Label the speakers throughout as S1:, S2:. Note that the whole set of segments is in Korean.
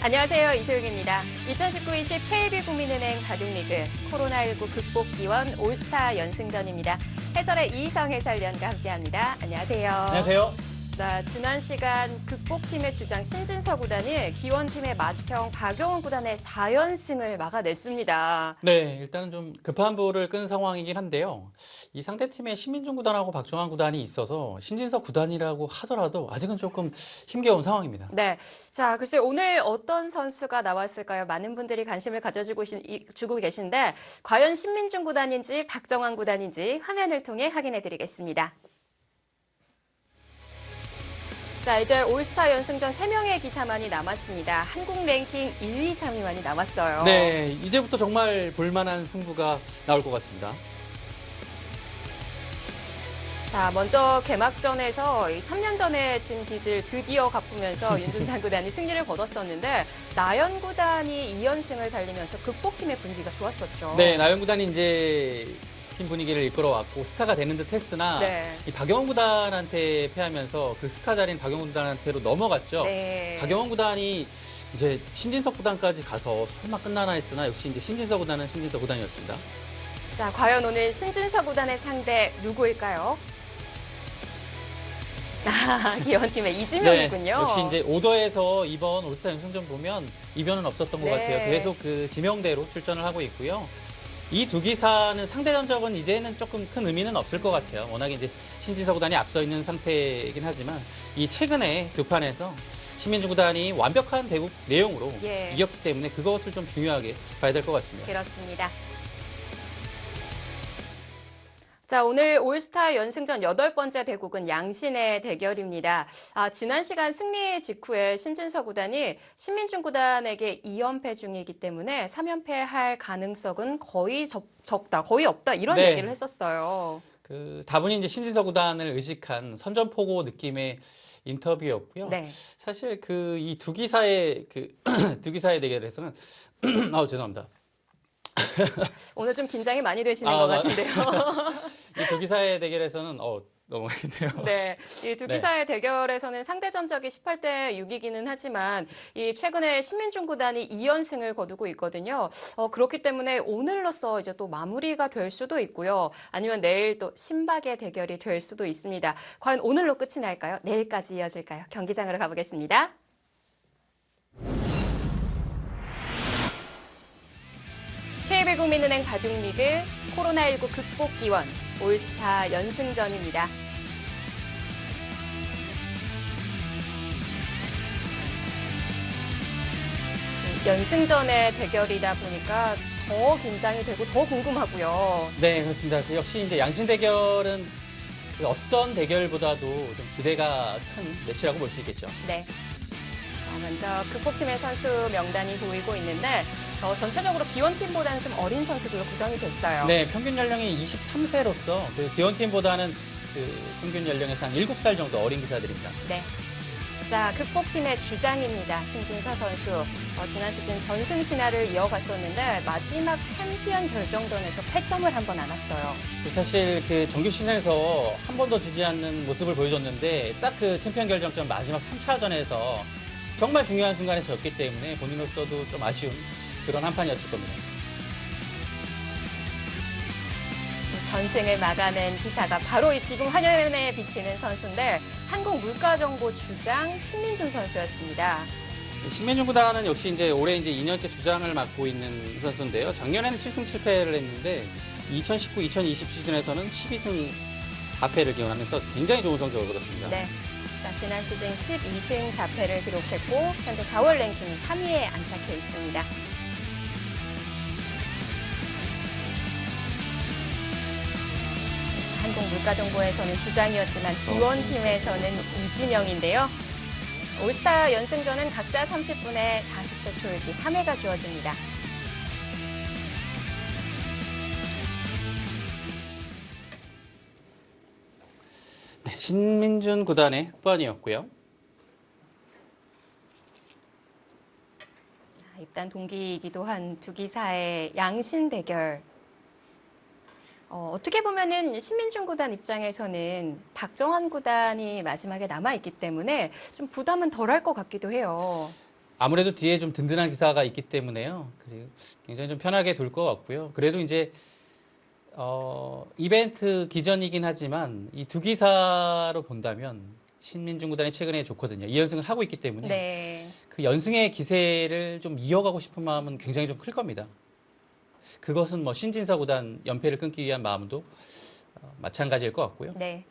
S1: 안녕하세요. 이소영입니다. 2019-20 KB국민은행 바둑리그 코로나19 극복 기원 올스타 연승전입니다. 해설의 이희성 해설위원과 함께합니다. 안녕하세요.
S2: 안녕하세요.
S1: 자, 지난 시간 극복팀의 주장 신진서 구단이 기원팀의 맏형 박영훈 구단의 4연승을 막아냈습니다.
S2: 네, 일단은 좀 급한 불을 끈 상황이긴 한데요. 이 상대팀에 신민준 구단하고 박종환 구단이 있어서 신진서 구단이라고 하더라도 아직은 조금 힘겨운 상황입니다.
S1: 네. 자, 글쎄 오늘 어떤 선수가 나왔을까요? 많은 분들이 관심을 주고 계신데 과연 신민준 구단인지 박정환 구단인지 화면을 통해 확인해 드리겠습니다. 자, 이제 올스타 연승전 3명의 기사만이 남았습니다. 한국 랭킹 1, 2, 3위만이 남았어요.
S2: 네, 이제부터 정말 볼만한 승부가 나올 것 같습니다.
S1: 자, 먼저 개막전에서 3년 전에 진 빚을 드디어 갚으면서 윤준상 구단이 승리를 거뒀었는데 나연 구단이 2연승을 달리면서 극복팀의 분위기가 좋았었죠.
S2: 네, 나연 구단이 이제 팀 분위기를 이끌어왔고 스타가 되는 듯 했으나
S1: 네.
S2: 이 박영훈 구단한테 패하면서 그 스타 자리인 박영훈 구단한테로 넘어갔죠.
S1: 네.
S2: 박영훈 구단이 이제 신진석 구단까지 가서 설마 끝나나 했으나 역시 이제 신진석 구단은 신진석 구단이었습니다.
S1: 자, 과연 오늘 신진서 구단의 상대 누구일까요? 기원팀의 이지명이군요.
S2: 네, 역시 이제 오더에서 이번 올스타 연승전 보면 이변은 없었던 것
S1: 네.
S2: 같아요. 계속 그 지명대로 출전을 하고 있고요. 이 두 기사는 상대 전적은 이제는 조금 큰 의미는 없을 것 같아요. 워낙에 이제 신진서 구단이 앞서 있는 상태이긴 하지만 이 최근에 두 판에서 신민준 구단이 완벽한 대국 내용으로
S1: 예.
S2: 이겼기 때문에 그것을 좀 중요하게 봐야 될 것 같습니다.
S1: 그렇습니다. 자, 오늘 올스타 연승전 8번째 대국은 양신의 대결입니다. 지난 시간 승리 직후에 신진서 구단이 신민준 구단에게 2연패 중이기 때문에 3연패할 가능성은 거의 적다, 거의 없다 이런
S2: 네.
S1: 얘기를 했었어요.
S2: 다분히 이제 신진서 구단을 의식한 선전포고 느낌의 인터뷰였고요.
S1: 네.
S2: 사실 이 두 기사의 두 기사의 대결에서는 죄송합니다.
S1: 오늘 좀 긴장이 많이 되시는 것 같은데요.
S2: 이 두 기사의 대결에서는 넘어가겠네요.
S1: 네, 이 두 기사의 대결에서는 상대 전적이 18대 6이기는 하지만 이 최근에 신민준 구단이 2연승을 거두고 있거든요. 그렇기 때문에 오늘로써 이제 또 마무리가 될 수도 있고요. 아니면 내일 또 신박의 대결이 될 수도 있습니다. 과연 오늘로 끝이 날까요? 내일까지 이어질까요? 경기장으로 가보겠습니다. KB국민은행 바둑리그 코로나19 극복 기원 올스타 연승전입니다. 연승전의 대결이다 보니까 더 긴장이 되고 더 궁금하고요.
S2: 네, 그렇습니다. 역시 이제 양신 대결은 어떤 대결보다도 좀 기대가 큰 매치라고 볼 수 있겠죠.
S1: 네. 먼저 극복팀의 선수 명단이 보이고 있는데 전체적으로 기원팀보다는 좀 어린 선수들로 구성이 됐어요.
S2: 네, 평균 연령이 23세로서 기원팀보다는 평균 연령에서 한 7살 정도 어린 기사들입니다.
S1: 네. 자, 극복팀의 주장입니다. 신진서 선수. 지난 시즌 전승 신화를 이어갔었는데 마지막 챔피언 결정전에서 패점을 한 번 안았어요.
S2: 사실 정규 시즌에서 한 번도 지지 않는 모습을 보여줬는데 딱 챔피언 결정전 마지막 3차전에서 정말 중요한 순간에 졌기 때문에 본인으로서도 좀 아쉬운 그런 한 판이었을 겁니다.
S1: 전승을 막아낸 기사가 바로 지금 화면에 비치는 선수인데 한국물가정보 주장 신민준 선수였습니다.
S2: 신민준 구단은 역시 이제 올해 이제 2년째 주장을 맡고 있는 선수인데요. 작년에는 7승 7패를 했는데 2019-2020 시즌에서는 12승 4패를 기록하면서 굉장히 좋은 성적을 거뒀습니다.
S1: 네. 자, 지난 시즌 12승 4패를 기록했고 현재 4월 랭킹 3위에 안착해 있습니다. 한국물가정보에서는 주장이었지만 기원팀에서는 이지명인데요. 올스타 연승전은 각자 30분에 40초 초읽기 3회가 주어집니다.
S2: 네, 신민준 구단의 흑번이었고요.
S1: 입단 동기이기도 한 두 기사의 양신 대결. 어떻게 보면은 신민준 구단 입장에서는 박정환 구단이 마지막에 남아있기 때문에 좀 부담은 덜할 것 같기도 해요.
S2: 아무래도 뒤에 좀 든든한 기사가 있기 때문에요. 그리고 굉장히 좀 편하게 둘 것 같고요. 그래도 이제 이벤트 기전이긴 하지만 이 두 기사로 본다면 신민중 구단이 최근에 좋거든요. 2연승을 하고 있기 때문에
S1: 네.
S2: 그 연승의 기세를 좀 이어가고 싶은 마음은 굉장히 좀 클 겁니다. 그것은 뭐 신진서 구단 연패를 끊기 위한 마음도 마찬가지일 것 같고요.
S1: 네.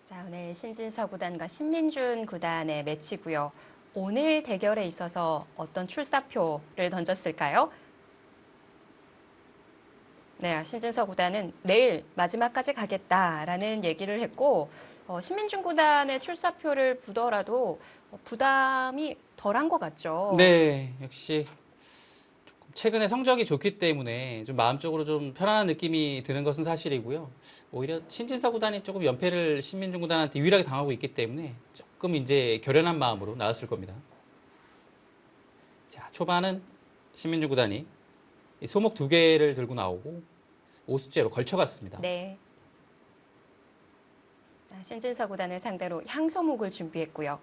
S1: 자, 오늘 신진서 구단과 신민준 구단의 매치고요. 오늘 대결에 있어서 어떤 출사표를 던졌을까요? 네, 신진서 구단은 내일 마지막까지 가겠다라는 얘기를 했고, 신민준 구단의 출사표를 부더라도 부담이 덜한 것 같죠.
S2: 네, 역시 최근에 성적이 좋기 때문에 좀 마음적으로 좀 편안한 느낌이 드는 것은 사실이고요. 오히려 신진서 구단이 조금 연패를 신민중 구단한테 유일하게 당하고 있기 때문에 조금 이제 결연한 마음으로 나왔을 겁니다. 자, 초반은 신민중 구단이 이 소목 2개를 들고 나오고 5수째로 걸쳐갔습니다.
S1: 네. 자, 신진서 구단을 상대로 향소목을 준비했고요.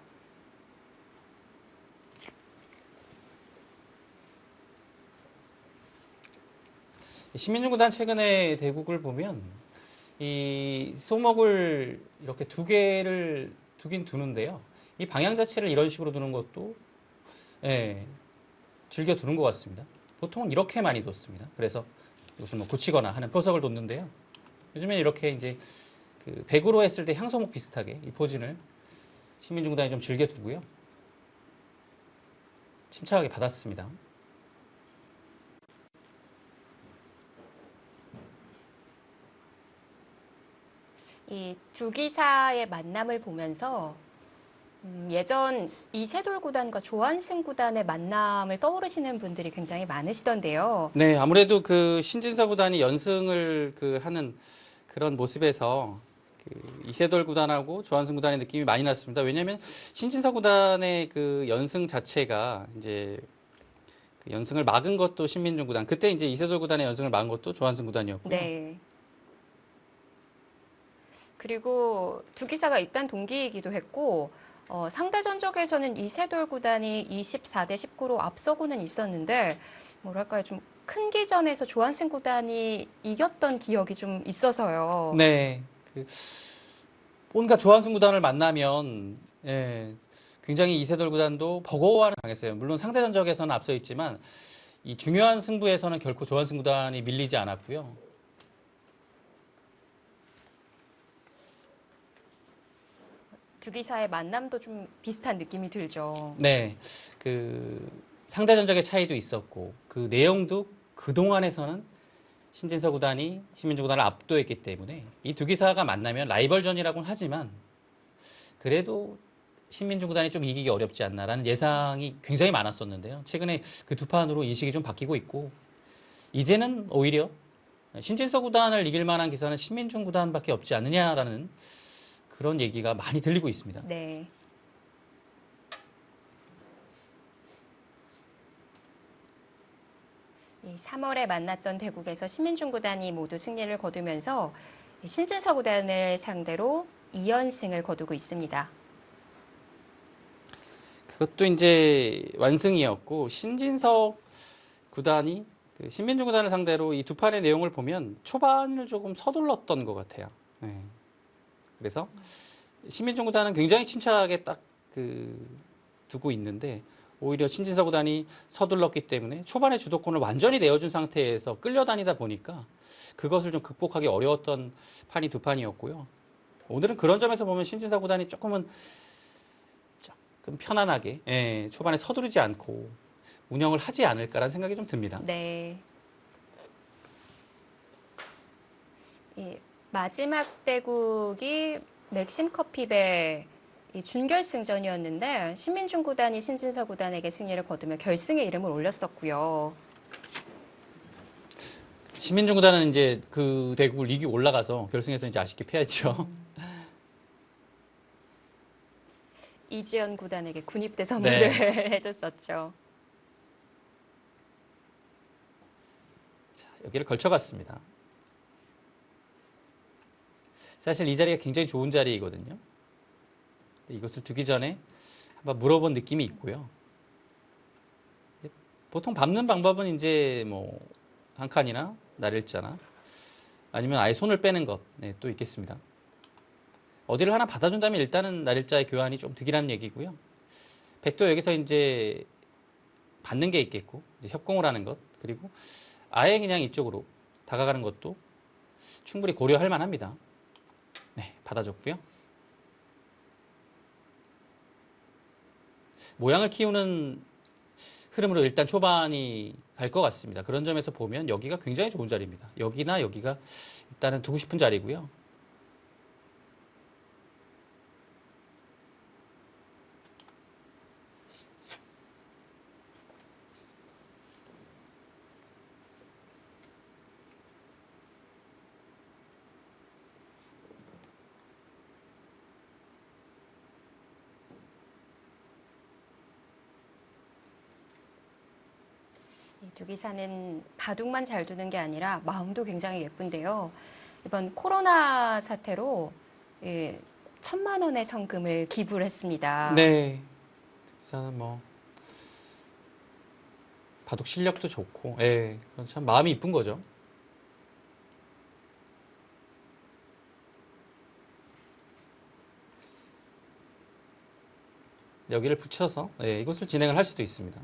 S2: 신민중 구단 최근에 대국을 보면 이 소목을 이렇게 2개를 두긴 두는데요. 이 방향 자체를 이런 식으로 두는 것도 예, 즐겨 두는 것 같습니다. 보통은 이렇게 많이 뒀습니다. 그래서 이것을 뭐 굳히거나 하는 포석을 뒀는데요. 요즘에 이렇게 이제 그 백으로 했을 때 향소목 비슷하게 이 포진을 신민중 구단이 좀 즐겨 두고요. 침착하게 받았습니다.
S1: 이 두 기사의 만남을 보면서 예전 이세돌 구단과 조한승 구단의 만남을 떠오르시는 분들이 굉장히 많으시던데요.
S2: 네, 아무래도 그 신진서 구단이 연승을 그 하는 그런 모습에서 그 이세돌 구단하고 조한승 구단의 느낌이 많이 났습니다. 왜냐하면 신진서 구단의 그 연승 자체가 이제 그 연승을 막은 것도 신민중 구단, 그때 이제 이세돌 구단의 연승을 막은 것도 조한승 구단이었고요.
S1: 네. 그리고 두 기사가 입단 동기이기도 했고 상대 전적에서는 이세돌 구단이 24대 19로 앞서고는 있었는데 뭐랄까요 좀 큰 기전에서 조한승 구단이 이겼던 기억이 좀 있어서요.
S2: 네, 그 뭔가 조한승 구단을 만나면 예, 굉장히 이세돌 구단도 버거워하는 당했어요. 물론 상대 전적에서는 앞서 있지만 이 중요한 승부에서는 결코 조한승 구단이 밀리지 않았고요.
S1: 두 기사의 만남도 좀 비슷한 느낌이 들죠.
S2: 네, 그 상대 전적의 차이도 있었고 그 내용도 그 동안에서는 신진서 구단이 신민중 구단을 압도했기 때문에 이 두 기사가 만나면 라이벌전이라고는 하지만 그래도 신민중 구단이 좀 이기기 어렵지 않나라는 예상이 굉장히 많았었는데요. 최근에 그 두 판으로 인식이 좀 바뀌고 있고 이제는 오히려 신진서 구단을 이길 만한 기사는 신민중 구단밖에 없지 않느냐라는 그런 얘기가 많이 들리고 있습니다.
S1: 네. 이 3월에 만났던 대국에서 신민중 구단이 모두 승리를 거두면서 신진서 구단을 상대로 2연승을 거두고 있습니다.
S2: 그것도 이제 완승이었고 신진석 구단이 그 신민중 구단을 상대로 이 두 판의 내용을 보면 초반을 조금 서둘렀던 것 같아요. 네. 그래서 신민중 구단은 굉장히 침착하게 딱 그 두고 있는데 오히려 신진석 구단이 서둘렀기 때문에 초반에 주도권을 완전히 내어준 상태에서 끌려다니다 보니까 그것을 좀 극복하기 어려웠던 판이 두 판이었고요. 오늘은 그런 점에서 보면 신진석 구단이 조금 편안하게 예, 초반에 서두르지 않고 운영을 하지 않을까라는 생각이 좀 듭니다.
S1: 네. 이 마지막 대국이 맥심 커피배 이 준결승전이었는데 신민중 구단이 신진서 구단에게 승리를 거두며 결승에 이름을 올렸었고요.
S2: 신민중 구단은 이제 그 대국을 이기고 올라가서 결승에서 이제 아쉽게 패했죠.
S1: 이지연 구단에게 군입대 선물을
S2: 네.
S1: 해줬었죠.
S2: 자, 여기를 걸쳐갔습니다. 사실 이 자리가 굉장히 좋은 자리이거든요. 이것을 두기 전에 한번 물어본 느낌이 있고요. 보통 밟는 방법은 이제 뭐 한 칸이나 날일자나 아니면 아예 손을 빼는 것, 네, 또 있겠습니다. 어디를 하나 받아준다면 일단은 날일자의 교환이 좀 득이라는 얘기고요. 백도 여기서 이제 받는 게 있겠고, 이제 협공을 하는 것, 그리고 아예 그냥 이쪽으로 다가가는 것도 충분히 고려할 만합니다. 네, 받아줬고요. 모양을 키우는 흐름으로 일단 초반이 갈 것 같습니다. 그런 점에서 보면 여기가 굉장히 좋은 자리입니다. 여기나 여기가 일단은 두고 싶은 자리고요.
S1: 이 두기사는 바둑만 잘 두는 게 아니라 마음도 굉장히 예쁜데요. 이번 코로나 사태로 1,000만 원의 성금을 기부를 했습니다.
S2: 네. 두기사는 뭐 바둑 실력도 좋고, 예, 그건 참 마음이 이쁜 거죠. 여기를 붙여서 예, 이것을 진행을 할 수도 있습니다.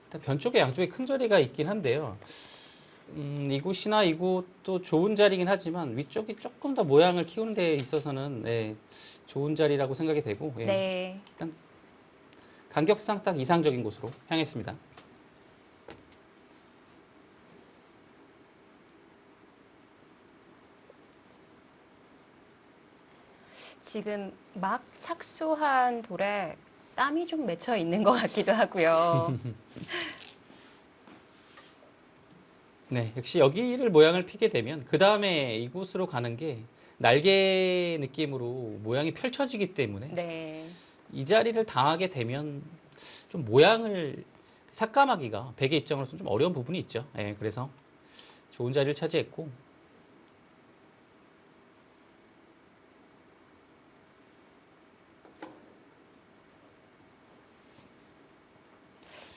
S2: 일단 변 쪽에 양쪽에 큰 자리가 있긴 한데요. 이곳이나 이곳도 좋은 자리긴 하지만 위쪽이 조금 더 모양을 키우는 데 있어서는 예, 좋은 자리라고 생각이 되고 예,
S1: 네.
S2: 일단 간격상 딱 이상적인 곳으로 향했습니다.
S1: 지금 막 착수한 돌에 땀이 좀 맺혀 있는 것 같기도 하고요.
S2: 네, 역시 여기를 모양을 피게 되면 그 다음에 이곳으로 가는 게 날개 느낌으로 모양이 펼쳐지기 때문에
S1: 네.
S2: 이 자리를 당하게 되면 좀 모양을 삭감하기가 백의 입장으로서 좀 어려운 부분이 있죠. 예, 그래서 좋은 자리를 차지했고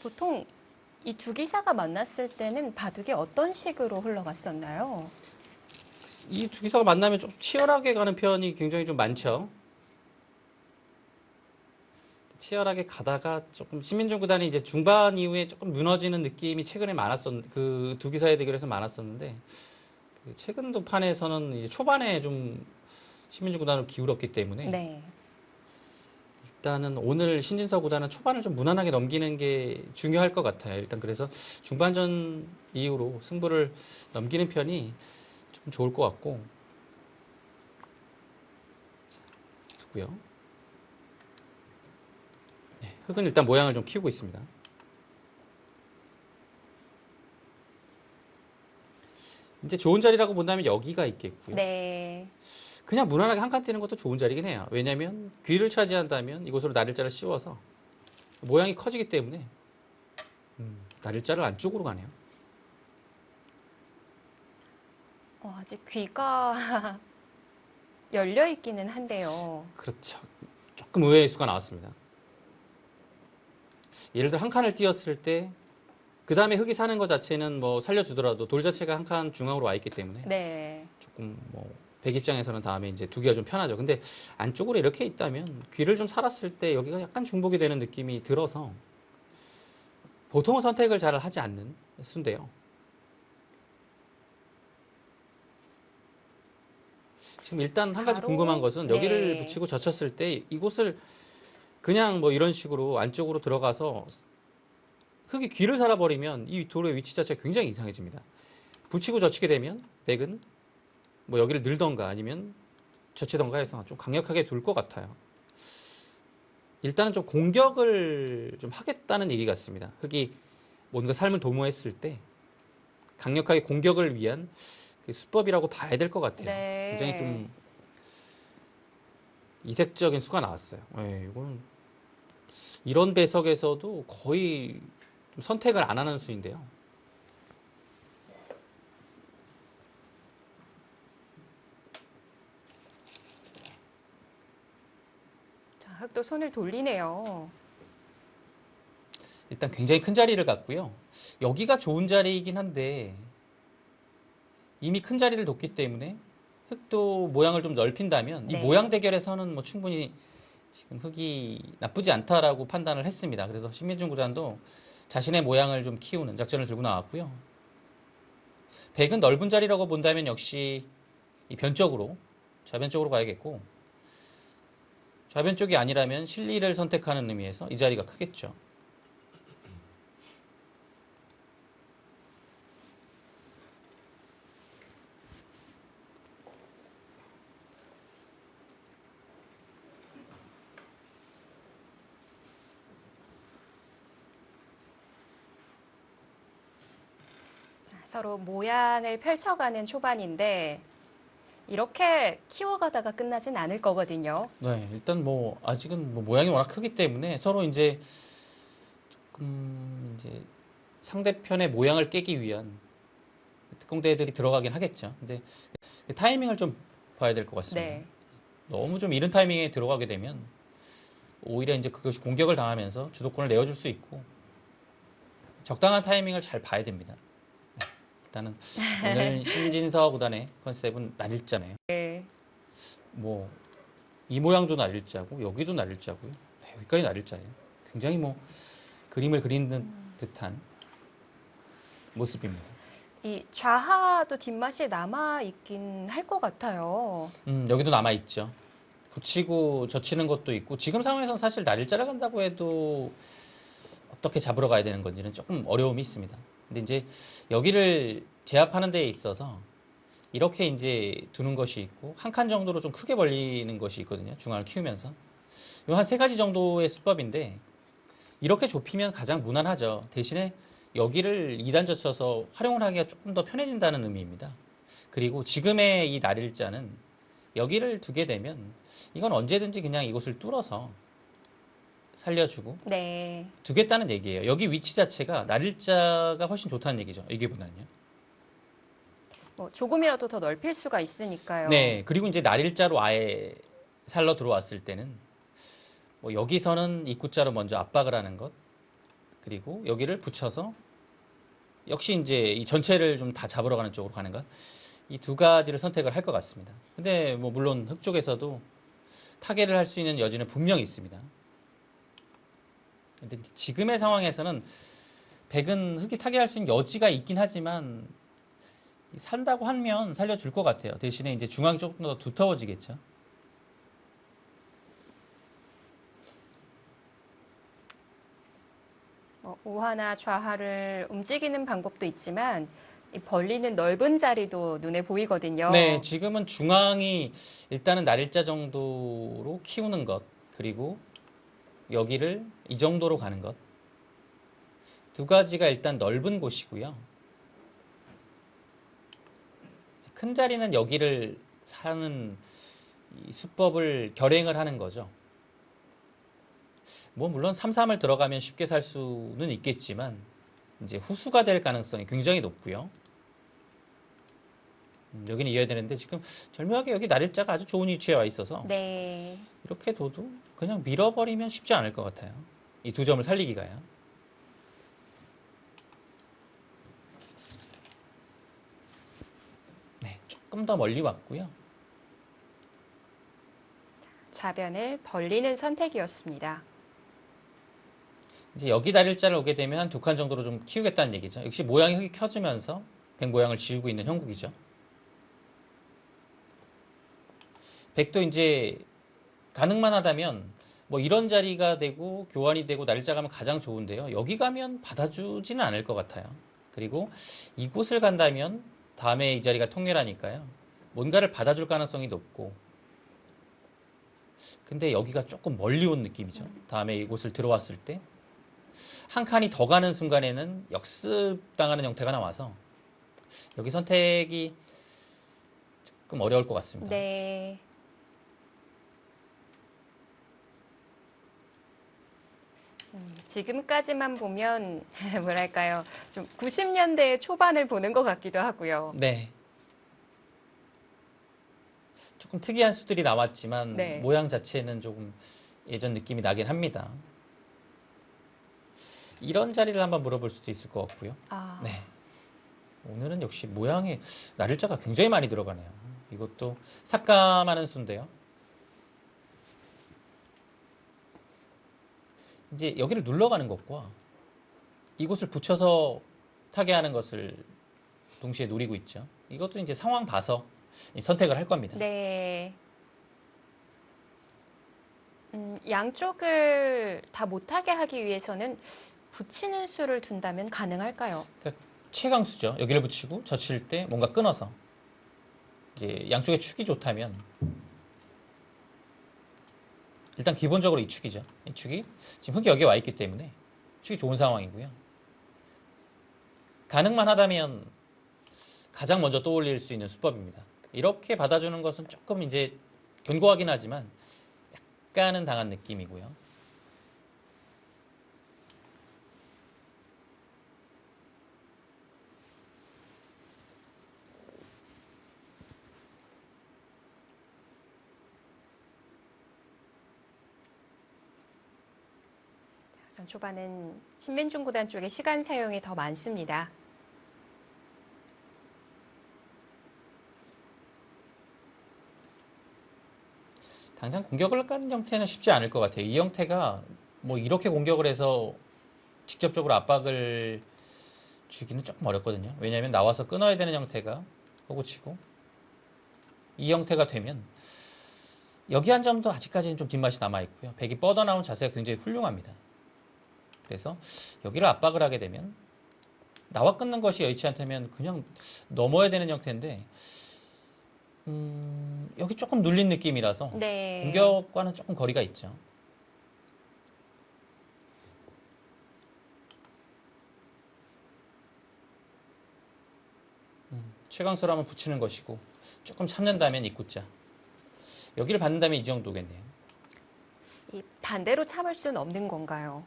S1: 보통 이 두 기사가 만났을 때는 바둑이 어떤 식으로 흘러갔었나요?
S2: 이 두 기사가 만나면 좀 치열하게 가는 편이 굉장히 좀 많죠. 치열하게 가다가 조금 시민중 구단이 이제 중반 이후에 조금 무너지는 느낌이 최근에 그 두 기사의 대결에서 많았었는데 그 최근 두 판에서는 이제 초반에 좀 시민중 구단을 기울었기 때문에
S1: 네.
S2: 일단은 오늘 신진서 구단은 초반을 좀 무난하게 넘기는 게 중요할 것 같아요. 일단 그래서 중반전 이후로 승부를 넘기는 편이 좀 좋을 것 같고 두고요. 네, 흙은 일단 모양을 좀 키우고 있습니다. 이제 좋은 자리라고 본다면 여기가 있겠고요.
S1: 네.
S2: 그냥 무난하게 한 칸 뛰는 것도 좋은 자리긴 해요. 왜냐하면 귀를 차지한다면 이곳으로 날일자를 씌워서 모양이 커지기 때문에 날일자를 안쪽으로 가네요.
S1: 아직 귀가 열려 있기는 한데요.
S2: 그렇죠. 조금 의외의 수가 나왔습니다. 예를 들어 한 칸을 띄었을 때 그 다음에 흙이 사는 것 자체는 뭐 살려주더라도 돌 자체가 한 칸 중앙으로 와 있기 때문에
S1: 네.
S2: 조금 뭐 백 입장에서는 다음에 이제 두기가 좀 편하죠. 근데 안쪽으로 이렇게 있다면 귀를 좀 살았을 때 여기가 약간 중복이 되는 느낌이 들어서 보통은 선택을 잘 하지 않는 수인데요. 지금 일단 한 가지
S1: 바로,
S2: 궁금한 것은 여기를
S1: 네.
S2: 붙이고 젖혔을 때 이곳을 그냥 뭐 이런 식으로 안쪽으로 들어가서 흙이 귀를 살아버리면 이 돌의 위치 자체가 굉장히 이상해집니다. 붙이고 젖히게 되면 백은 뭐 여기를 늘던가 아니면 젖히던가 해서 좀 강력하게 둘 것 같아요. 일단은 좀 공격을 좀 하겠다는 얘기 같습니다. 흙이 뭔가 삶을 도모했을 때 강력하게 공격을 위한 그 수법이라고 봐야 될 것 같아요.
S1: 네.
S2: 굉장히 좀 이색적인 수가 나왔어요. 네, 이거는 이런 배석에서도 거의 좀 선택을 안 하는 수인데요.
S1: 자, 흑도 손을 돌리네요.
S2: 일단 굉장히 큰 자리를 갖고요. 여기가 좋은 자리이긴 한데 이미 큰 자리를 뒀기 때문에 흑도 모양을 좀 넓힌다면 이
S1: 네.
S2: 모양 대결에서는 뭐 충분히 지금 흑이 나쁘지 않다라고 판단을 했습니다. 그래서 신민중 구단도 자신의 모양을 좀 키우는 작전을 들고 나왔고요. 백은 넓은 자리라고 본다면 역시 이 변 쪽으로, 좌변 쪽으로 가야겠고, 좌변 쪽이 아니라면 실리를 선택하는 의미에서 이 자리가 크겠죠.
S1: 자, 서로 모양을 펼쳐가는 초반인데 이렇게 키워가다가 끝나진 않을 거거든요.
S2: 네, 일단 뭐 아직은 뭐 모양이 워낙 크기 때문에 서로 이제 조금 이제 상대편의 모양을 깨기 위한 특공대들이 들어가긴 하겠죠. 근데 타이밍을 좀 봐야 될 것 같습니다.
S1: 네.
S2: 너무 좀 이른 타이밍에 들어가게 되면 오히려 이제 그것이 공격을 당하면서 주도권을 내어줄 수 있고 적당한 타이밍을 잘 봐야 됩니다. 네, 일단은 오늘 신진서 구단의 컨셉은 날일자네요.
S1: 네.
S2: 뭐 이 모양도 날일자고 여기도 날일자고요. 네, 여기까지 날일자예요. 굉장히 뭐 그림을 그리는 듯한 모습입니다.
S1: 이 좌하도 뒷맛이 남아있긴 할 것 같아요.
S2: 여기도 남아있죠. 붙이고 젖히는 것도 있고 지금 상황에서는 사실 날일자를 간다고 해도 어떻게 잡으러 가야 되는 건지는 조금 어려움이 있습니다. 근데 이제 여기를 제압하는 데에 있어서 이렇게 이제 두는 것이 있고 한 칸 정도로 좀 크게 벌리는 것이 있거든요. 중앙을 키우면서. 요 한 세 가지 정도의 수법인데 이렇게 좁히면 가장 무난하죠. 대신에 여기를 2단 젖혀서 활용을 하기가 조금 더 편해진다는 의미입니다. 그리고 지금의 이 날일자는 여기를 두게 되면 이건 언제든지 그냥 이곳을 뚫어서 살려주고
S1: 네.
S2: 두겠다는 얘기예요. 여기 위치 자체가 날일자가 훨씬 좋다는 얘기죠. 여기보다는요.
S1: 뭐 조금이라도 더 넓힐 수가 있으니까요.
S2: 네. 그리고 이제 날일자로 아예 살러 들어왔을 때는 뭐 여기서는 입구자로 먼저 압박을 하는 것 그리고 여기를 붙여서 역시 이제 이 전체를 좀 다 잡으러 가는 쪽으로 가는 것. 이 두 가지를 선택을 할 것 같습니다. 근데 뭐 물론 흑 쪽에서도 타개를 할 수 있는 여지는 분명히 있습니다. 근데 지금의 상황에서는 백은 흑이 타개할 수 있는 여지가 있긴 하지만 산다고 하면 살려줄 것 같아요. 대신에 이제 중앙이 조금 더 두터워지겠죠.
S1: 우하나 좌하를 움직이는 방법도 있지만 이 벌리는 넓은 자리도 눈에 보이거든요.
S2: 네, 지금은 중앙이 일단은 날일자 정도로 키우는 것, 그리고 여기를 이 정도로 가는 것. 두 가지가 일단 넓은 곳이고요. 큰 자리는 여기를 사는 이 수법을 결행을 하는 거죠. 뭐 물론 3-3을 들어가면 쉽게 살 수는 있겠지만 이제 후수가 될 가능성이 굉장히 높고요. 여기는 이어야 되는데 지금 절묘하게 여기 날일자가 아주 좋은 위치에 와 있어서
S1: 네.
S2: 이렇게 둬도 그냥 밀어버리면 쉽지 않을 것 같아요. 이 두 점을 살리기가요. 네, 조금 더 멀리 왔고요.
S1: 좌변을 벌리는 선택이었습니다.
S2: 이제 여기 날일자를 오게 되면 한 두 칸 정도로 좀 키우겠다는 얘기죠. 역시 모양이 흙이 켜지면서 백 모양을 지우고 있는 형국이죠. 백도 이제 가능만 하다면 뭐 이런 자리가 되고 교환이 되고 날짜 가면 가장 좋은데요. 여기 가면 받아주지는 않을 것 같아요. 그리고 이곳을 간다면 다음에 이 자리가 통렬하니까요. 뭔가를 받아줄 가능성이 높고 근데 여기가 조금 멀리 온 느낌이죠. 다음에 이곳을 들어왔을 때 한 칸이 더 가는 순간에는 역습당하는 형태가 나와서 여기 선택이 조금 어려울 것 같습니다.
S1: 지금까지만 보면 뭐랄까요, 좀 90년대 초반을 보는 것 같기도 하고요.
S2: 네. 조금 특이한 수들이 나왔지만
S1: 네.
S2: 모양 자체는 조금 예전 느낌이 나긴 합니다. 이런 자리를 한번 물어볼 수도 있을 것 같고요.
S1: 아,
S2: 네. 오늘은 역시 모양에 날일자가 굉장히 많이 들어가네요. 이것도 삭감하는 수인데요. 이제 여기를 눌러가는 것과 이곳을 붙여서 타게 하는 것을 동시에 노리고 있죠. 이것도 이제 상황 봐서 선택을 할 겁니다.
S1: 네. 양쪽을 다 못하게 하기 위해서는 붙이는 수를 둔다면 가능할까요?
S2: 그러니까 최강수죠. 여기를 붙이고 젖힐 때 뭔가 끊어서 이제 양쪽의 축이 좋다면 일단 기본적으로 이 축이죠. 이 축이 지금 흙이 여기에 와 있기 때문에 축이 좋은 상황이고요. 가능만 하다면 가장 먼저 떠올릴 수 있는 수법입니다. 이렇게 받아주는 것은 조금 이제 견고하긴 하지만 약간은 당한 느낌이고요.
S1: 우선 초반은 신민중 구단 쪽의 시간 사용이 더 많습니다.
S2: 당장 공격을 가는 형태는 쉽지 않을 것 같아요. 이 형태가 뭐 이렇게 공격을 해서 직접적으로 압박을 주기는 조금 어렵거든요. 왜냐하면 나와서 끊어야 되는 형태가 허구치고 이 형태가 되면 여기 한 점도 아직까지는 좀 뒷맛이 남아있고요. 백이 뻗어나온 자세가 굉장히 훌륭합니다. 그래서 여기를 압박을 하게 되면 나와 끊는 것이 여의치 않다면 그냥 넘어야 되는 형태인데 여기 조금 눌린 느낌이라서
S1: 네.
S2: 공격과는 조금 거리가 있죠. 최강수로 한번 붙이는 것이고 조금 참는다면 입구자. 여기를 받는다면 이 정도겠네요.
S1: 이 반대로 참을 수는 없는 건가요?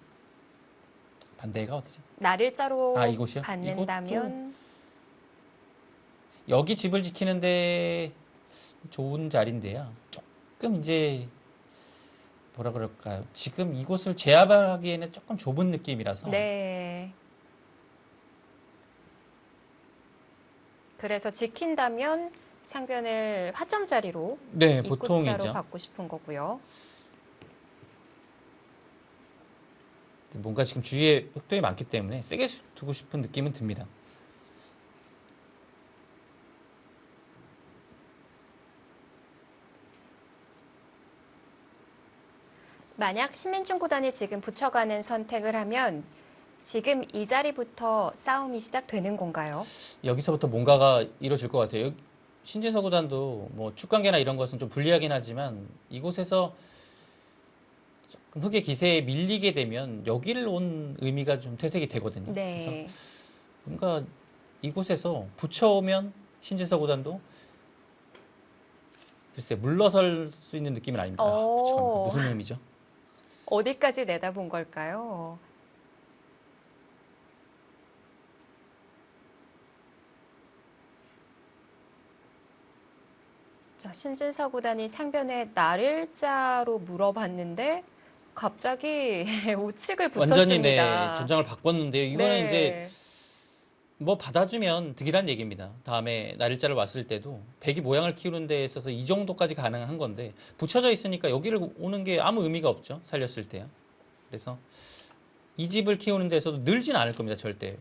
S2: 반대가 어디지?
S1: 날일자로
S2: 아, 이곳이요?
S1: 받는다면
S2: 여기 집을 지키는데 좋은 자리인데요. 조금 이제 뭐라 그럴까요? 지금 이곳을 제압하기에는 조금 좁은 느낌이라서
S1: 네. 그래서 지킨다면 상변을 화점 자리로
S2: 네,
S1: 입구자로
S2: 보통이죠.
S1: 받고 싶은 거고요.
S2: 뭔가 지금 주위에 흑돌이 많기 때문에 세게 두고 싶은 느낌은 듭니다.
S1: 만약 신민중 구단이 지금 붙여가는 선택을 하면 지금 이 자리부터 싸움이 시작되는 건가요?
S2: 여기서부터 뭔가가 이루어질 것 같아요. 신진서 구단도 뭐 축관계나 이런 것은 좀 불리하긴 하지만 이곳에서 조금 흑의 기세에 밀리게 되면 여기를 온 의미가 좀 퇴색이 되거든요. 그래서
S1: 네.
S2: 뭔가 이곳에서 붙여오면 신진서 구단도 글쎄 물러설 수 있는 느낌은 아닙니다.
S1: 오.
S2: 무슨 의미죠?
S1: 어디까지 내다본 걸까요? 자, 신진서 구단이 상변에 날일자로 물어봤는데 갑자기 우측을
S2: 완전히 네,
S1: 붙였습니다.
S2: 전장을 바꿨는데요. 이거는 이제
S1: 네.
S2: 뭐 받아주면 득이란 얘기입니다. 다음에 날일자를 왔을 때도 백이 모양을 키우는 데 있어서 이 정도까지 가능한 건데 붙여져 있으니까 여기를 오는 게 아무 의미가 없죠. 살렸을 때요. 그래서 이 집을 키우는 데서도 늘진 않을 겁니다. 절대.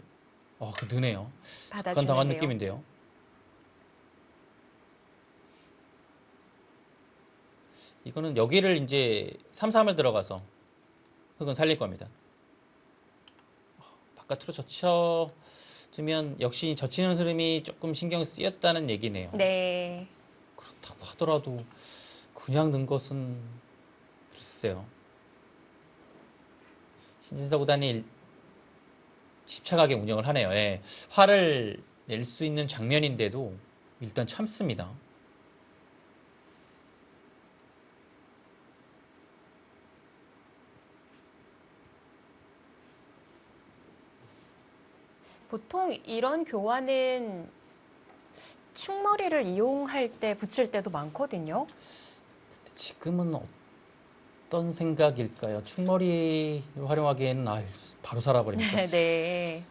S2: 그 느네요. 약간 당한
S1: 받아주는데요.
S2: 느낌인데요. 이거는 여기를 이제 3-3을 들어가서 흙은 살릴 겁니다. 바깥으로 젖혀주면 역시 젖히는 흐름이 조금 신경 쓰였다는 얘기네요.
S1: 네.
S2: 그렇다고 하더라도 그냥 넣은 것은 글쎄요. 신진서 구단이 집착하게 운영을 하네요. 예. 화를 낼 수 있는 장면인데도 일단 참습니다.
S1: 보통 이런 교환은 충머리를 이용할 때 붙일 때도 많거든요.
S2: 지금은 어떤 생각일까요? 충머리를 활용하기에는 아유, 바로 살아버리니까.
S1: 네.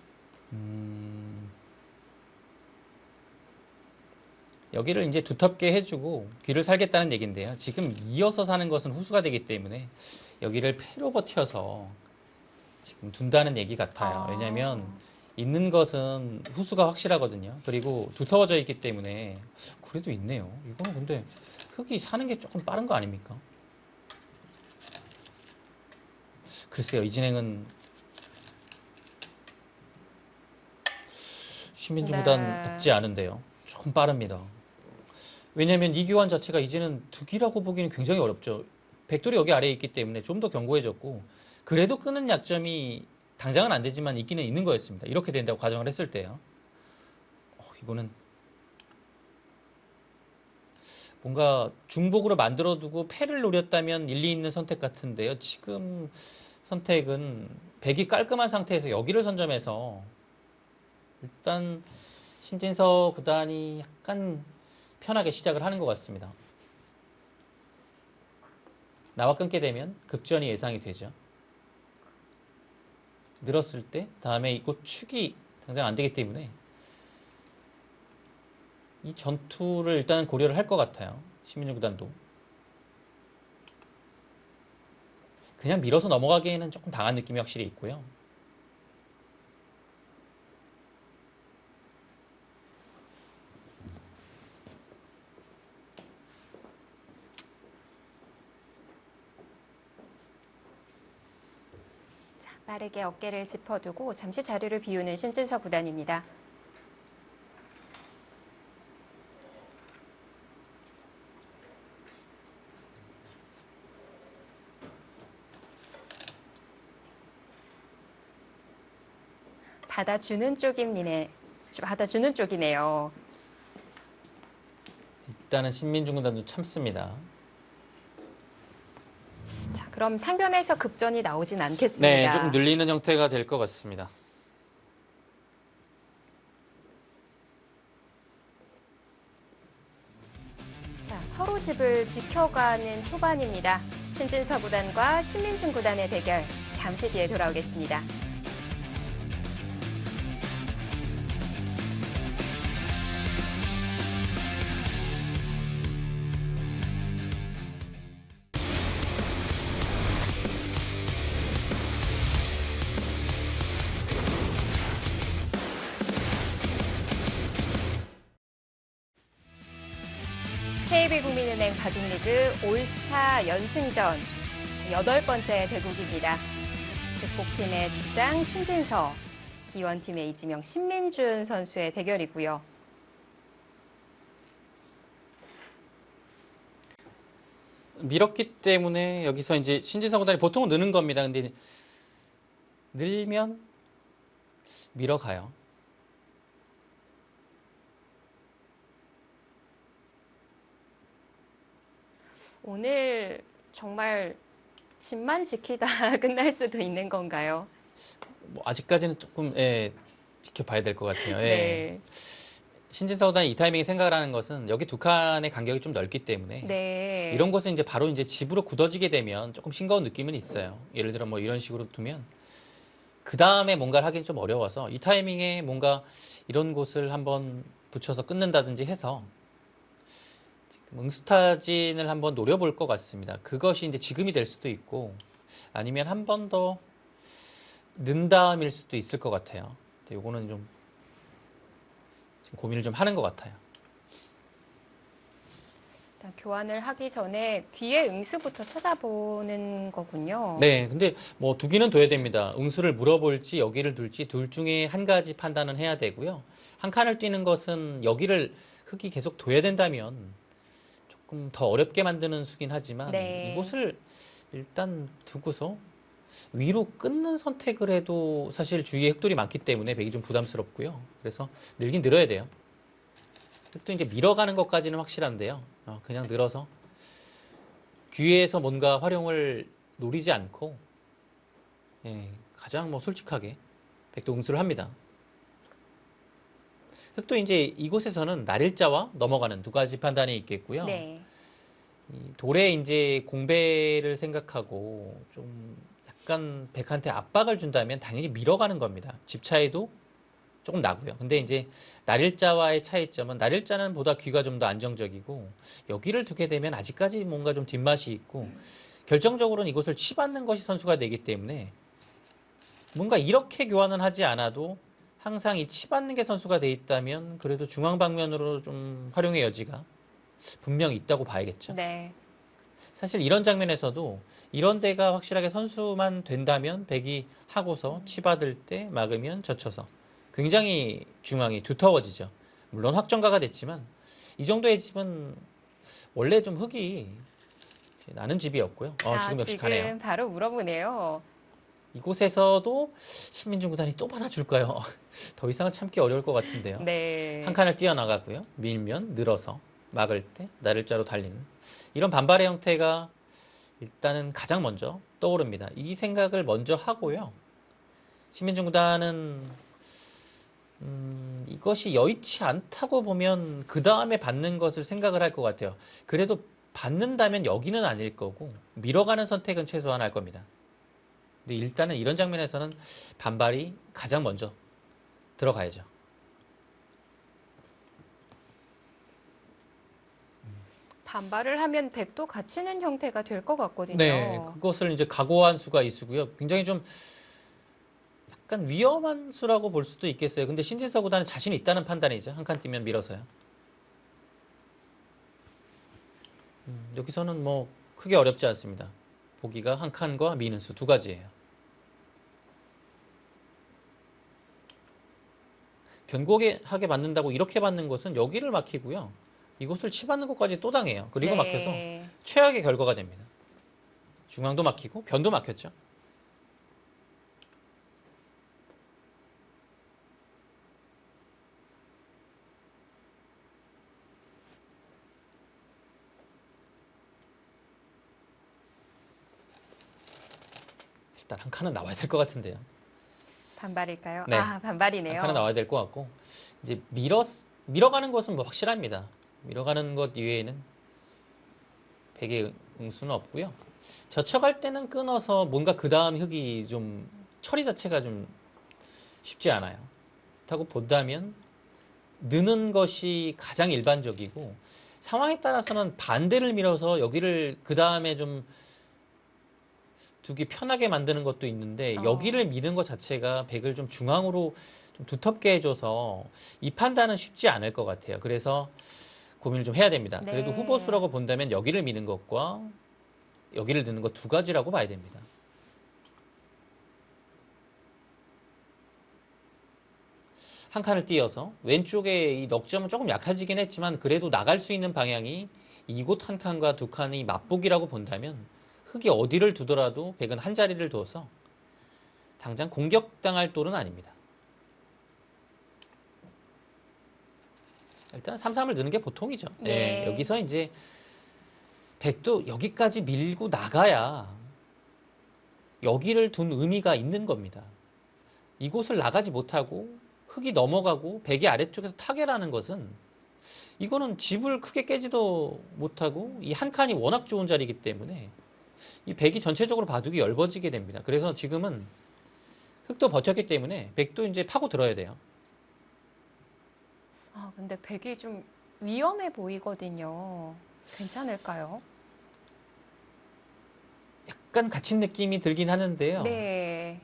S2: 여기를 이제 두텁게 해주고 귀를 살겠다는 얘기인데요. 지금 이어서 사는 것은 후수가 되기 때문에 여기를 패로 버텨서 지금 둔다는 얘기 같아요. 왜냐하면 있는 것은 후수가 확실하거든요. 그리고 두터워져 있기 때문에 그래도 있네요. 이거는 근데 흙이 사는 게 조금 빠른 거 아닙니까? 글쎄요. 이 진행은 신민중구단답지 않은데요. 조금 빠릅니다. 왜냐하면 이 교환 자체가 이제는 득이라고 보기는 굉장히 어렵죠. 백돌이 여기 아래에 있기 때문에 좀 더 견고해졌고 그래도 끄는 약점이 당장은 안 되지만 있기는 있는 거였습니다. 이렇게 된다고 가정을 했을 때요. 이거는 뭔가 중복으로 만들어두고 패를 노렸다면 일리 있는 선택 같은데요. 지금 선택은 백이 깔끔한 상태에서 여기를 선점해서 일단 신진서 구단이 약간 편하게 시작을 하는 것 같습니다. 나와 끊게 되면 급전이 예상이 되죠. 늘었을 때 다음에 이곳 축이 당장 안 되기 때문에 이 전투를 일단 고려를 할 것 같아요. 신민중 구단도. 그냥 밀어서 넘어가기에는 조금 당한 느낌이 확실히 있고요.
S1: 빠르게 어깨를 짚어두고 잠시 자리를 비우는 신진서 구단입니다. 받아주는 쪽이네요.
S2: 일단은 신민중 구단도 참습니다.
S1: 자, 그럼 상변에서 급전이 나오진 않겠습니다.
S2: 네, 조금 늘리는 형태가 될 것 같습니다.
S1: 자, 서로 집을 지켜가는 초반입니다. 신진서 구단과 신민중 구단의 대결 잠시 뒤에 돌아오겠습니다. KB국민은행 바둑리그 올스타 연승전 8번째 대국입니다. 득복팀의 주장 신진서, 기원팀의 이지명 신민준 선수의 대결이고요.
S2: 밀었기 때문에 여기서 이제 신진서 구단이 보통은 느는 겁니다. 근데 늘면 밀어가요.
S1: 오늘 정말 집만 지키다 끝날 수도 있는 건가요?
S2: 뭐 아직까지는 조금 지켜봐야 될 것 같아요.
S1: 네.
S2: 신진서 구단이 이 타이밍에 생각을 하는 것은 여기 두 칸의 간격이 좀 넓기 때문에
S1: 네.
S2: 이런 것은 이제 바로 이제 집으로 굳어지게 되면 조금 싱거운 느낌은 있어요. 예를 들어 뭐 이런 식으로 두면 그 다음에 뭔가를 하기는 좀 어려워서 이 타이밍에 뭔가 이런 곳을 한번 붙여서 끊는다든지 해서 지금 응수타진을 한번 노려볼 것 같습니다. 그것이 이제 지금이 될 수도 있고 아니면 한 번 더 는 다음일 수도 있을 것 같아요. 요거는 좀 지금 고민을 좀 하는 것 같아요.
S1: 교환을 하기 전에 귀의 응수부터 찾아보는 거군요.
S2: 네, 근데 뭐 두기는 둬야 됩니다. 응수를 물어볼지 여기를 둘지 둘 중에 한 가지 판단은 해야 되고요. 한 칸을 뛰는 것은 여기를 흙이 계속 둬야 된다면 조금 더 어렵게 만드는 수긴 하지만
S1: 네.
S2: 이곳을 일단 두고서 위로 끊는 선택을 해도 사실 주위에 흙돌이 많기 때문에 백이 좀 부담스럽고요. 그래서 늘긴 늘어야 돼요. 흙도 이제 밀어가는 것까지는 확실한데요. 그냥 늘어서 귀에서 뭔가 활용을 노리지 않고 가장 뭐 솔직하게 백도 응수를 합니다. 흑도 이제 이곳에서는 날일자와 넘어가는 두 가지 판단이 있겠고요.
S1: 네.
S2: 이 돌의 이제 공배를 생각하고 좀 약간 백한테 압박을 준다면 당연히 밀어가는 겁니다. 집 차이도 조금 나고요. 근데 이제 날일자와의 차이점은 날일자는 보다 귀가 좀 더 안정적이고 여기를 두게 되면 아직까지 뭔가 좀 뒷맛이 있고 결정적으로는 이곳을 치받는 것이 선수가 되기 때문에 뭔가 이렇게 교환은 하지 않아도 항상 이 치받는 게 선수가 돼 있다면 그래도 중앙 방면으로 좀 활용의 여지가 분명히 있다고 봐야겠죠.
S1: 네.
S2: 사실 이런 장면에서도 이런 데가 확실하게 선수만 된다면 백이 하고서 치받을 때 막으면 젖혀서 굉장히 중앙이 두터워지죠. 물론 확정가가 됐지만 이 정도의 집은 원래 좀 흙이 나는 집이었고요. 지금 역시 가네요.
S1: 지금 바로 물어보네요.
S2: 이곳에서도 신민중 구단이 또 받아줄까요? 더 이상은 참기 어려울 것 같은데요.
S1: 네.
S2: 한 칸을 뛰어나가고요. 밀면 늘어서 막을 때 나를자로 달리는 이런 반발의 형태가 일단은 가장 먼저 떠오릅니다. 이 생각을 먼저 하고요. 신민중 구단은 이것이 여의치 않다고 보면 그 다음에 받는 것을 생각을 할 것 같아요. 그래도 받는다면 여기는 아닐 거고 밀어가는 선택은 최소한 할 겁니다. 근데 일단은 이런 장면에서는 반발이 가장 먼저 들어가야죠.
S1: 반발을 하면 백도 갇히는 형태가 될 것 같거든요.
S2: 네, 그것을 이제 각오한 수가 있고요. 굉장히 좀 약간 위험한 수라고 볼 수도 있겠어요. 근데 신진서 구단은 자신이 있다는 판단이죠. 한 칸 뛰면 밀어서요. 여기서는 뭐 크게 어렵지 않습니다. 보기가 한 칸과 미는 수 두 가지예요. 견고하게 맞는다고 이렇게 맞는 것은 여기를 막히고요. 이곳을 치받는 것까지 또 당해요. 그리고 막혀서
S1: 네.
S2: 최악의 결과가 됩니다. 중앙도 막히고 변도 막혔죠. 일단 한 칸은 나와야 될 것 같은데요.
S1: 반발일까요?
S2: 네.
S1: 반발이네요.
S2: 한 칸은 나와야 될 것 같고 이제 밀어가는 것은 뭐 확실합니다. 밀어가는 것 이외에는 백의 응수는 없고요. 젖혀갈 때는 끊어서 뭔가 그 다음 흙이 좀 처리 자체가 좀 쉽지 않아요. 그렇다고 본다면 느는 것이 가장 일반적이고 상황에 따라서는 반대를 밀어서 여기를 그 다음에 좀 두기 편하게 만드는 것도 있는데 여기를 미는 것 자체가 백을 좀 중앙으로 좀 두텁게 해줘서 이 판단은 쉽지 않을 것 같아요. 그래서 고민을 좀 해야 됩니다.
S1: 네.
S2: 그래도 후보수라고 본다면 여기를 미는 것과 여기를 넣는 것 두 가지라고 봐야 됩니다. 한 칸을 띄어서 왼쪽에 이 넉점은 조금 약해지긴 했지만 그래도 나갈 수 있는 방향이 이곳 한 칸과 두 칸이 맞보기라고 본다면 흙이 어디를 두더라도 백은 한 자리를 둬서 당장 공격당할 돌은 아닙니다. 일단 3-3을 넣는 게 보통이죠. 네, 여기서 이제 백도 여기까지 밀고 나가야 여기를 둔 의미가 있는 겁니다. 이곳을 나가지 못하고 흙이 넘어가고 백이 아래쪽에서 타결하는 것은 이거는 집을 크게 깨지도 못하고 이 한 칸이 워낙 좋은 자리이기 때문에 이 백이 전체적으로 바둑이 얇아지게 됩니다. 그래서 지금은 흙도 버텼기 때문에 백도 이제 파고 들어야 돼요.
S1: 근데 백이 좀 위험해 보이거든요. 괜찮을까요?
S2: 약간 갇힌 느낌이 들긴 하는데요.
S1: 네.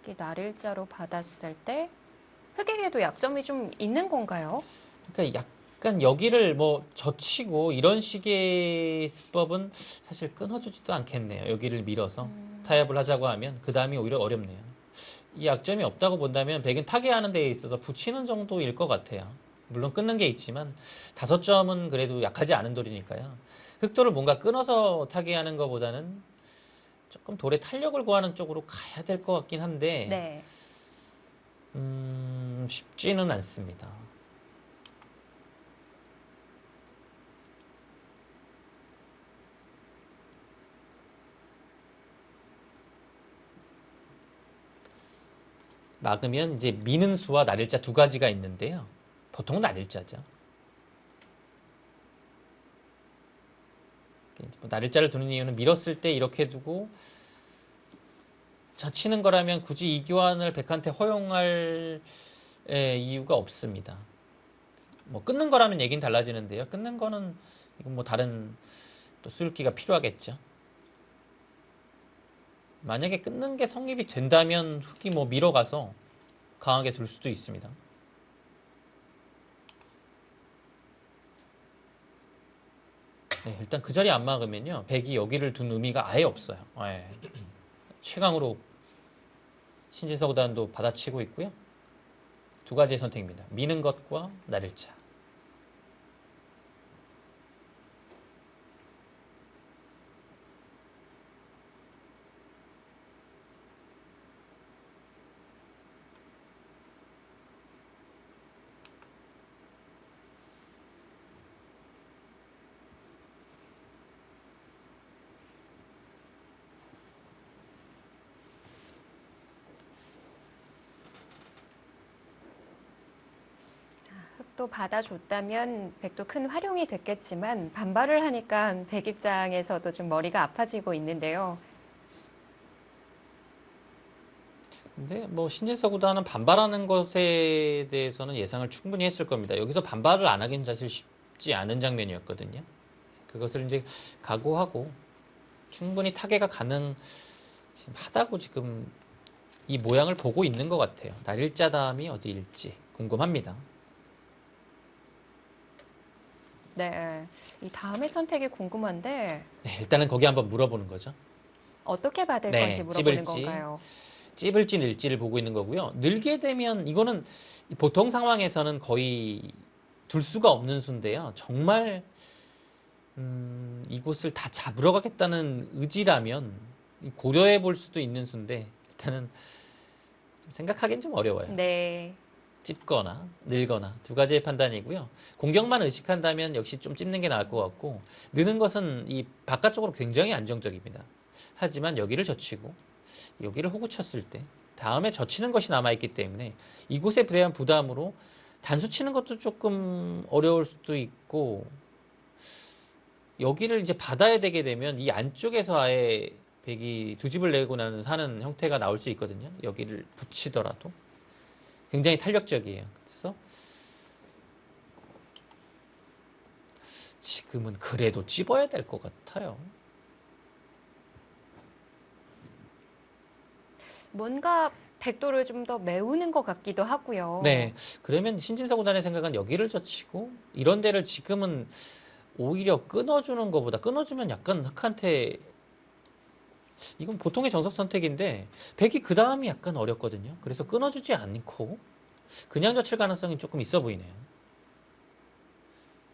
S1: 이렇게 날일자로 받았을 때 흑에게도 약점이 좀 있는 건가요?
S2: 그러니까 약간 여기를 뭐 젖히고 이런 식의 수법은 사실 끊어주지도 않겠네요. 여기를 밀어서 타협을 하자고 하면 그 다음이 오히려 어렵네요. 이 약점이 없다고 본다면 백은 타개하는 데에 있어서 붙이는 정도일 것 같아요. 물론 끊는 게 있지만 5점은 그래도 약하지 않은 돌이니까요. 흑돌을 뭔가 끊어서 타개하는 것보다는 조금 돌의 탄력을 구하는 쪽으로 가야 될 것 같긴 한데
S1: 네.
S2: 쉽지는 않습니다. 막으면 이제 미는 수와 날일자 두 가지가 있는데요. 보통은 날일자죠. 날일자를 두는 이유는 밀었을 때 이렇게 두고 젖히는 거라면 굳이 이 교환을 백한테 허용할 이유가 없습니다. 뭐 끊는 거라면 얘기는 달라지는데요. 끊는 거는 이건 뭐 다른 또 수읽기가 필요하겠죠. 만약에 끊는 게 성립이 된다면 흑이 뭐 밀어가서 강하게 둘 수도 있습니다. 네, 일단 그 자리에 안 막으면요. 백이 여기를 둔 의미가 아예 없어요. 네. 최강으로 신진서 구단도 받아치고 있고요. 두 가지의 선택입니다. 미는 것과 날일자.
S1: 흑도 받아줬다면 백도 큰 활용이 됐겠지만 반발을 하니까 백 입장에서도 좀 머리가 아파지고 있는데요.
S2: 근데 뭐 신진서 구단은 반발하는 것에 대해서는 예상을 충분히 했을 겁니다. 여기서 반발을 안 하긴 사실 쉽지 않은 장면이었거든요. 그것을 이제 각오하고 충분히 타개가 가능하다고 지금 이 모양을 보고 있는 것 같아요. 날일자 다음이 어디일지 궁금합니다.
S1: 네, 이 다음의 선택이 궁금한데
S2: 네, 일단은 거기 한번 물어보는 거죠.
S1: 어떻게 받을
S2: 네,
S1: 건지 물어보는
S2: 찝을지.
S1: 건가요?
S2: 찝을지 늘지를 보고 있는 거고요. 늘게 되면 이거는 보통 상황에서는 거의 둘 수가 없는 수인데요. 정말 이곳을 다 잡으러 가겠다는 의지라면 고려해 볼 수도 있는 수인데 일단은 좀 생각하기는 좀 어려워요.
S1: 네.
S2: 찝거나 늘거나 두 가지의 판단이고요. 공격만 의식한다면 역시 좀 찝는 게 나을 것 같고 느는 것은 이 바깥쪽으로 굉장히 안정적입니다. 하지만 여기를 젖히고 여기를 호구 쳤을 때 다음에 젖히는 것이 남아있기 때문에 이곳에 대한 부담으로 단수 치는 것도 조금 어려울 수도 있고 여기를 이제 받아야 되게 되면 이 안쪽에서 아예 백이 두 집을 내고 나는 사는 형태가 나올 수 있거든요. 여기를 붙이더라도 굉장히 탄력적이에요. 그래서 지금은 그래도 찝어야 될 것 같아요.
S1: 뭔가 백도를 좀 더 메우는 것 같기도 하고요.
S2: 네. 그러면 신진서 구단의 생각은 여기를 젖히고 이런 데를 지금은 오히려 끊어주는 것보다 끊어주면 약간 흑한테 이건 보통의 정석 선택인데 백이 그 다음이 약간 어렵거든요. 그래서 끊어주지 않고 그냥 젖힐 가능성이 조금 있어 보이네요.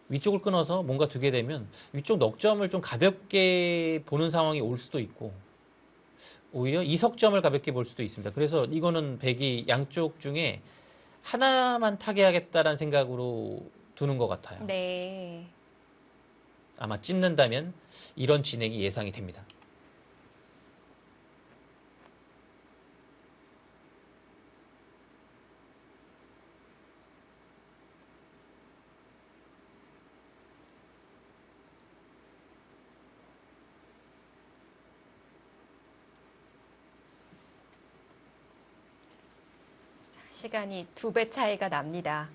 S2: 위쪽을 끊어서 뭔가 두게 되면 위쪽 넉점을 좀 가볍게 보는 상황이 올 수도 있고 오히려 이석점을 가볍게 볼 수도 있습니다. 그래서 이거는 백이 양쪽 중에 하나만 타개하겠다라는 생각으로 두는 것 같아요.
S1: 네.
S2: 아마 찝는다면 이런 진행이 예상이 됩니다.
S1: 시간이 2배 차이가 납니다.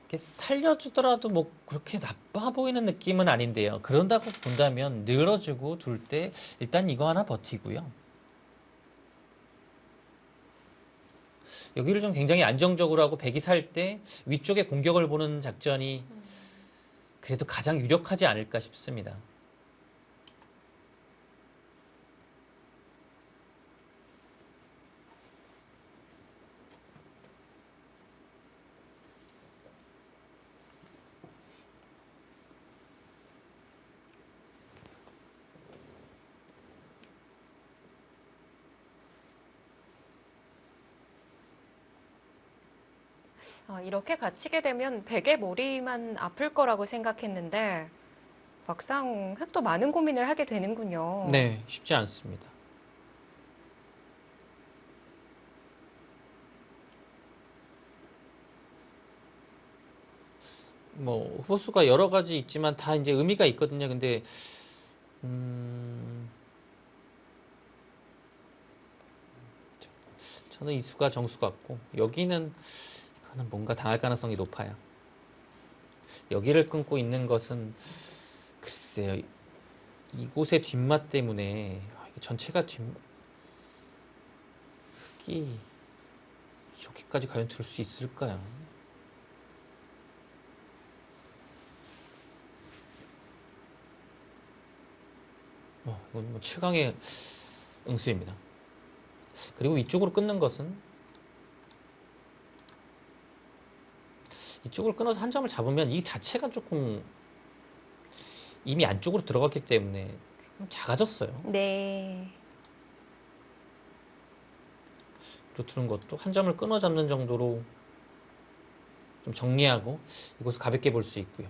S2: 이렇게 살려주더라도 뭐 그렇게 나빠 보이는 느낌은 아닌데요. 그런다고 본다면 늘어주고 둘 때 일단 이거 하나 버티고요. 여기를 좀 굉장히 안정적으로 하고 백이 살 때 위쪽에 공격을 보는 작전이 그래도 가장 유력하지 않을까 싶습니다.
S1: 이렇게 갇히게 되면 백의 머리만 아플 거라고 생각했는데 막상 흙도 많은 고민을 하게 되는군요.
S2: 네, 쉽지 않습니다. 뭐 후보 수가 여러 가지 있지만 다 이제 의미가 있거든요. 근데 저는 이 수가 정수 같고 여기는 이거는 뭔가 당할 가능성이 높아요. 여기를 끊고 있는 것은 글쎄요. 이곳의 뒷맛 때문에 이게 전체가 흙이 이렇게까지 과연 들 수 있을까요? 이건 뭐 최강의 응수입니다. 그리고 위쪽으로 끊는 것은 이쪽을 끊어서 한 점을 잡으면 이 자체가 조금 이미 안쪽으로 들어갔기 때문에 좀 작아졌어요.
S1: 네.
S2: 루트는 것도 한 점을 끊어 잡는 정도로 좀 정리하고 이곳을 가볍게 볼 수 있고요.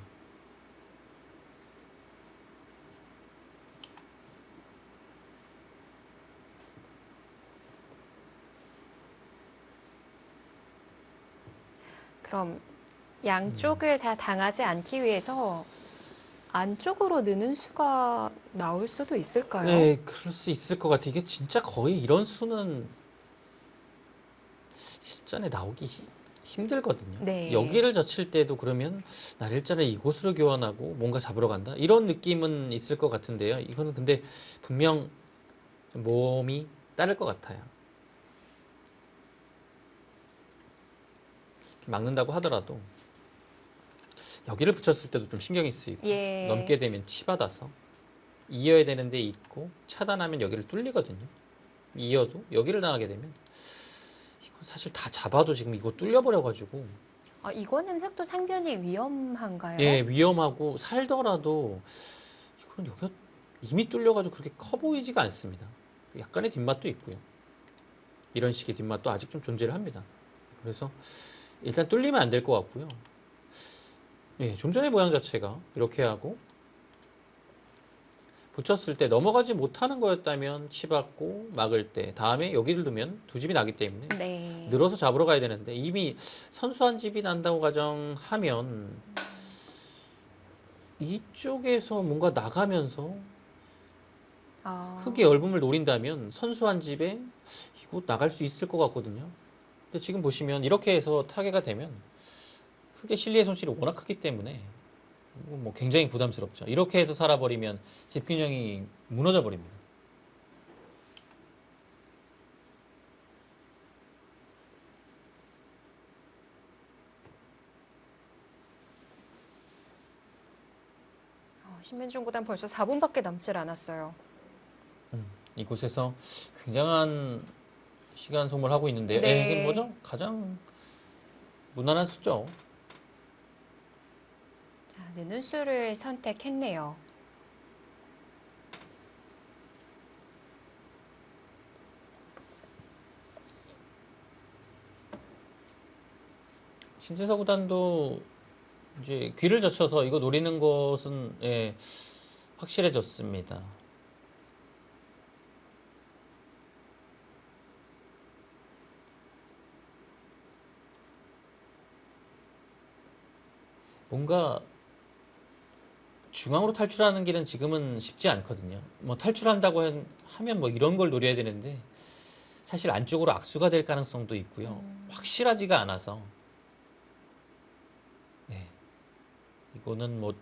S1: 그럼 양쪽을 다 당하지 않기 위해서 안쪽으로 느는 수가 나올 수도 있을까요?
S2: 네, 그럴 수 있을 것 같아요. 이게 진짜 거의 이런 수는 실전에 나오기 힘들거든요.
S1: 네.
S2: 여기를 젖힐 때도 그러면 날일자를 이곳으로 교환하고 뭔가 잡으러 간다? 이런 느낌은 있을 것 같은데요. 이거는 근데 분명 모험이 따를 것 같아요. 막는다고 하더라도 여기를 붙였을 때도 좀 신경이 쓰이고
S1: 예.
S2: 넘게 되면 치받아서 이어야 되는데 있고 차단하면 여기를 뚫리거든요. 이어도 여기를 당하게 되면 이거 사실 다 잡아도 지금 이거 뚫려버려가지고
S1: 이거는 흙도 상변이 위험한가요?
S2: 예, 위험하고 살더라도 이건 여기가 이미 뚫려가지고 그렇게 커 보이지가 않습니다. 약간의 뒷맛도 있고요. 이런 식의 뒷맛도 아직 좀 존재를 합니다. 그래서 일단 뚫리면 안 될 것 같고요. 예, 좀 전의 모양 자체가 이렇게 하고 붙였을 때 넘어가지 못하는 거였다면 치받고 막을 때 다음에 여기를 두면 두 집이 나기 때문에
S1: 네.
S2: 늘어서 잡으러 가야 되는데 이미 선수한 집이 난다고 가정하면 이쪽에서 뭔가 나가면서 흙의 엷음을 노린다면 선수한 집에 이곳 나갈 수 있을 것 같거든요. 근데 지금 보시면 이렇게 해서 타개가 되면 흙의 실리의 손실이 워낙 크기 때문에 뭐 굉장히 부담스럽죠. 이렇게 해서 살아버리면 집균형이 무너져 버립니다.
S1: 신민중 구단 벌써 4분밖에 남질 않았어요.
S2: 이곳에서 굉장한 시간 소모를 하고 있는데요.
S1: 네.
S2: 이게 뭐죠? 가장 무난한 수죠.
S1: 자, 느는 수를 선택했네요.
S2: 신진서 구단도 이제 귀를 젖혀서 이거 노리는 것은 예, 확실해졌습니다. 뭔가 중앙으로 탈출하는 길은 지금은 쉽지 않거든요. 뭐 탈출한다고 하면 뭐 이런 걸 노려야 되는데 사실 안쪽으로 악수가 될 가능성도 있고요. 확실하지가 않아서 네. 이거는 뭐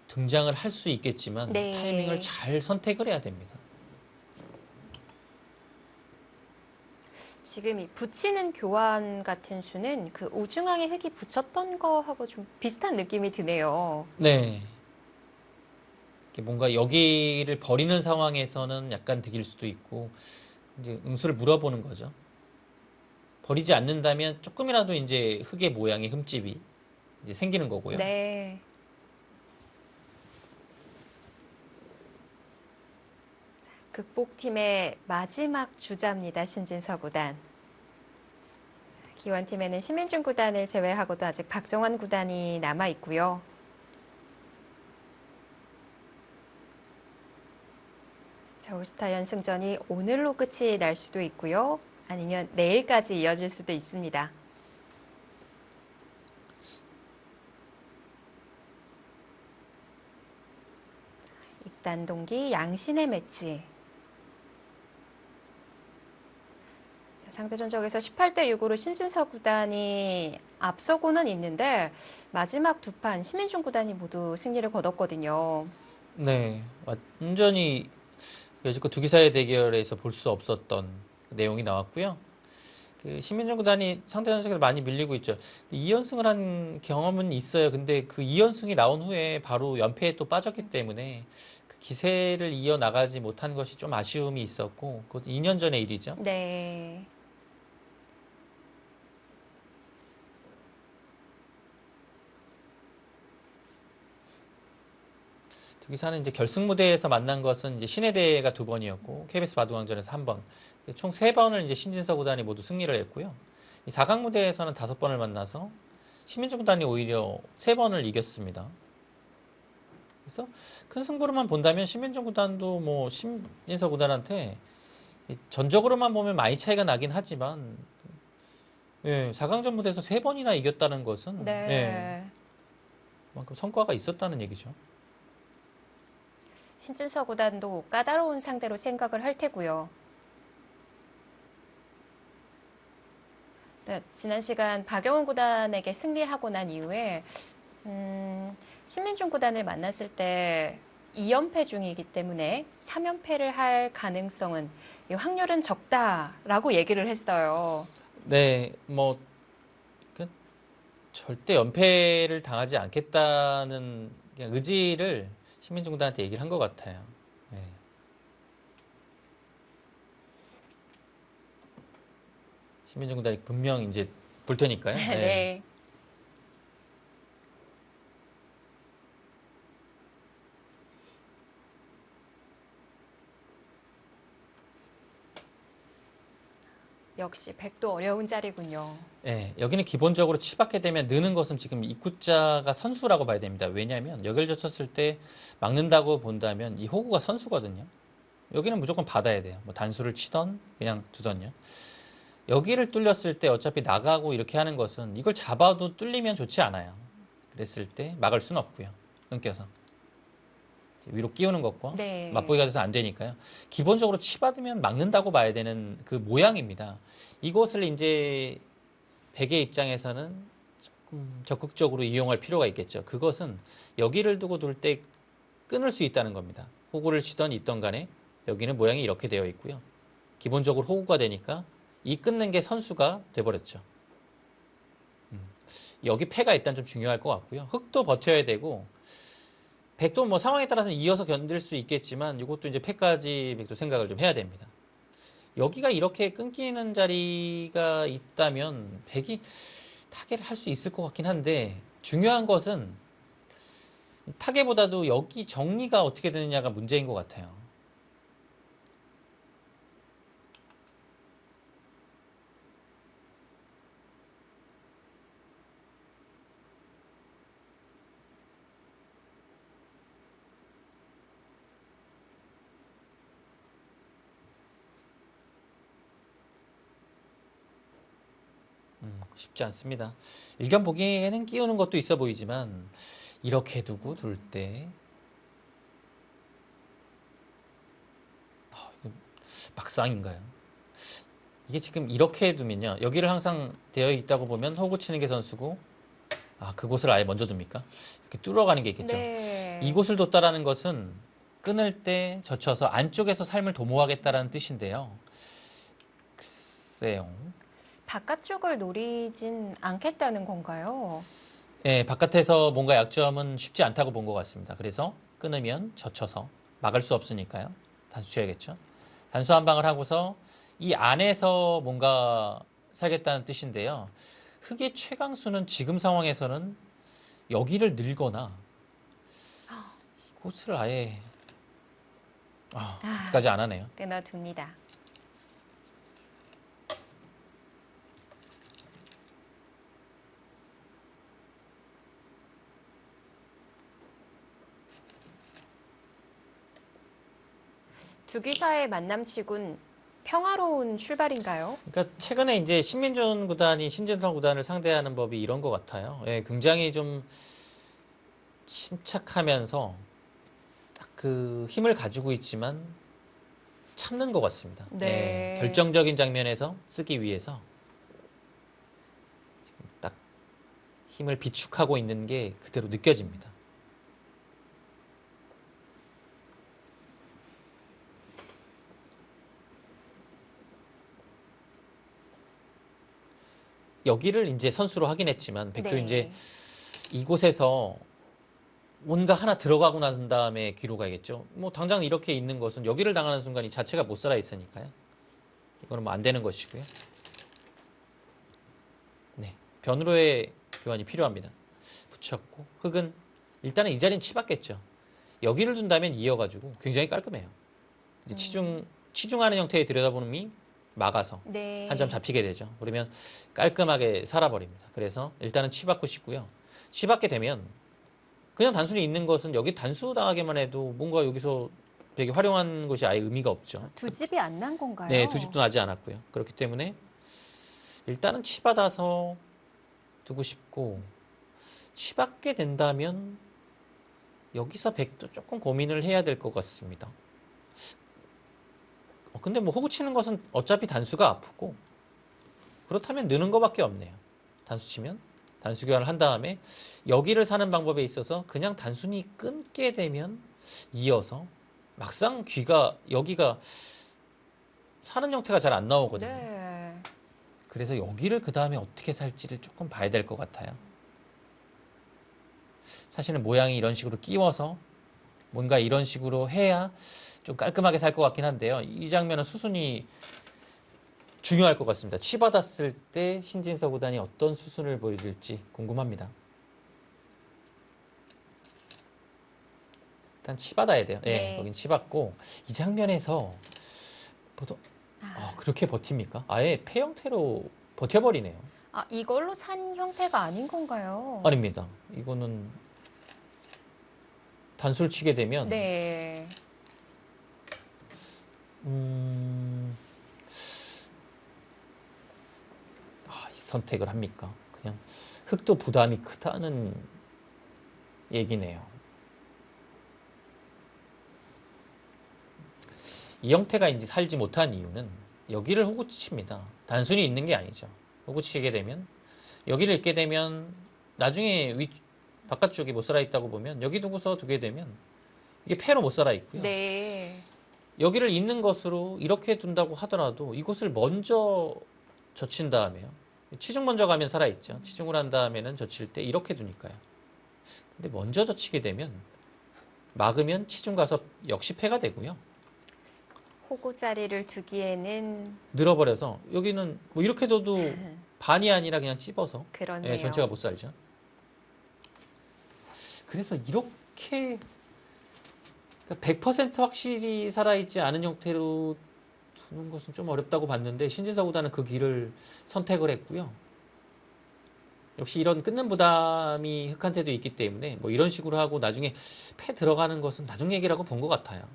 S2: 등장을 할 수 있겠지만
S1: 네.
S2: 타이밍을 잘 선택을 해야 됩니다.
S1: 지금 이 붙이는 교환 같은 수는 그 우중앙에 흙이 붙였던 거하고 좀 비슷한 느낌이 드네요.
S2: 네. 이렇게 뭔가 여기를 버리는 상황에서는 약간 득일 수도 있고 이제 응수를 물어보는 거죠. 버리지 않는다면 조금이라도 이제 흙의 모양의 흠집이 이제 생기는 거고요.
S1: 네. 자, 극복팀의 마지막 주자입니다. 신진서 구단. 자, 기원팀에는 신민중 구단을 제외하고도 아직 박정환 구단이 남아 있고요. 자, 올스타 연승전이 오늘로 끝이 날 수도 있고요. 아니면 내일까지 이어질 수도 있습니다. 입단 동기 양신의 매치. 자, 상대 전적에서 18대 6으로 신진서 구단이 앞서고는 있는데 마지막 두 판 신민중 구단이 모두 승리를 거뒀거든요.
S2: 네, 완전히 여지껏 두 기사의 대결에서 볼 수 없었던 내용이 나왔고요. 그 신민정 구단이 상대 전적에서 많이 밀리고 있죠. 2연승을 한 경험은 있어요. 근데 그 2연승이 나온 후에 바로 연패에 또 빠졌기 때문에 그 기세를 이어나가지 못한 것이 좀 아쉬움이 있었고, 그것도 2년 전의 일이죠.
S1: 네.
S2: 두 기사는 이제 결승 무대에서 만난 것은 이제 신해대가 2번이었고, KBS 바둑왕전에서 1번. 총 3번을 이제 신진서 구단이 모두 승리를 했고요. 이 4강 무대에서는 5번을 만나서 신민중 구단이 오히려 3번을 이겼습니다. 그래서 큰 승부로만 본다면 신민중 구단도 뭐 신진서 구단한테 전적으로만 보면 많이 차이가 나긴 하지만, 예, 4강전 무대에서 3번이나 이겼다는 것은 예,
S1: 네.
S2: 그만큼 성과가 있었다는 얘기죠.
S1: 신진서 구단도 까다로운 상대로 생각을 할 테고요. 네, 지난 시간 박영훈 구단에게 승리하고 난 이후에 신민중 구단을 만났을 때 2연패 중이기 때문에 3연패를 할 가능성은 이 확률은 적다라고 얘기를 했어요.
S2: 네, 뭐 그 절대 연패를 당하지 않겠다는 그냥 의지를 신민중 구단한테 얘기를 한 것 같아요. 예. 신민중 구단이 분명 이제 볼 테니까요. 예.
S1: 네. 역시 백도 어려운 자리군요.
S2: 예, 여기는 기본적으로 치받게 되면 느는 것은 지금 입구자가 선수라고 봐야 됩니다. 왜냐하면 여기를 젖혔을 때 막는다고 본다면 이 호구가 선수거든요. 여기는 무조건 받아야 돼요. 뭐 단수를 치던 그냥 두던요. 여기를 뚫렸을 때 어차피 나가고 이렇게 하는 것은 이걸 잡아도 뚫리면 좋지 않아요. 그랬을 때 막을 수는 없고요. 끊겨서. 위로 끼우는 것과
S1: 네.
S2: 맞보기가 돼서 안 되니까요. 기본적으로 치받으면 막는다고 봐야 되는 그 모양입니다. 이것을 이제 백의 입장에서는 조금 적극적으로 이용할 필요가 있겠죠. 그것은 여기를 두고 둘 때 끊을 수 있다는 겁니다. 호구를 치던 있던 간에 여기는 모양이 이렇게 되어 있고요. 기본적으로 호구가 되니까 이 끊는 게 선수가 돼버렸죠. 여기 패가 일단 좀 중요할 것 같고요. 흑도 버텨야 되고 백도 뭐 상황에 따라서 이어서 견딜 수 있겠지만 이것도 이제 패까지 백도 생각을 좀 해야 됩니다. 여기가 이렇게 끊기는 자리가 있다면 백이 타개를 할 수 있을 것 같긴 한데 중요한 것은 타개보다도 여기 정리가 어떻게 되느냐가 문제인 것 같아요. 쉽지 않습니다. 일견 보기에는 끼우는 것도 있어 보이지만 이렇게 두고 둘 때 이거 막상인가요? 이게 지금 이렇게 두면요. 여기를 항상 되어 있다고 보면 호구 치는 게 선수고 그곳을 아예 먼저 둡니까? 이렇게 뚫어가는 게 있겠죠.
S1: 네.
S2: 이곳을 뒀다라는 것은 끊을 때 젖혀서 안쪽에서 삶을 도모하겠다라는 뜻인데요. 글쎄요.
S1: 바깥쪽을 노리진 않겠다는 건가요?
S2: 예, 바깥에서 뭔가 약점은 쉽지 않다고 본 것 같습니다. 그래서 끊으면 젖혀서 막을 수 없으니까요. 단수 쳐야겠죠. 단수 한 방을 하고서 이 안에서 뭔가 살겠다는 뜻인데요. 흑의 최강수는 지금 상황에서는 여기를 늘거나 이곳을 아예 여기까지 안 하네요.
S1: 끊어둡니다. 두 기사의 만남치곤 평화로운 출발인가요?
S2: 그러니까 최근에 이제 신민준 구단이 신진성 구단을 상대하는 법이 이런 것 같아요. 예, 굉장히 좀 침착하면서 딱 그 힘을 가지고 있지만 참는 것 같습니다.
S1: 네.
S2: 예, 결정적인 장면에서 쓰기 위해서 지금 딱 힘을 비축하고 있는 게 그대로 느껴집니다. 여기를 이제 선수로 하긴 했지만 백도
S1: 네.
S2: 이제 이곳에서 뭔가 하나 들어가고 난 다음에 귀로 가야겠죠. 뭐 당장 이렇게 있는 것은 여기를 당하는 순간 이 자체가 못 살아 있으니까요. 이거는 뭐 안 되는 것이고요. 네, 변으로의 교환이 필요합니다. 붙였고 흑은 일단은 이 자리는 치받겠죠. 여기를 둔다면 이어가지고 굉장히 깔끔해요. 이제 치중하는 형태의 들여다보름이 막아서
S1: 네.
S2: 한 점 잡히게 되죠. 그러면 깔끔하게 살아버립니다. 그래서 일단은 치받고 싶고요. 치받게 되면 그냥 단순히 있는 것은 여기 단수 당하게만 해도 뭔가 여기서 되게 활용한 것이 아예 의미가 없죠.
S1: 두 집이 안 난 건가요?
S2: 네, 두 집도 나지 않았고요. 그렇기 때문에 일단은 치받아서 두고 싶고 치받게 된다면 여기서 백도 조금 고민을 해야 될 것 같습니다. 근데 뭐 호구 치는 것은 어차피 단수가 아프고 그렇다면 느는 것밖에 없네요. 단수 치면 단수 교환을 한 다음에 여기를 사는 방법에 있어서 그냥 단순히 끊게 되면 이어서 막상 귀가 여기가 사는 형태가 잘 안 나오거든요.
S1: 네.
S2: 그래서 여기를 그 다음에 어떻게 살지를 조금 봐야 될 것 같아요. 사실은 모양이 이런 식으로 끼워서 뭔가 이런 식으로 해야 좀 깔끔하게 살 것 같긴 한데요. 이 장면은 수순이 중요할 것 같습니다. 치받았을 때 신진서 구단이 어떤 수순을 보여줄지 궁금합니다. 일단 치받아야 돼요. 예,
S1: 네.
S2: 여긴 치받고 이 장면에서 보통 그렇게 버팁니까? 아예 폐 형태로 버텨버리네요.
S1: 아, 이걸로 산 형태가 아닌 건가요?
S2: 아닙니다. 이거는 단수를 치게 되면
S1: 네.
S2: 이 선택을 합니까? 그냥 흑도 부담이 크다는 얘기네요. 이 형태가 이제 살지 못한 이유는 여기를 호구칩니다. 단순히 있는 게 아니죠. 호구치게 되면 여기를 있게 되면 나중에 바깥쪽이 못 살아 있다고 보면 여기 두고서 두게 되면 이게 폐로 못 살아 있고요.
S1: 네.
S2: 여기를 있는 것으로 이렇게 둔다고 하더라도 이곳을 먼저 젖힌 다음에요. 치중 먼저 가면 살아있죠. 치중을 한 다음에는 젖힐 때 이렇게 두니까요. 근데 먼저 젖히게 되면 막으면 치중 가서 역시 폐가 되고요.
S1: 호구 자리를 두기에는
S2: 늘어버려서 여기는 뭐 이렇게 둬도 반이 아니라 그냥 찝어서
S1: 그렇네요.
S2: 예, 전체가 못 살죠. 그래서 이렇게 100% 확실히 살아있지 않은 형태로 두는 것은 좀 어렵다고 봤는데 신진서 구단은 그 길을 선택을 했고요. 역시 이런 끊는 부담이 흑한테도 있기 때문에 뭐 이런 식으로 하고 나중에 패 들어가는 것은 나중 얘기라고 본 것 같아요.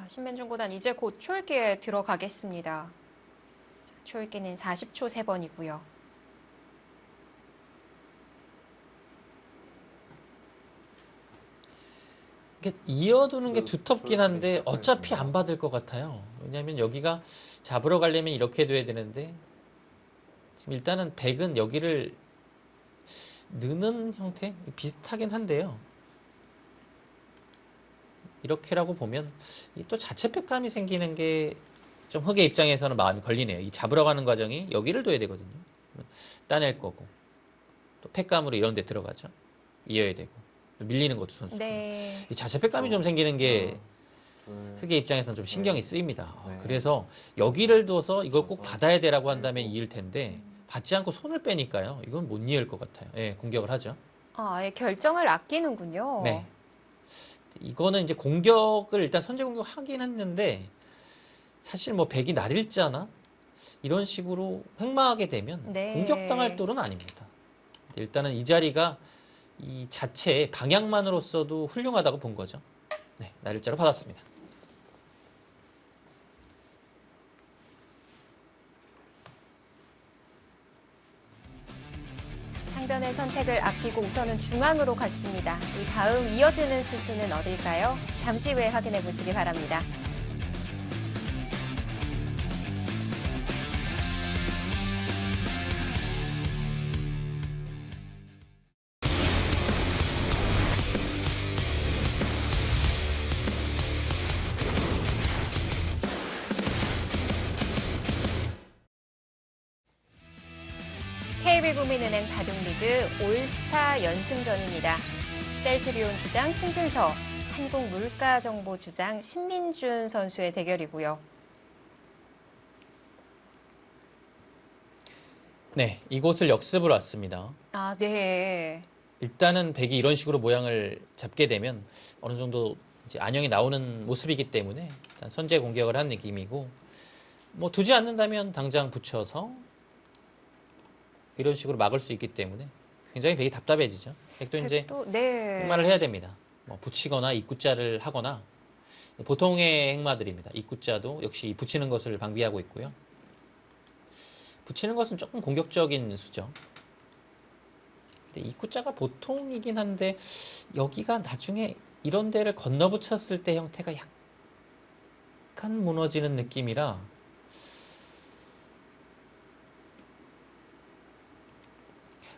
S1: 신민중 구단 이제 곧 초읽기에 들어가겠습니다. 초읽기는 40초 3번이고요.
S2: 이어두는 게 두텁긴 한데 어차피 안 받을 것 같아요. 왜냐하면 여기가 잡으러 가려면 이렇게 돼야 되는데 지금 일단은 백은 여기를 느는 형태 비슷하긴 한데요. 이렇게라고 보면 또 자체팩감이 생기는 게 좀 흑의 입장에서는 마음이 걸리네요. 이 잡으러 가는 과정이 여기를 둬야 되거든요. 따낼 거고 또 팩감으로 이런 데 들어가죠. 이어야 되고 밀리는 것도 선수고
S1: 네.
S2: 이 자체팩감이 좀 생기는 게 흑의 입장에서는 좀 신경이 쓰입니다. 그래서 여기를 둬서 이걸 꼭 받아야 되라고 한다면 이을 텐데 받지 않고 손을 빼니까요. 이건 못 이을 것 같아요. 예, 공격을 하죠.
S1: 아예 결정을 아끼는군요.
S2: 네. 이거는 이제 공격을 일단 선제 공격 하긴 했는데
S3: 사실 뭐 백이 날일자나 이런 식으로 횡마하게 되면
S1: 네.
S3: 공격당할 돌은 아닙니다. 일단은 이 자리가 이 자체의 방향만으로서도 훌륭하다고 본 거죠. 네, 날일자로 받았습니다.
S1: 상변의 선택을 아끼고 우선은 중앙으로 갔습니다. 이 다음 이어지는 수순은 어딜까요? 잠시 후에 확인해 보시기 바랍니다. KB국민은행 바둑리그 올스타 연승전입니다. 셀트리온 주장 신진서, 한국물가정보 주장 신민준 선수의 대결이고요.
S3: 네, 이곳을 역습을 왔습니다.
S1: 아, 네.
S3: 일단은 백이 이런 식으로 모양을 잡게 되면 어느 정도 이제 안형이 나오는 모습이기 때문에 일단 선제 공격을 한 느낌이고, 뭐 두지 않는다면 당장 붙여서 이런 식으로 막을 수 있기 때문에 굉장히 백이 답답해지죠. 백도 이제
S1: 네.
S3: 행마를 해야 됩니다. 뭐 붙이거나 입구자를 하거나, 보통의 행마들입니다. 입구자도 역시 붙이는 것을 방비하고 있고요. 붙이는 것은 조금 공격적인 수죠. 근데 입구자가 보통이긴 한데 여기가 나중에 이런 데를 건너붙였을 때 형태가 약간 무너지는 느낌이라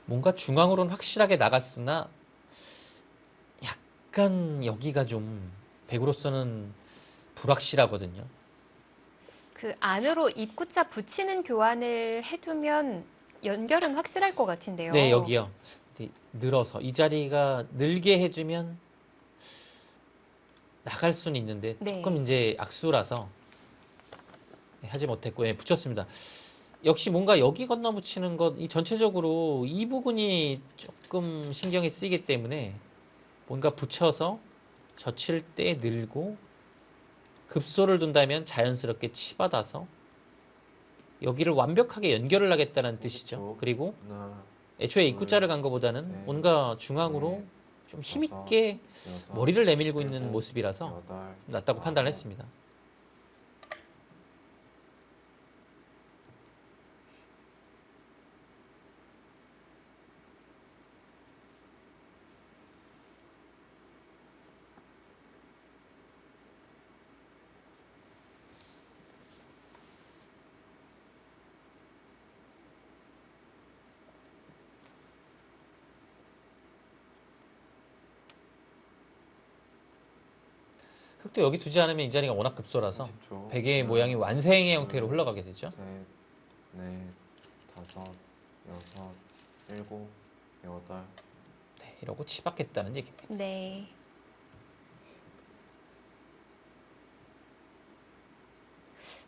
S3: 뭔가 중앙으로는 확실하게 나갔으나 약간 여기가 좀 백으로서는 불확실하거든요.
S1: 그 안으로 입구자 붙이는 교환을 해두면 연결은 확실할 것 같은데요.
S3: 네, 여기요. 늘어서 이 자리가 늘게 해주면 나갈 수는 있는데
S1: 네.
S3: 조금 이제 악수라서 하지 못했고, 예, 붙였습니다. 역시 뭔가 여기 건너 붙이는 것, 이 전체적으로 이 부분이 조금 신경이 쓰이기 때문에 뭔가 붙여서 젖힐 때 늘고 급소를 둔다면 자연스럽게 치받아서 여기를 완벽하게 연결을 하겠다는 뜻이죠. 그리고
S4: 하나,
S3: 애초에 입구자를 간 것보다는 뭔가 중앙으로 좀 힘있게
S4: 여섯,
S3: 머리를 내밀고 있는
S4: 일곱,
S3: 모습이라서
S4: 여덟,
S3: 낫다고
S4: 아홉,
S3: 판단을 했습니다. 흑도 여기 두지 않으면 이 자리가 워낙 급소라서
S4: 30초.
S3: 베개의
S4: 하나,
S3: 모양이 완생의 형태로
S4: 둘,
S3: 흘러가게 되죠.
S4: 셋, 넷, 다섯, 여섯, 일곱, 여덟.
S3: 네, 이러고 치받겠다는 얘기입니다.
S1: 네.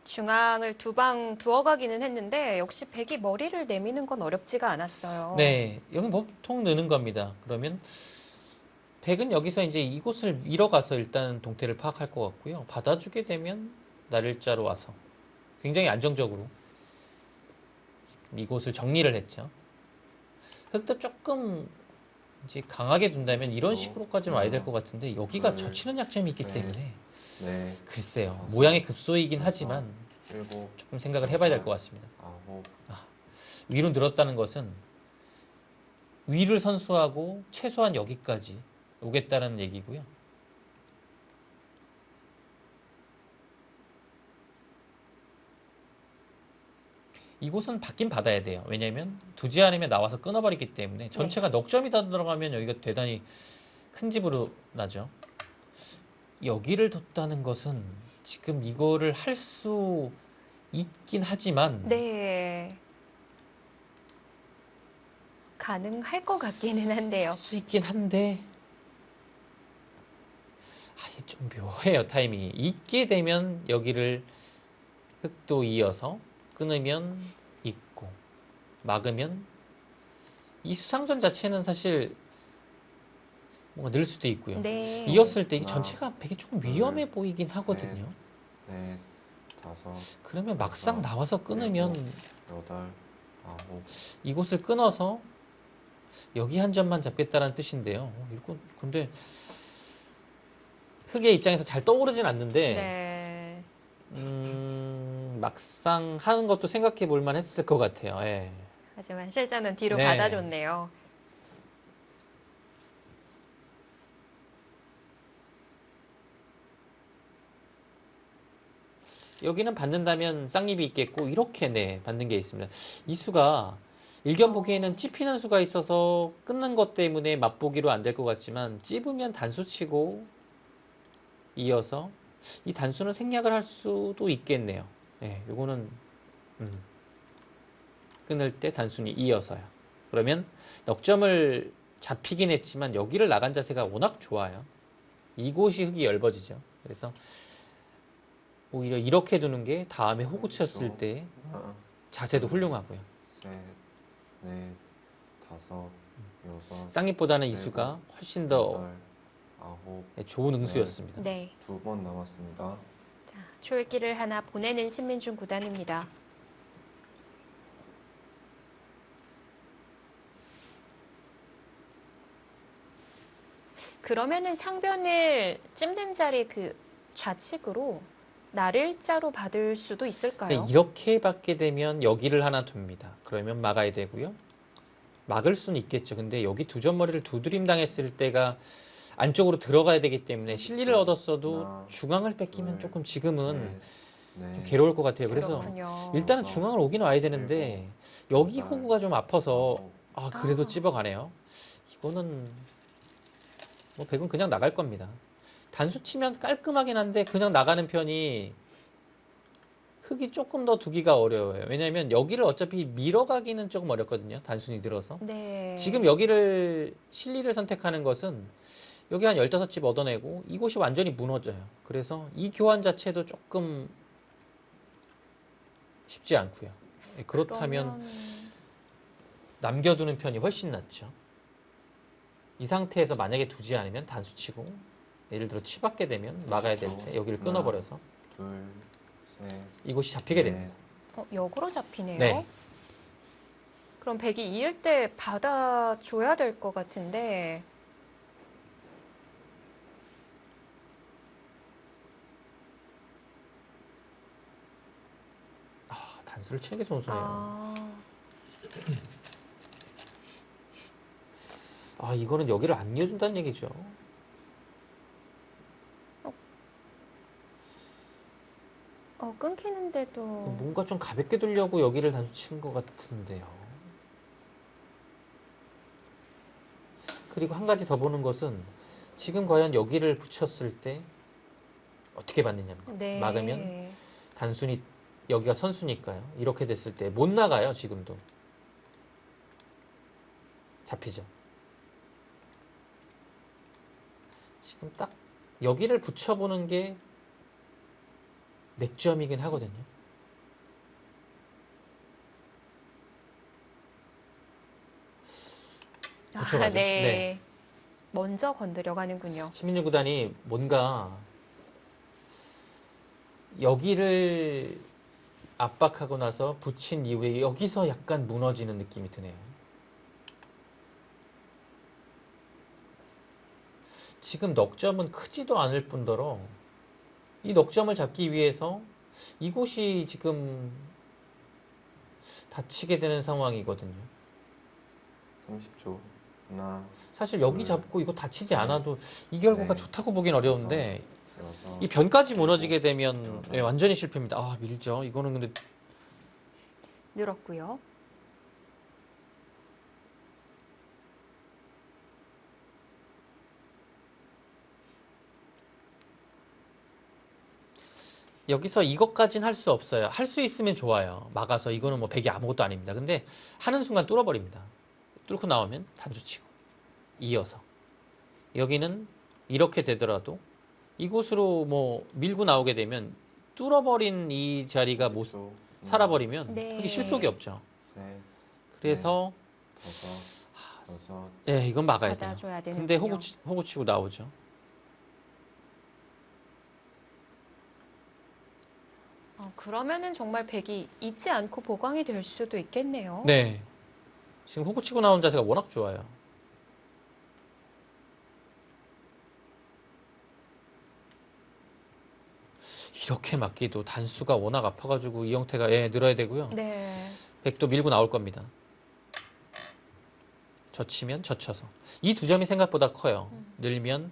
S1: 중앙을 두 방 두어가기는 했는데 역시 백이 머리를 내미는 건 어렵지가 않았어요.
S3: 네, 여기 보통 느는 겁니다. 그러면 백은 여기서 이제 이곳을 밀어가서 일단 동태를 파악할 것 같고요. 받아주게 되면 날일자로 와서 굉장히 안정적으로 이곳을 정리를 했죠. 흑도 조금 이제 강하게 둔다면 이런 식으로까지는 와야 될 것 같은데 여기가 젖히는 약점이 있기 때문에
S4: 네,
S3: 글쎄요. 모양이 급소이긴 하지만
S4: 일곱,
S3: 조금 생각을 해봐야 될 것 같습니다.
S4: 아홉.
S3: 위로 늘었다는 것은 위를 선수하고 최소한 여기까지 오겠다는 얘기고요. 이곳은 받긴 받아야 돼요. 왜냐하면 두지 않으면 나와서 끊어버리기 때문에 전체가 넉 점이 다 들어가면 여기가 대단히 큰 집으로 나죠. 여기를 뒀다는 것은 지금 이거를 할 수 있긴 하지만
S1: 네. 가능할 것 같기는 한데요.
S3: 할 수 있긴 한데 이게 좀 묘해요. 타이밍이. 있게 되면 여기를 흑도 이어서 끊으면 있고 막으면 이 수상전 자체는 사실 뭔가 늘 수도 있고요.
S1: 네.
S3: 이었을 때 이
S4: 하나,
S3: 전체가 되게 조금
S4: 둘,
S3: 위험해 보이긴 하거든요.
S4: 넷, 다섯,
S3: 그러면 막상 나와서 끊으면
S4: 여덟, 아홉,
S3: 이곳을 끊어서 여기 한 점만 잡겠다는 뜻인데요. 이거 근데 흑의 입장에서 잘 떠오르진 않는데
S1: 네.
S3: 막상 하는 것도 생각해 볼 만했을 것 같아요. 예.
S1: 하지만 실전은 뒤로
S3: 네.
S1: 받아줬네요.
S3: 여기는 받는다면 쌍립이 있겠고 이렇게 네 받는 게 있습니다. 이 수가 일견 보기에는 찝히는 수가 있어서 끊는 것 때문에 맛보기로 안 될 것 같지만 찝으면 단수 치고 이어서 이 단수는 생략을 할 수도 있겠네요. 예, 요거는 끊을 때 단순히 이어서요. 그러면 넉점을 잡히긴 했지만 여기를 나간 자세가 워낙 좋아요. 이곳이 흙이 엷어지죠. 그래서 오히려 이렇게 두는 게 다음에 호구 쳤을 때
S4: 하나,
S3: 자세도 훌륭하고요.
S4: 셋, 넷, 다섯, 여섯,
S3: 쌍립보다는 이 수가 훨씬 더
S4: 여덟, 아홉,
S3: 좋은 응수였습니다.
S1: 네.
S4: 2번 남았습니다.
S1: 자, 초읽기를 하나 보내는 신민중 구단입니다. 그러면은 상변을 찝는 자리 그 좌측으로 날일자로 받을 수도 있을까요?
S3: 그러니까 이렇게 받게 되면 여기를 하나 둡니다. 그러면 막아야 되고요. 막을 수는 있겠죠. 근데 여기 두 점머리를 두드림 당했을 때가 안쪽으로 들어가야 되기 때문에 실리를 얻었어도
S4: 하나,
S3: 중앙을 뺏기면
S4: 둘,
S3: 조금 지금은
S4: 넷,
S3: 좀 괴로울 것 같아요. 그래서
S1: 그렇군요.
S3: 일단은 중앙을 오긴 와야 되는데 여기 호구가 좀 아파서 그래도
S1: 아.
S3: 찝어가네요. 이거는 뭐 백은 그냥 나갈 겁니다. 단수 치면 깔끔하긴 한데 그냥 나가는 편이 흙이 조금 더 두기가 어려워요. 왜냐하면 여기를 어차피 밀어가기는 조금 어렵거든요. 단순히 들어서.
S1: 네.
S3: 지금 여기를 실리를 선택하는 것은 여기 한 15집 얻어내고 이곳이 완전히 무너져요. 그래서 이 교환 자체도 조금 쉽지 않고요. 그렇다면
S1: 그러면
S3: 남겨두는 편이 훨씬 낫죠. 이 상태에서 만약에 두지 않으면 단수 치고 예를 들어 치받게 되면 막아야 될 때 여기를 끊어버려서
S4: 둘, 셋,
S3: 이곳이 잡히게
S4: 넷,
S3: 됩니다.
S1: 역으로 잡히네요.
S3: 네.
S1: 그럼 백이 이을 때 받아줘야 될 것 같은데
S3: 단수를 치는 게 손수네요. 이거는 여기를 안 이어준다는 얘기죠.
S1: 끊기는데도
S3: 뭔가 좀 가볍게 두려고 여기를 단수 치는 것 같은데요. 그리고 한 가지 더 보는 것은 지금 과연 여기를 붙였을 때 어떻게 받느냐입니다.
S1: 네.
S3: 막으면 단순히 여기가 선수니까요. 이렇게 됐을 때 못 나가요. 지금도. 잡히죠. 지금 딱 여기를 붙여보는 게 맥점이긴 하거든요. 붙여가죠.
S1: 네.
S3: 네.
S1: 먼저 건드려 가는군요.
S3: 신민중 구단이 뭔가 여기를 압박하고 나서 붙인 이후에 여기서 약간 무너지는 느낌이 드네요. 지금 넉점은 크지도 않을 뿐더러 이 넉점을 잡기 위해서 이곳이 지금 다치게 되는 상황이거든요.
S4: 30초. 하나,
S3: 사실 여기 잡고 이거 다치지 않아도 이 결과가
S4: 네.
S3: 좋다고 보긴 어려운데
S4: 여섯,
S3: 이 변까지 무너지게 되면 완전히 실패입니다. 밀죠. 이거는 근데
S1: 늘었고요.
S3: 여기서 이것까지는 할 수 없어요. 할 수 있으면 좋아요. 막아서 이거는 뭐 백이 아무것도 아닙니다. 근데 하는 순간 뚫어버립니다. 뚫고 나오면 단수치고 이어서 여기는 이렇게 되더라도 이곳으로 뭐 밀고 나오게 되면 뚫어버린 이 자리가 못
S4: 30초.
S3: 살아버리면
S1: 네.
S3: 그게 실속이 없죠.
S4: 셋,
S3: 그래서
S4: 다섯, 여섯,
S3: 네, 이건 막아야 돼요.
S1: 받아줘야 되는군요.
S3: 근데 호구 치고 나오죠.
S1: 그러면은 정말 백이 잊지 않고 보강이 될 수도 있겠네요.
S3: 네. 지금 호구 치고 나온 자세가 워낙 좋아요. 이렇게 맞기도 단수가 워낙 아파가지고 이 형태가 늘어야 되고요.
S1: 네.
S3: 백도 밀고 나올 겁니다. 젖히면 젖혀서. 이 두 점이 생각보다 커요. 늘면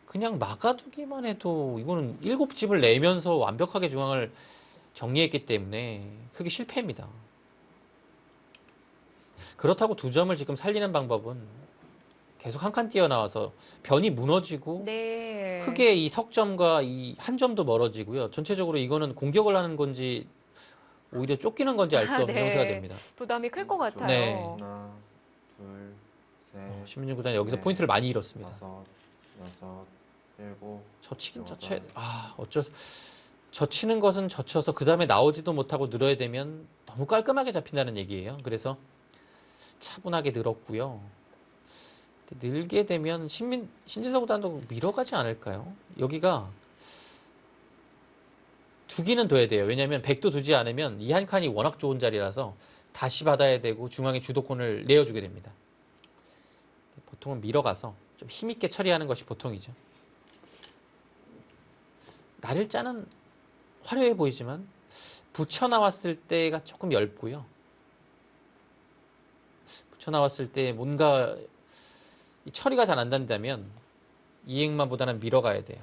S3: 그냥 막아두기만 해도 이거는 7집을 내면서 완벽하게 중앙을 정리했기 때문에 크게 실패입니다. 그렇다고 두 점을 지금 살리는 방법은 계속 한 칸 뛰어나와서 변이 무너지고
S1: 네.
S3: 크게 이 석점과 이 한 점도 멀어지고요. 전체적으로 이거는 공격을 하는 건지 오히려 쫓기는 건지 알 수 없는
S1: 네.
S3: 형세가 됩니다.
S1: 부담이 클 것 같아요.
S3: 네.
S4: 하나, 둘, 셋,
S3: 신민준 구단이 여기서
S4: 네.
S3: 포인트를 많이 잃었습니다.
S4: 다섯, 여섯, 일곱.
S3: 젖히긴
S4: 여덟.
S3: 젖혀야 돼. 젖히는 것은 젖혀서 그 다음에 나오지도 못하고 늘어야 되면 너무 깔끔하게 잡힌다는 얘기예요. 그래서 차분하게 늘었고요. 근데 늘게 되면 신진서 구단도 밀어가지 않을까요? 여기가 두기는 둬야 돼요. 왜냐하면 백도 두지 않으면 이 한 칸이 워낙 좋은 자리라서 다시 받아야 되고 중앙에 주도권을 내어주게 됩니다. 보통은 밀어가서 좀 힘있게 처리하는 것이 보통이죠. 날일자는 화려해 보이지만 붙여 나왔을 때가 조금 얇고요. 붙여 나왔을 때 뭔가 이 처리가 잘 안 된다면 이행만보다는 밀어가야 돼요.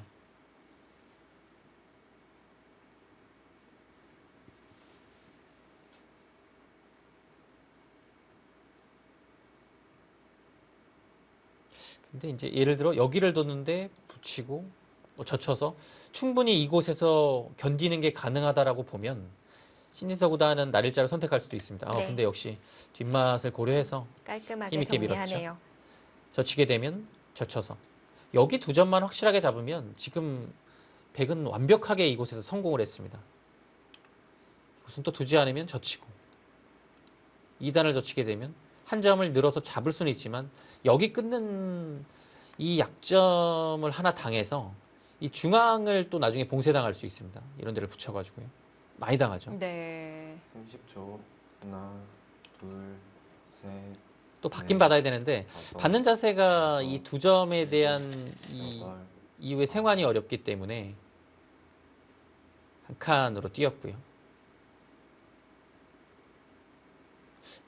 S3: 근데 이제 예를 들어 여기를 뒀는데 붙이고 젖혀서 충분히 이곳에서 견디는 게 가능하다라고 보면 신진서 구단은 날일자를 선택할 수도 있습니다.
S1: 네.
S3: 근데 역시 뒷맛을 고려해서
S1: 깔끔하게
S3: 힘있게
S1: 정리하네요.
S3: 젖히게 되면 젖혀서 여기 두 점만 확실하게 잡으면 지금 백은 완벽하게 이곳에서 성공을 했습니다. 이곳은 또 두지 않으면 젖히고 2단을 젖히게 되면 한 점을 늘어서 잡을 수는 있지만 여기 끊는 이 약점을 하나 당해서 이 중앙을 또 나중에 봉쇄당할 수 있습니다. 이런 데를 붙여가지고요. 많이 당하죠.
S1: 네.
S4: 30초. 하나, 둘, 셋,
S3: 또 받긴 받아야 되는데
S4: 다섯,
S3: 받는 자세가 이 두 점에 대한 이
S4: 여덟.
S3: 이후의 생환이 어렵기 때문에 한 칸으로 뛰었고요.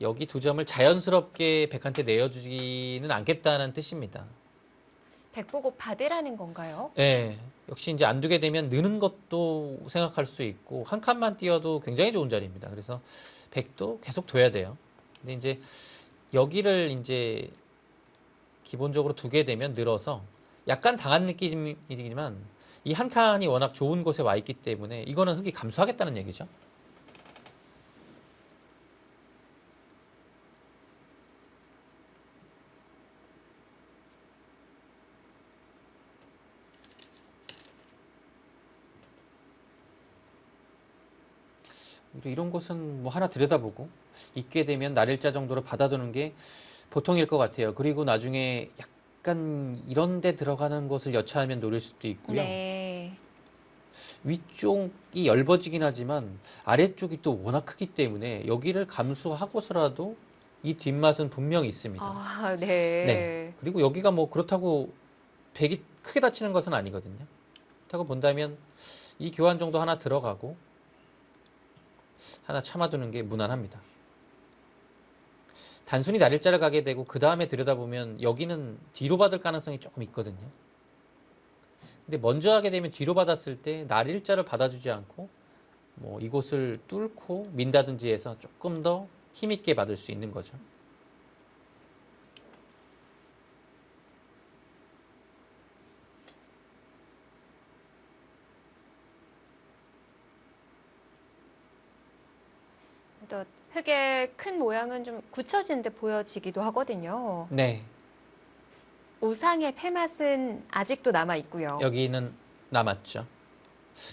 S3: 여기 두 점을 자연스럽게 백한테 내어주지는 않겠다는 뜻입니다.
S1: 백 보고 받으라는 건가요?
S3: 네, 역시 이제 안 두게 되면 느는 것도 생각할 수 있고 한 칸만 뛰어도 굉장히 좋은 자리입니다. 그래서 백도 계속 둬야 돼요. 근데 이제 여기를 이제 기본적으로 두게 되면 늘어서 약간 당한 느낌이지만 이 한 칸이 워낙 좋은 곳에 와 있기 때문에 이거는 흙이 감수하겠다는 얘기죠. 이런 곳은 뭐 하나 들여다보고 있게 되면 날일자 정도로 받아두는 게 보통일 것 같아요. 그리고 나중에 약간 이런 데 들어가는 곳을 여차하면 노릴 수도 있고요.
S1: 네.
S3: 위쪽이 얇아지긴 하지만 아래쪽이 또 워낙 크기 때문에 여기를 감수하고서라도 이 뒷맛은 분명히 있습니다.
S1: 아, 네.
S3: 네. 그리고 여기가 뭐 그렇다고 백이 크게 다치는 것은 아니거든요. 그렇다고 본다면 이 교환 정도 하나 들어가고 하나 참아두는 게 무난합니다. 단순히 날일자를 가게 되고 그 다음에 들여다보면 여기는 뒤로 받을 가능성이 조금 있거든요. 근데 먼저 하게 되면 뒤로 받았을 때 날일자를 받아주지 않고 뭐 이곳을 뚫고 민다든지 해서 조금 더 힘있게 받을 수 있는 거죠.
S1: 또 흙의 큰 모양은 좀 굳혀진 듯 보여지기도 하거든요.
S3: 네.
S1: 우상의 폐맛은 아직도 남아 있고요.
S3: 여기는 남았죠.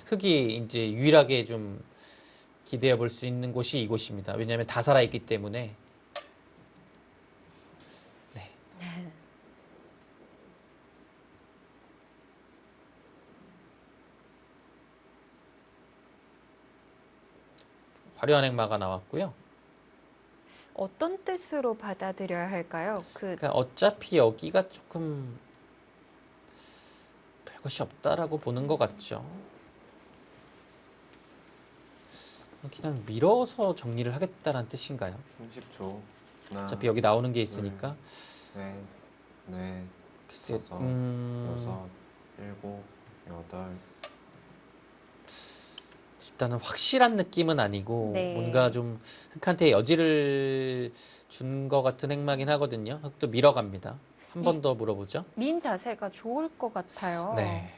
S3: 흙이 이제 유일하게 좀 기대해 볼 수 있는 곳이 이곳입니다. 왜냐하면 다 살아있기 때문에. 네. 화려한 행마가 나왔고요.
S1: 어떤 뜻으로 받아들여야 할까요?
S3: 그러니까 어차피 여기가 조금 별것이 없다라고 보는 것 같죠. 그냥 밀어서 정리를 하겠다는 뜻인가요?
S4: 30초. 하나,
S3: 어차피 여기 나오는 게 있으니까.
S4: 셋, 넷,
S3: 글쎄,
S4: 다섯, 여섯, 일곱, 여덟.
S3: 일단은 확실한 느낌은 아니고
S1: 네.
S3: 뭔가 좀 흑한테 여지를 준 것 같은 행마긴 하거든요. 흑도 밀어갑니다. 한 번 더 물어보죠.
S1: 민 자세가 좋을 것 같아요.
S3: 네.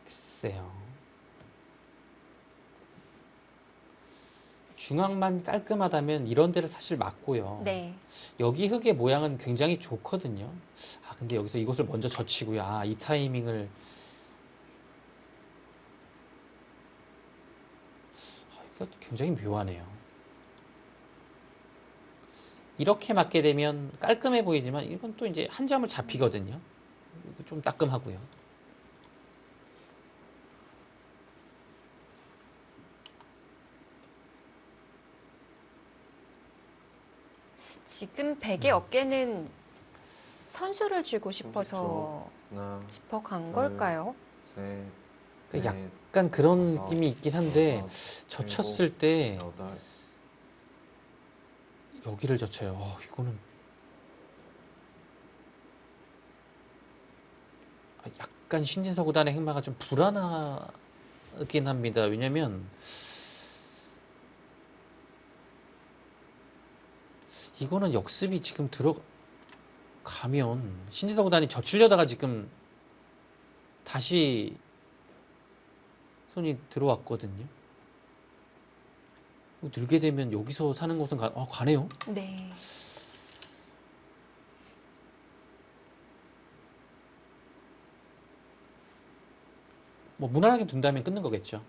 S3: 글쎄요. 중앙만 깔끔하다면 이런 데를 사실 맞고요.
S1: 네.
S3: 여기 흙의 모양은 굉장히 좋거든요. 아, 근데 여기서 이것을 먼저 젖히고요. 아, 이 타이밍을. 이거 굉장히 묘하네요. 이렇게 맞게 되면 깔끔해 보이지만 이건 또 이제 한 점을 잡히거든요. 이거 좀 따끔하고요.
S1: 지금 백의 어깨는 선수를 쥐고 싶어서
S4: 30초. 하나,
S1: 짚어간 걸까요?
S4: 셋,
S3: 그러니까
S4: 넷,
S3: 약간 그런
S4: 다섯,
S3: 느낌이 있긴 한데
S4: 여섯,
S3: 젖혔을 때
S4: 여덟.
S3: 여기를 젖혀요. 이거는 약간 신진서 구단의 행마가 좀 불안하긴 합니다. 왜냐면 이거는 역습이 지금 들어가면 신진서 구단이 젖히려다가 지금 다시 손이 들어왔거든요. 늘게 되면 여기서 사는 곳은 가네요.
S1: 네.
S3: 뭐 무난하게 둔다면 끊는 거겠죠.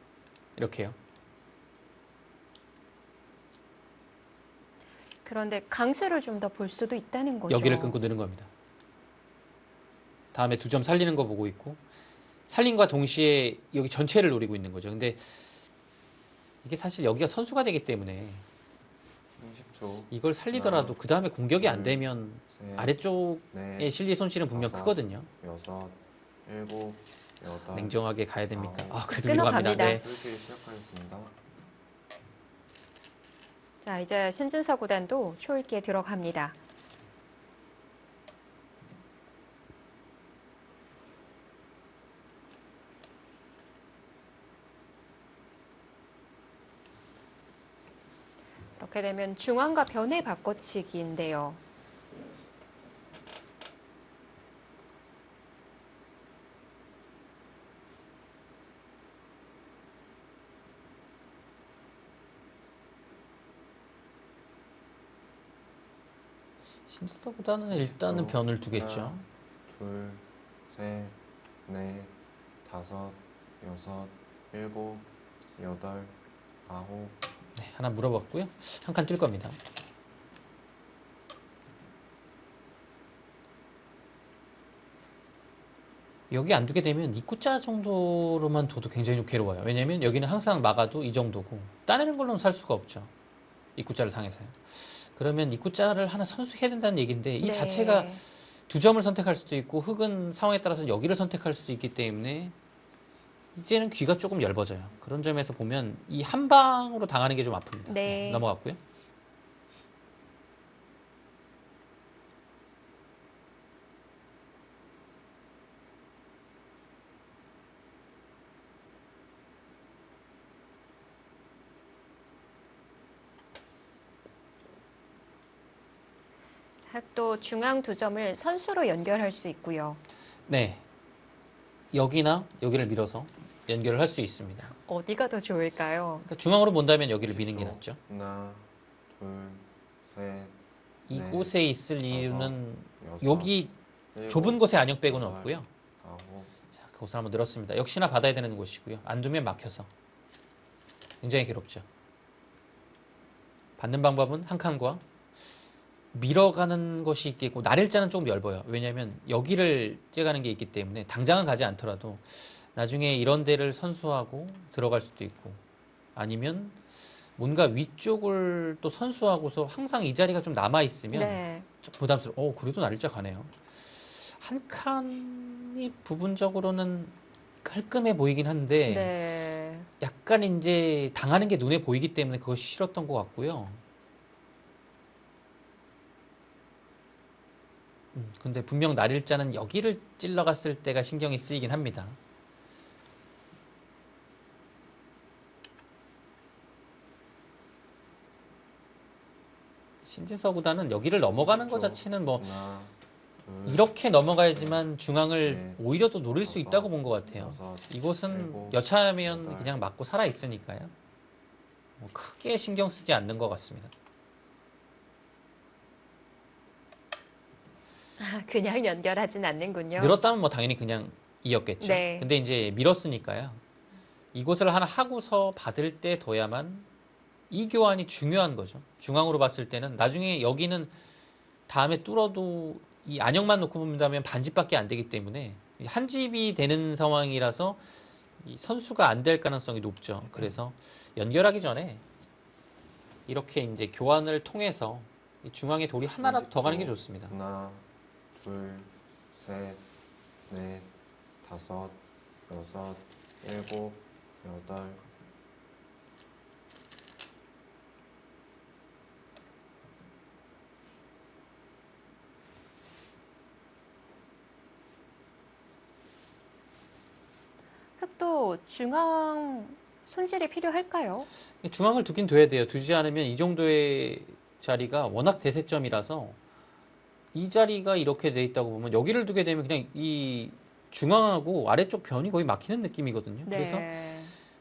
S3: 이렇게요.
S1: 그런데 강수를 좀 더 볼 수도 있다는 거죠.
S3: 여기를 끊고 느는 겁니다. 다음에 2점 살리는 거 보고 있고 살림과 동시에 여기 전체를 노리고 있는 거죠. 근데 이게 사실 여기가 선수가 되기 때문에
S4: 30초.
S3: 이걸 살리더라도 그 다음에 공격이 안 되면
S4: 셋,
S3: 아래쪽의
S4: 넷,
S3: 실리 손실은 분명
S4: 다섯,
S3: 크거든요.
S4: 여섯, 일곱, 여덟.
S3: 냉정하게 가야 됩니까?
S4: 아홉.
S3: 그래도
S1: 끊어갑니다.
S3: 밀어갑니다. 네.
S4: 수익이 시작하겠습니다.
S1: 자, 이제 신진서 구단도 초읽기에 들어갑니다. 이렇게 되면 중앙과 변의 바꿔치기인데요.
S3: 신스터보다는 일단은 변을 두겠죠.
S4: 하나, 둘, 셋, 넷, 다섯, 여섯, 일곱, 여덟, 아홉.
S3: 네, 하나 물어봤고요. 한 칸 뛸 겁니다. 여기 안 두게 되면 입구자 정도로만 둬도 굉장히 좀 괴로워요. 왜냐면 여기는 항상 막아도 이 정도고 따내는 걸로는 살 수가 없죠. 입구자를 당해서요. 그러면 입구자를 하나 선수해야 된다는 얘기인데 이
S1: 네.
S3: 자체가 2점을 선택할 수도 있고 흙은 상황에 따라서 여기를 선택할 수도 있기 때문에 이제는 귀가 조금 얇아져요. 그런 점에서 보면 이 한 방으로 당하는 게 좀 아픕니다.
S1: 네.
S3: 넘어갔고요.
S1: 또 중앙 2점을 선수로 연결할 수 있고요.
S3: 네. 여기나 여기를 밀어서 연결을 할 수 있습니다.
S1: 어디가 더 좋을까요?
S3: 그러니까 중앙으로 본다면 여기를 미는 게
S4: 30초.
S3: 낫죠.
S4: 하나, 둘, 셋,
S3: 이곳에 있을 이유는
S4: 여섯,
S3: 여기
S4: 일곱,
S3: 좁은 곳에 안역 빼고는
S4: 여덟,
S3: 없고요.
S4: 아홉,
S3: 자, 그곳을 한번 늘었습니다. 역시나 받아야 되는 곳이고요. 안 두면 막혀서 굉장히 괴롭죠. 받는 방법은 한 칸과 밀어가는 것이 있겠고 날일자는 조금 얇아요. 왜냐하면 여기를 째가는 게 있기 때문에 당장은 가지 않더라도 나중에 이런 데를 선수하고 들어갈 수도 있고 아니면 뭔가 위쪽을 또 선수하고서 항상 이 자리가 좀 남아 있으면
S1: 네.
S3: 좀 부담스러워. 그래도 날일자 가네요. 한 칸이 부분적으로는 깔끔해 보이긴 한데
S1: 네.
S3: 약간 이제 당하는 게 눈에 보이기 때문에 그것이 싫었던 것 같고요. 근데 분명 날일자는 여기를 찔러갔을 때가 신경이 쓰이긴 합니다. 신진서 구단은 여기를 넘어가는 것 자체는 뭐
S4: 하나, 둘,
S3: 이렇게 넘어가야지만 중앙을
S4: 네.
S3: 오히려 더 노릴 수
S4: 다섯,
S3: 있다고 본 것 같아요.
S4: 여섯,
S3: 이곳은
S4: 일곱,
S3: 여차하면
S4: 여덟.
S3: 그냥 맞고 살아 있으니까요. 뭐 크게 신경 쓰지 않는 것 같습니다.
S1: 그냥 연결하진 않는군요.
S3: 늘었다면 뭐 당연히 그냥 이었겠죠.
S1: 네.
S3: 근데 이제 밀었으니까요. 이곳을 하나 하고서 받을 때 둬야만 이 교환이 중요한 거죠. 중앙으로 봤을 때는 나중에 여기는 다음에 뚫어도 이 안역만 놓고 본다면 반집밖에 안 되기 때문에 한 집이 되는 상황이라서 이 선수가 안 될 가능성이 높죠. 그래서 연결하기 전에 이렇게 이제 교환을 통해서 이 중앙에 돌이 하나라도 더 가는 게 좋습니다.
S4: 하나, 둘, 셋, 넷, 다섯, 여섯, 일곱, 여덟.
S1: 흑도 중앙 손실이 필요할까요?
S3: 중앙을 두긴 둬야 돼요. 두지 않으면 이 정도의 자리가 워낙 대세점이라서 이 자리가 이렇게 돼 있다고 보면 여기를 두게 되면 그냥 이 중앙하고 아래쪽 변이 거의 막히는 느낌이거든요. 그래서
S1: 네.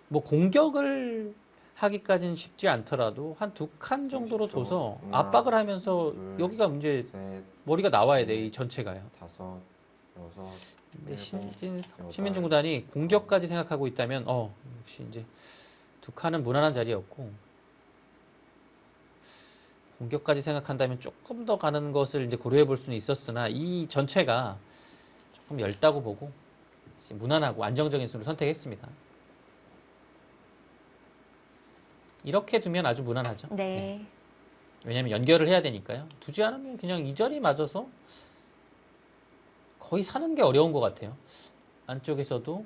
S3: 뭐 공격을 하기까지는 쉽지 않더라도 한 두 칸 정도로
S4: 그렇죠.
S3: 둬서
S4: 하나,
S3: 압박을 하면서
S4: 둘,
S3: 여기가 문제
S4: 셋,
S3: 머리가 나와야 돼. 이 전체가요.
S4: 다섯, 여섯,
S3: 근데
S4: 일곱, 여덟.
S3: 신민중 구단이 공격까지 생각하고 있다면 역시 이제 두 칸은 무난한 자리였고 공격까지 생각한다면 조금 더 가는 것을 이제 고려해 볼 수는 있었으나 이 전체가 조금 얇다고 보고 무난하고 안정적인 수를 선택했습니다. 이렇게 두면 아주 무난하죠.
S1: 네.
S3: 왜냐하면 연결을 해야 되니까요. 두지 않으면 그냥 이 자리 맞아서 거의 사는 게 어려운 것 같아요. 안쪽에서도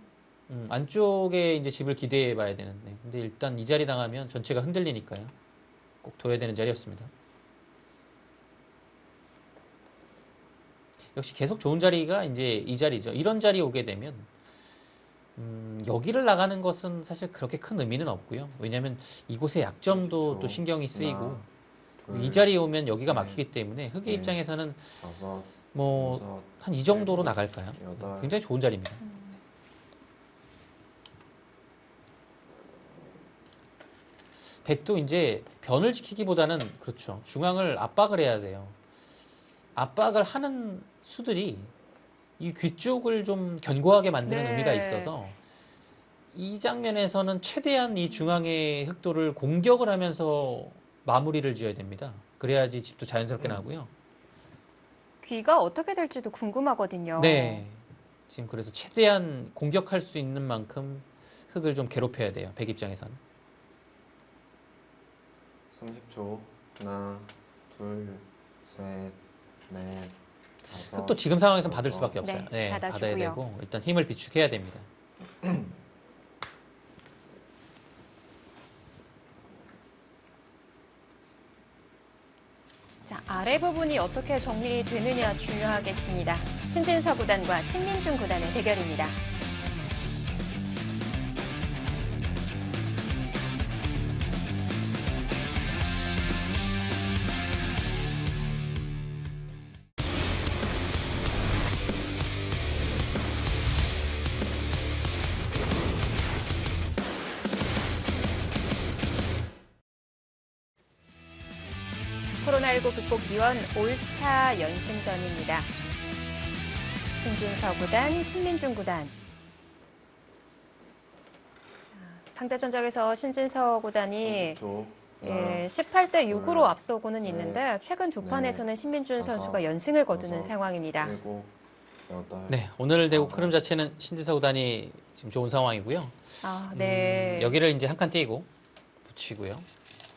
S3: 안쪽에 이제 집을 기대해 봐야 되는데 근데 일단 이 자리 당하면 전체가 흔들리니까요. 꼭 둬야 되는 자리였습니다. 역시 계속 좋은 자리가 이제 이 자리죠. 이런 자리 오게 되면 여기를 나가는 것은 사실 그렇게 큰 의미는 없고요. 왜냐하면 이곳의 약점도
S4: 그렇죠.
S3: 또 신경이 쓰이고
S4: 하나, 둘,
S3: 이 자리에 오면 여기가
S4: 네.
S3: 막히기 때문에 흑의
S4: 네.
S3: 입장에서는
S4: 다섯,
S3: 뭐
S4: 여섯,
S3: 한 이 정도로
S4: 일곱,
S3: 나갈까요?
S4: 여덟.
S3: 굉장히 좋은 자리입니다. 백도 이제 변을 지키기보다는 그렇죠. 중앙을 압박을 해야 돼요. 압박을 하는 수들이 이 귀 쪽을 좀 견고하게 만드는
S1: 네.
S3: 의미가 있어서 이 장면에서는 최대한 이 중앙의 흑도를 공격을 하면서 마무리를 지어야 됩니다. 그래야지 집도 자연스럽게 나고요.
S1: 귀가 어떻게 될지도 궁금하거든요.
S3: 네. 지금 그래서 최대한 공격할 수 있는 만큼 흑을 좀 괴롭혀야 돼요. 백 입장에서는.
S4: 30초. 하나, 둘, 셋, 넷, 다섯.
S3: 흑도 지금 상황에서 받을
S4: 여섯,
S3: 수밖에 없어요.
S1: 네,
S3: 네, 받아야
S1: 받아주고요.
S3: 되고 일단 힘을 비축해야 됩니다.
S1: 자, 아래 부분이 어떻게 정리되느냐 중요하겠습니다. 신진서 구단과 신민중 구단의 대결입니다. 코로나19 코로나19 극복 기원 올스타 연승전입니다. 신진서 구단, 신민중 구단. 상대 전적에서 신진서 구단이
S4: 30초.
S1: 예, 18대 6으로
S4: 둘,
S1: 앞서고는
S4: 셋,
S1: 있는데 최근 두
S4: 넷,
S1: 판에서는 신민준
S4: 다섯,
S1: 선수가 연승을 거두는
S4: 여섯,
S1: 상황입니다.
S4: 7, 8.
S3: 네, 오늘 대구 흐름 자체는 신진서 구단이 지금 좋은 상황이고요.
S1: 아, 네.
S3: 여기를 이제 한 칸 띄고 붙이고요.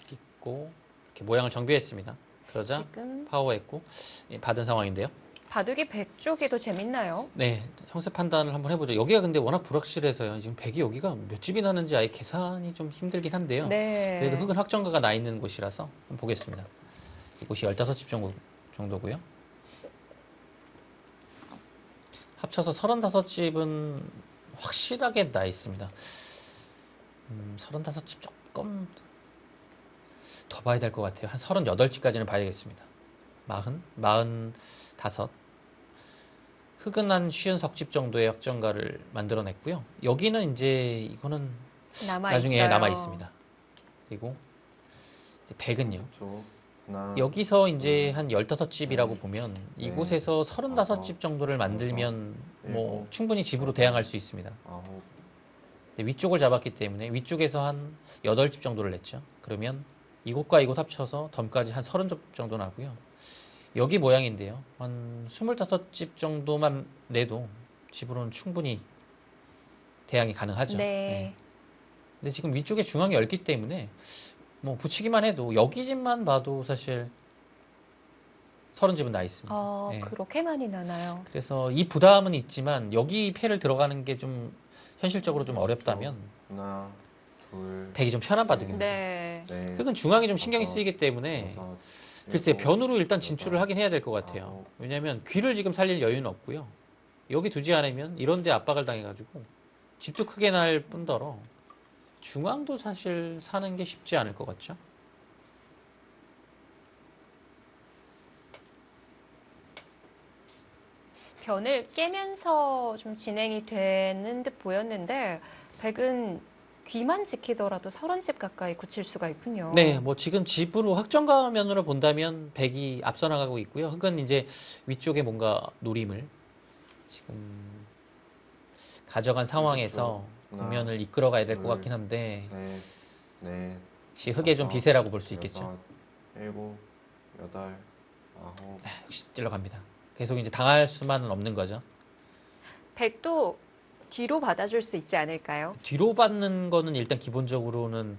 S3: 딛고 이렇게 모양을 정비했습니다. 그러자
S1: 지금
S3: 파워했고 예, 받은 상황인데요.
S1: 바둑이 100 쪽이 더 재밌나요?
S3: 네, 형세 판단을 한번 해보죠. 여기가 근데 워낙 불확실해서요. 지금 100이 여기가 몇 집이 나는지 아예 계산이 좀 힘들긴 한데요.
S1: 네.
S3: 그래도 흙은 확정가가 나 있는 곳이라서 한번 보겠습니다. 이곳이 15집 정도고요. 합쳐서 35집은 확실하게 나 있습니다. 35집 조금 더 봐야 될 것 같아요. 한 38집까지는 봐야겠습니다. 45. 흙은 한 50석집 정도의 확정가를 만들어냈고요. 여기는 이제 이거는 나중에 남아 있습니다. 그리고 이제 100은요.
S4: 30초. 하나,
S3: 여기서 이제
S4: 둘,
S3: 한 15집이라고
S4: 넷,
S3: 보면
S4: 넷,
S3: 이곳에서
S4: 다섯,
S3: 35집 정도를 만들면 뭐
S4: 일곱,
S3: 충분히 집으로
S4: 여덟,
S3: 대항할 수 있습니다.
S4: 9.
S3: 근데 위쪽을 잡았기 때문에 위쪽에서 한 8집 정도를 냈죠. 그러면 이곳과 이곳 합쳐서 덤까지 한 30집 정도 나고요. 여기 모양인데요. 한 25집 정도만 내도 집으로는 충분히 대항이 가능하죠.
S1: 네.
S3: 근데 지금 위쪽에 중앙이 넓기 때문에 뭐 붙이기만 해도 여기 집만 봐도 사실 30집은 나 있습니다. 네.
S1: 그렇게 많이 나나요?
S3: 그래서 이 부담은 있지만 여기 패를 들어가는 게 좀 현실적으로 좀 어렵다면
S4: 하나, 둘,
S3: 되게 좀 편한 바둑입니다.
S1: 네.
S4: 넷,
S3: 흙은 중앙이 좀 신경이
S4: 다섯,
S3: 쓰이기 때문에
S4: 여섯,
S3: 글쎄
S4: 일곱,
S3: 변으로 일단 진출을
S4: 여덟,
S3: 하긴 해야 될 것 같아요.
S4: 아홉.
S3: 왜냐하면 귀를 지금 살릴 여유는 없고요. 여기 두지 않으면 이런 데 압박을 당해가지고 집도 크게 날 뿐더러 중앙도 사실 사는 게 쉽지 않을 것 같죠.
S1: 변을 깨면서 좀 진행이 되는 듯 보였는데 100은 귀만 지키더라도 30집 가까이 굳힐 수가 있군요.
S3: 네, 뭐 지금 집으로 확정가면으로 본다면 100이 앞서 나가고 있고요. 흙은 이제 위쪽에 뭔가 노림을 지금 가져간 상황에서
S4: 하나,
S3: 국면을 이끌어가야 될 것
S4: 둘,
S3: 같긴 한데
S4: 셋, 넷,
S3: 역시 흙의 좀
S4: 다섯,
S3: 비세라고 볼 수 있겠죠.
S4: 여섯, 일곱, 여덟, 아홉.
S3: 역시 찔러갑니다. 계속 이제 당할 수만은 없는 거죠.
S1: 100도 뒤로 받아줄 수 있지 않을까요?
S3: 뒤로 받는 거는 일단 기본적으로는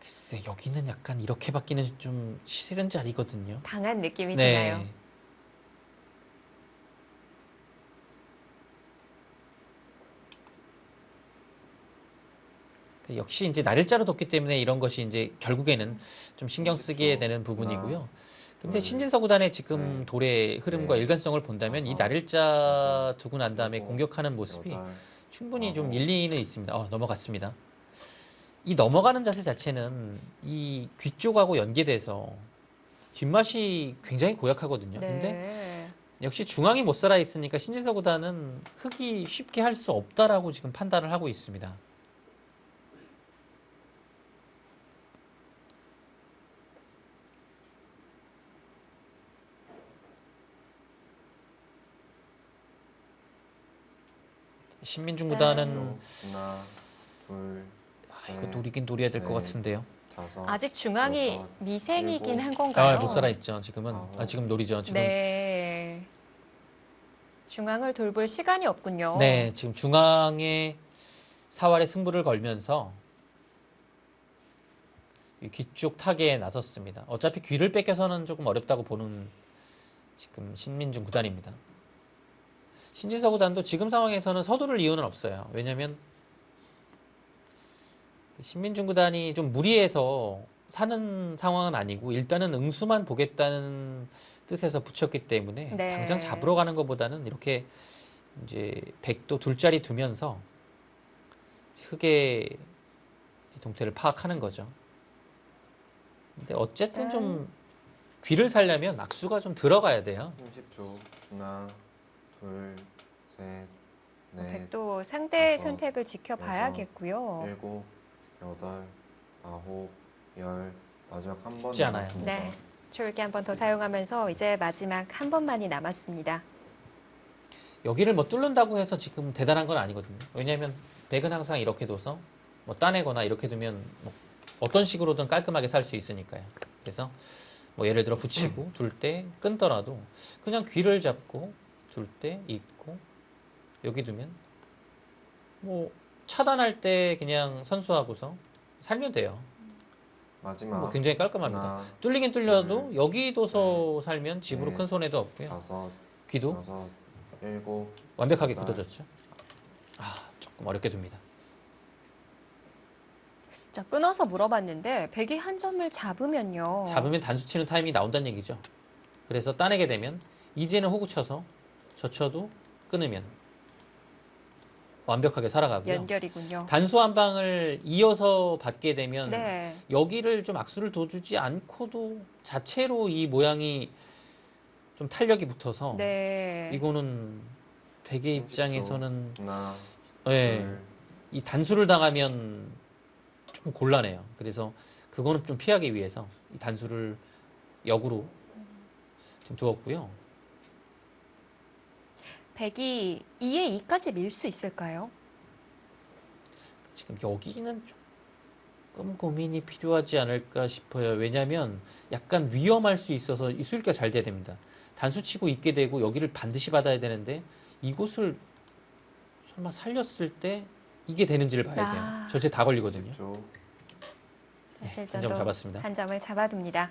S3: 글쎄 여기는 약간 이렇게 받기는 좀 싫은 자리거든요.
S1: 당한 느낌이
S3: 네.
S1: 드나요?
S3: 역시 이제 날짜로 뒀기 때문에 이런 것이 이제 결국에는 좀 신경 쓰게 되는 부분이고요. 근데 신진서 구단의 지금 돌의 흐름과 일관성을 본다면 이 날짜 두고 난 다음에 공격하는 모습이
S4: 여덟,
S3: 충분히 좀 일리는 있습니다. 넘어갔습니다. 이 넘어가는 자세 자체는 이 귀 쪽하고 연계돼서 뒷맛이 굉장히 고약하거든요. 근데
S1: 네.
S3: 역시 중앙이 못 살아 있으니까 신진서 구단은 흙이 쉽게 할 수 없다라고 지금 판단을 하고 있습니다. 신민중 구단은
S4: 하나, 둘,
S3: 이거 노리긴 노려야 될 것
S4: 네.
S3: 같은데요.
S4: 다섯,
S1: 아직 중앙이
S4: 여섯,
S1: 미생이긴
S4: 일곱,
S1: 한 건가요?
S3: 못 살아 있죠. 지금은 지금 노리죠. 지금
S1: 네. 중앙을 돌볼 시간이 없군요.
S3: 네, 지금 중앙에 사활의 승부를 걸면서 이 귀 쪽 타개에 나섰습니다. 어차피 귀를 뺏겨서는 조금 어렵다고 보는 지금 신민중 구단입니다. 신진서 구단도 지금 상황에서는 서두를 이유는 없어요. 왜냐하면 신민중 구단이 좀 무리해서 사는 상황은 아니고 일단은 응수만 보겠다는 뜻에서 붙였기 때문에
S1: 네.
S3: 당장 잡으러 가는 것보다는 이렇게 이제 100도 둘자리 두면서 흙의 동태를 파악하는 거죠. 근데 어쨌든 좀 귀를 살려면 악수가 좀 들어가야 돼요.
S4: 30초. 하나, 둘, 셋, 넷,
S1: 100도 상대의
S4: 다섯,
S1: 선택을 지켜봐야겠고요.
S4: 일곱, 여덟, 아홉, 열, 마지막 한 번
S3: 쉽지 않아요.
S4: 남았습니다.
S1: 네. 초읽기 한 번 더 사용하면서 이제 마지막 한 번만이 남았습니다.
S3: 여기를 뭐 뚫는다고 해서 지금 대단한 건 아니거든요. 왜냐하면 백은 항상 이렇게 둬서 뭐 따내거나 이렇게 두면 뭐 어떤 식으로든 깔끔하게 살 수 있으니까요. 그래서 뭐 예를 들어 붙이고 둘 때 끊더라도 그냥 귀를 잡고 둘 때 있고 여기 두면 뭐 차단할 때 그냥 선수하고서 살면 돼요.
S4: 마지막
S3: 뭐 굉장히 깔끔합니다.
S4: 하나,
S3: 뚫리긴 뚫려도
S4: 둘,
S3: 여기 둬서 살면 집으로
S4: 넷,
S3: 큰 손해도 없고요.
S4: 다섯,
S3: 귀도
S4: 여섯, 일곱,
S3: 완벽하게
S4: 여덟.
S3: 굳어졌죠. 아, 조금 어렵게 둡니다.
S1: 자, 끊어서 물어봤는데 백이 한 점을 잡으면요.
S3: 잡으면 단수 치는 타이밍이 나온다는 얘기죠. 그래서 따내게 되면 이제는 호구 쳐서 젖혀도 끊으면 완벽하게 살아가고요.
S1: 연결이군요.
S3: 단수 한 방을 이어서 받게 되면
S1: 네.
S3: 여기를 좀 악수를 둬주지 않고도 자체로 이 모양이 좀 탄력이 붙어서
S1: 네.
S3: 이거는 백의
S4: 30초.
S3: 입장에서는
S4: 하나,
S3: 예,
S4: 둘,
S3: 이 단수를 당하면 좀 곤란해요. 그래서 그거는 좀 피하기 위해서 이 단수를 역으로 좀 두었고요.
S1: 백이 2에 2까지 밀 수 있을까요?
S3: 지금 여기는 조금 고민이 필요하지 않을까 싶어요. 왜냐하면 약간 위험할 수 있어서 이 수익기가 잘 돼야 됩니다. 단수 치고 있게 되고 여기를 반드시 받아야 되는데 이곳을 설마 살렸을 때 이게 되는지를 봐야 돼요.
S1: 아.
S3: 전체 다 걸리거든요.
S4: 10초.
S3: 네,
S1: 실전도
S3: 한 점 잡았습니다.
S1: 한 점을 잡아둡니다.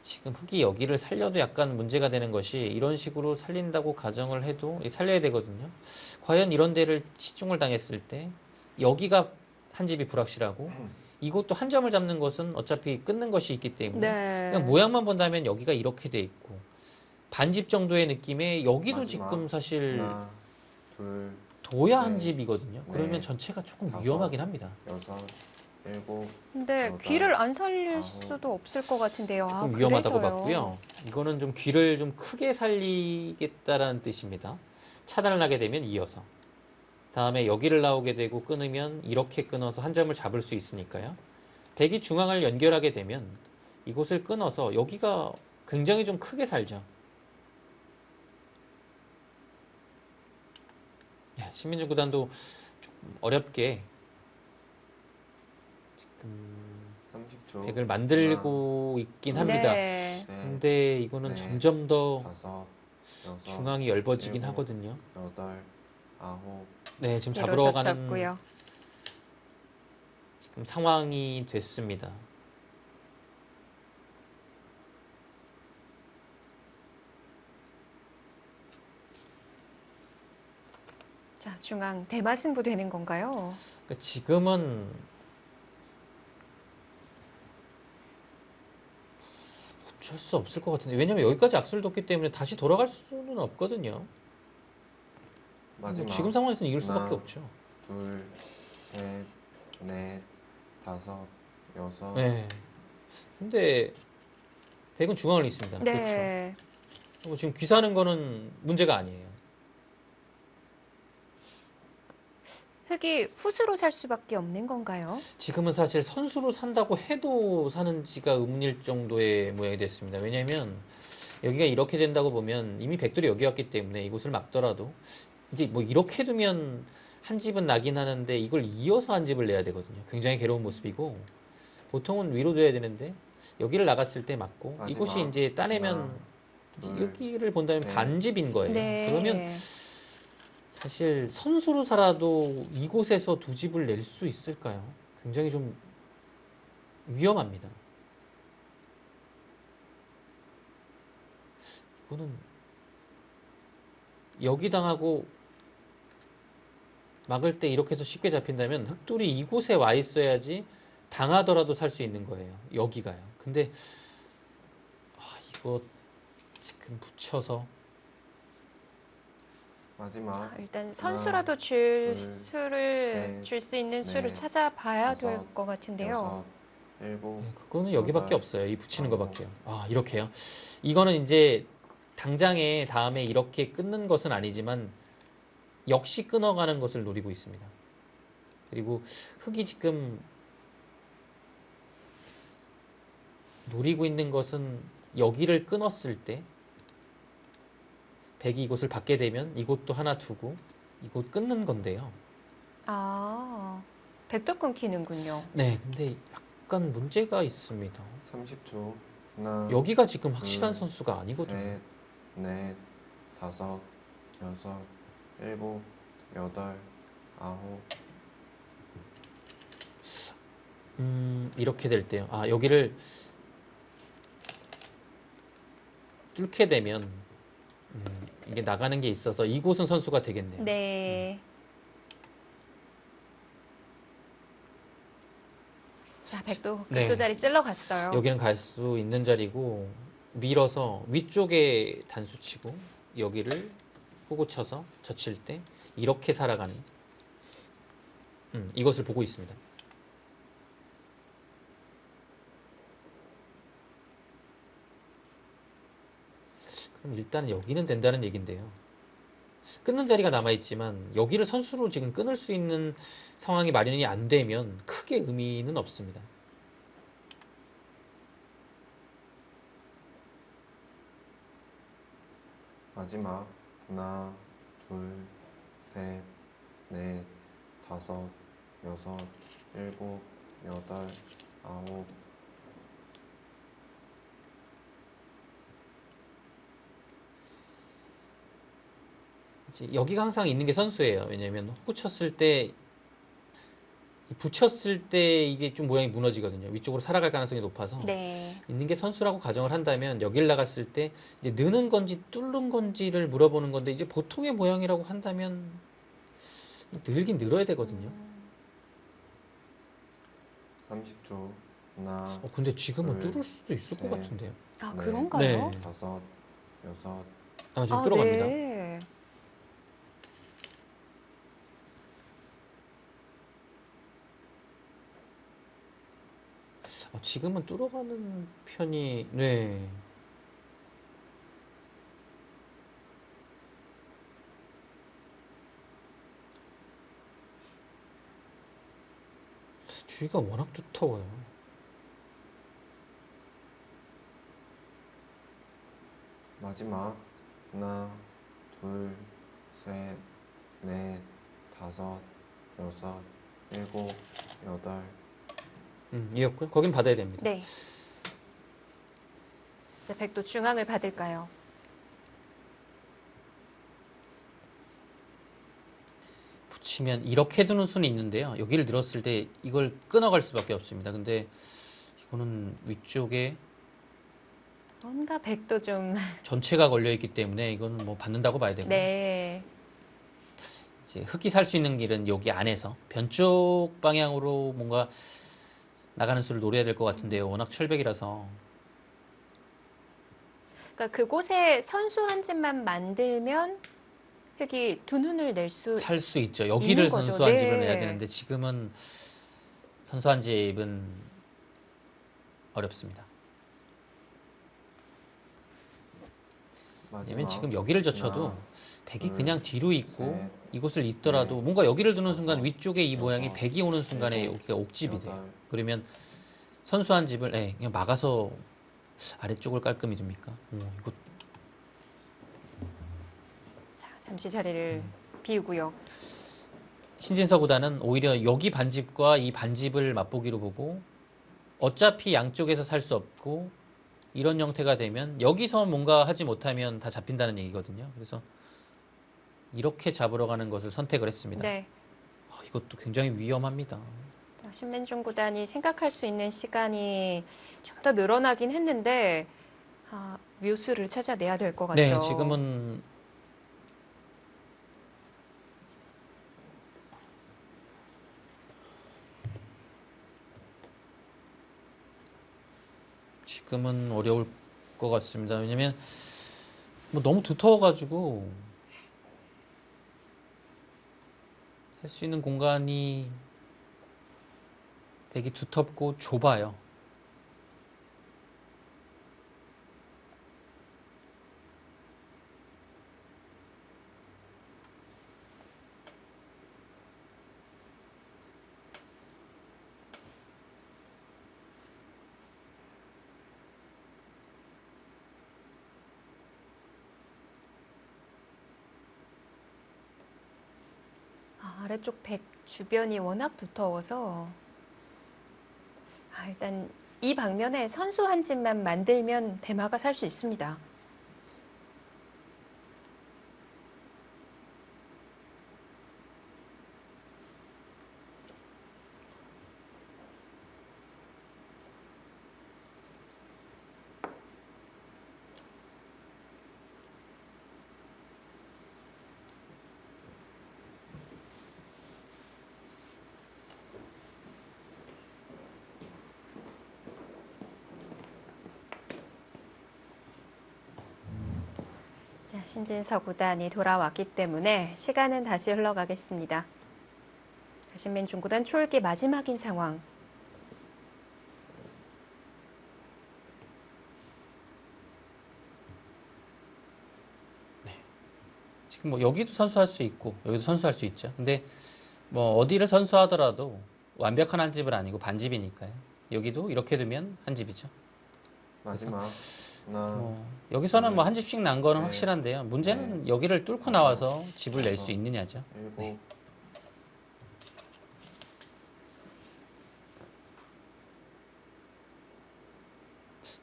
S3: 지금 흑이 여기를 살려도 약간 문제가 되는 것이 이런 식으로 살린다고 가정을 해도 살려야 되거든요. 과연 이런 데를 치중을 당했을 때 여기가 한 집이 불확실하고 이것도 한 점을 잡는 것은 어차피 끊는 것이 있기 때문에
S1: 네.
S3: 그냥 모양만 본다면 여기가 이렇게 돼 있고 반집 정도의 느낌에 여기도
S4: 마지막.
S3: 지금 사실
S4: 하나, 둘,
S3: 둬야 한
S4: 네.
S3: 집이거든요. 그러면
S4: 네.
S3: 전체가 조금
S4: 다섯.
S3: 위험하긴 합니다.
S4: 여섯, 일곱,
S1: 근데
S4: 여덟,
S1: 귀를 안 살릴
S4: 아홉.
S1: 수도 없을 것 같은데요.
S3: 조금
S1: 아,
S3: 위험하다고
S1: 그래서요.
S3: 봤고요. 이거는 좀 귀를 좀 크게 살리겠다라는 뜻입니다. 차단을 하게 되면 이어서. 다음에 여기를 나오게 되고 끊으면 이렇게 끊어서 한 점을 잡을 수 있으니까요. 백이 중앙을 연결하게 되면 이곳을 끊어서 여기가 굉장히 좀 크게 살죠. 신민주 구단도 조금 어렵게 지금
S4: 30초.
S3: 백을 만들고 있긴 합니다.
S1: 네.
S4: 셋,
S3: 근데 이거는
S4: 네.
S3: 점점 더
S4: 다섯, 여섯,
S3: 중앙이 얇아지긴
S4: 일곱.
S3: 하거든요.
S4: 여덟, 아홉,
S3: 네, 지금
S1: 뒤로
S3: 잡으러 가는
S1: 젖혔고요.
S3: 지금 상황이 됐습니다.
S1: 자, 중앙 대마승부 되는 건가요?
S3: 그러니까 지금은 어쩔 수 없을 것 같은데 왜냐면 여기까지 악수를 뒀기 때문에 다시 돌아갈 수는 없거든요.
S4: 마지막.
S3: 지금 상황에서는 이길 수밖에
S4: 하나.
S3: 없죠.
S4: 둘, 셋, 넷, 다섯, 여섯.
S3: 네. 근데 백은 중앙을 있습니다. 그렇죠.
S1: 네.
S3: 그리고 지금 귀 사는 거는 문제가 아니에요.
S1: 흑이 후수로 살 수밖에 없는 건가요?
S3: 지금은 사실 선수로 산다고 해도 사는지가 의문일 정도의 모양이 됐습니다. 왜냐하면 여기가 이렇게 된다고 보면 이미 백돌이 여기 왔기 때문에 이곳을 막더라도 이제 뭐 이렇게 두면 한 집은 나긴 하는데 이걸 이어서 한 집을 내야 되거든요. 굉장히 괴로운 모습이고 보통은 위로 둬야 되는데 여기를 나갔을 때 맞고
S4: 마지막.
S3: 이곳이 이제 따내면
S4: 하나,
S3: 이제
S4: 둘,
S3: 여기를 본다면
S4: 셋.
S3: 반집인 거예요.
S1: 네.
S3: 그러면 사실 선수로 살아도 이곳에서 두 집을 낼 수 있을까요? 굉장히 좀 위험합니다. 이거는 여기 당하고 막을 때 이렇게 해서 쉽게 잡힌다면 흑돌이 이곳에 와 있어야지 당하더라도 살 수 있는 거예요. 여기가요. 근데 이거 지금 붙여서
S4: 마지막.
S1: 일단 선수라도 줄
S4: 둘,
S1: 수를
S4: 셋,
S1: 줄 수 있는 수를
S4: 넷,
S1: 찾아봐야 될
S4: 다섯,
S1: 것 같은데요.
S4: 여섯, 일곱.
S3: 네, 그거는 여기밖에
S4: 여덟,
S3: 없어요. 이 붙이는
S4: 아홉.
S3: 거밖에요. 이렇게요. 이거는 이제 당장에 다음에 이렇게 끊는 것은 아니지만 역시 끊어가는 것을 노리고 있습니다. 그리고 흑이 지금 노리고 있는 것은 여기를 끊었을 때 백이 이곳을 받게 되면 이곳도 하나 두고 이곳 끊는 건데요.
S1: 아, 백도 끊기는군요.
S3: 네, 근데 약간 문제가 있습니다.
S4: 30초. 하나,
S3: 여기가 지금 확실한
S4: 둘,
S3: 선수가 아니거든요.
S4: 셋, 넷, 다섯, 여섯, 일곱, 여덟, 아홉.
S3: 이렇게 될 때요. 아, 여기를 뚫게 되면 이게 나가는 게 있어서 이곳은 선수가 되겠네요.
S1: 네. 자, 백도
S3: 네.
S1: 백수 자리 찔러갔어요.
S3: 여기는 갈 수 있는 자리고 밀어서 위쪽에 단수 치고 여기를 호구 쳐서 젖힐 때 이렇게 살아가는 이것을 보고 있습니다. 그럼 일단 여기는 된다는 얘긴데요. 끊는 자리가 남아있지만 여기를 선수로 지금 끊을 수 있는 상황이 마련이 안 되면 크게 의미는 없습니다.
S4: 마지막. 하나, 둘, 셋, 넷, 다섯, 여섯, 일곱, 여덟, 아홉.
S3: 이제 여기가 항상 있는 게 선수예요. 왜냐면 호구 쳤을 때 붙였을 때 이게 좀 모양이 무너지거든요. 위쪽으로 살아갈 가능성이 높아서
S1: 네.
S3: 있는 게 선수라고 가정을 한다면 여길 나갔을 때 이제 느는 건지 뚫는 건지를 물어보는 건데 이제 보통의 모양이라고 한다면 늘긴 늘어야 되거든요.
S4: 30초. 하나,
S3: 근데 지금은
S4: 둘,
S3: 뚫을 수도 있을 것
S4: 셋.
S3: 같은데요.
S1: 아,
S4: 네.
S1: 그런가요?
S3: 네.
S4: 다섯, 여섯.
S3: 아, 지금
S1: 아,
S3: 뚫어갑니다.
S1: 네.
S3: 지금은 뚫어가는 편이 네. 주위가 워낙 두터워요.
S4: 마지막. 하나, 둘, 셋, 넷, 다섯, 여섯, 일곱, 여덟.
S3: 이었고요. 거긴 받아야 됩니다.
S1: 네. 이제 백도 중앙을 받을까요?
S3: 붙이면 이렇게 두는 수는 있는데요. 여기를 늘었을 때 이걸 끊어갈 수밖에 없습니다. 근데 이거는 위쪽에
S1: 뭔가 백도 좀.
S3: 전체가 걸려있기 때문에 이거는 뭐 받는다고 봐야 되고요.
S1: 네.
S3: 이제 흑이 살 수 있는 길은 여기 안에서 변쪽 방향으로 뭔가 나가는 수를 노려야 될 것 같은데요. 워낙 철벽이라서.
S1: 그러니까 그곳에 선수 한 집만 만들면 흑이 두 눈을 낼 수.
S3: 살 수 있죠. 여기를
S1: 있는 거죠.
S3: 선수 한
S1: 네.
S3: 집을 내야 되는데 지금은 선수 한 집은 어렵습니다. 왜냐면 지금 여기를 젖혀도
S4: 하나,
S3: 백이
S4: 둘,
S3: 그냥 뒤로 있고
S4: 셋,
S3: 이곳을 잇더라도
S4: 넷,
S3: 뭔가 여기를 두는 순간
S4: 다섯,
S3: 위쪽에 이 모양이
S4: 여섯,
S3: 백이 오는 순간에
S4: 일곱,
S3: 여기가 옥집이 돼요.
S4: 여덟.
S3: 그러면 선수 한 집을 그냥 막아서 아래쪽을 깔끔히 둡니까? 이거
S1: 자, 잠시 자리를 비우고요.
S3: 신진서보다는 오히려 여기 반집과 이 반집을 맛보기로 보고 어차피 양쪽에서 살 수 없고 이런 형태가 되면 여기서 뭔가 하지 못하면 다 잡힌다는 얘기거든요. 그래서 이렇게 잡으러 가는 것을 선택을 했습니다.
S1: 네.
S3: 이것도 굉장히 위험합니다.
S1: 자, 신민중 구단이 생각할 수 있는 시간이 좀 더 늘어나긴 했는데 묘수를 찾아내야 될 것 같죠.
S3: 네, 지금은 어려울 것 같습니다. 왜냐면 뭐 너무 두터워가지고 할 수 있는 공간이 되게 두텁고 좁아요.
S1: 아래쪽 백 주변이 워낙 두터워서 일단 이 방면에 선수 한 집만 만들면 대마가 살 수 있습니다. 자, 신진서 구단이 돌아왔기 때문에 시간은 다시 흘러가겠습니다. 신민중 구단 초읽기 마지막인 상황.
S3: 지금 뭐 여기도 선수할 수 있고 여기도 선수할 수 있죠. 근데 뭐 어디를 선수하더라도 완벽한 한 집은 아니고 반집이니까요. 여기도 이렇게 두면 한 집이죠.
S4: 마지막 하나
S3: 뭐 여기서는 뭐 한 집씩 난 거는
S4: 네.
S3: 확실한데요. 문제는 여기를 뚫고 나와서 집을 낼 수 있느냐죠.
S4: 7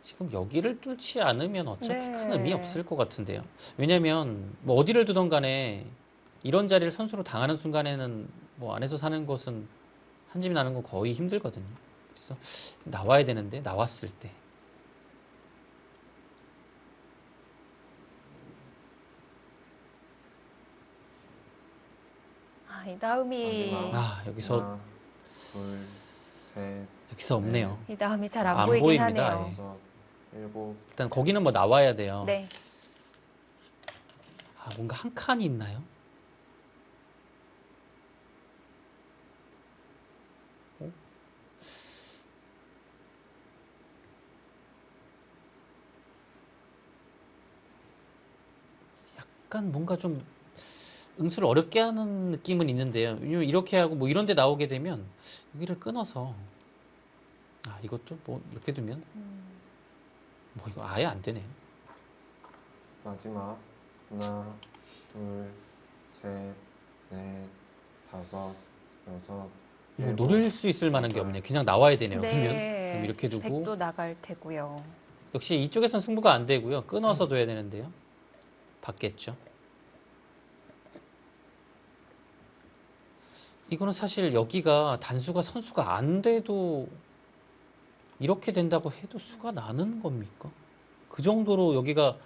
S3: 지금 여기를 뚫지 않으면 어차피
S1: 네.
S3: 큰 의미 없을 것 같은데요. 왜냐면 뭐 어디를 두던 간에 이런 자리를 선수로 당하는 순간에는 뭐 안에서 사는 것은 한 집이 나는 건 거의 힘들거든요. 그래서 나와야 되는데 나왔을 때
S1: 이 다음이
S4: 마지막.
S3: 여기서
S4: 하나 둘셋
S3: 여기서 없네요.
S1: 이 다음이 잘 안
S3: 안
S1: 보이긴
S3: 보입니다.
S1: 하네요.
S4: 여섯 일곱
S3: 일단 거기는 뭐 나와야 돼요.
S1: 네.
S3: 뭔가 한 칸이 있나요? 약간 뭔가 좀 응수를 어렵게 하는 느낌은 있는데요. 왜냐면 이렇게 하고 뭐 이런 데 나오게 되면 여기를 끊어서 이것도 뭐 이렇게 두면 뭐 이거 아예 안 되네요.
S4: 마지막 하나 둘셋넷 다섯 여섯
S3: 뭐
S4: 일곱
S3: 노릴 수 있을 만한 게 없네요. 그냥 나와야 되네요. 그러면 그럼 이렇게 두고
S1: 백도 나갈 테고요.
S3: 역시 이쪽에선 승부가 안 되고요. 끊어서 둬야 되는데요. 받겠죠. 이거는 사실 여기가 단수가 선수가 안 돼도 이렇게 된다고 해도 수가 나는 겁니까? 그 정도로 여기가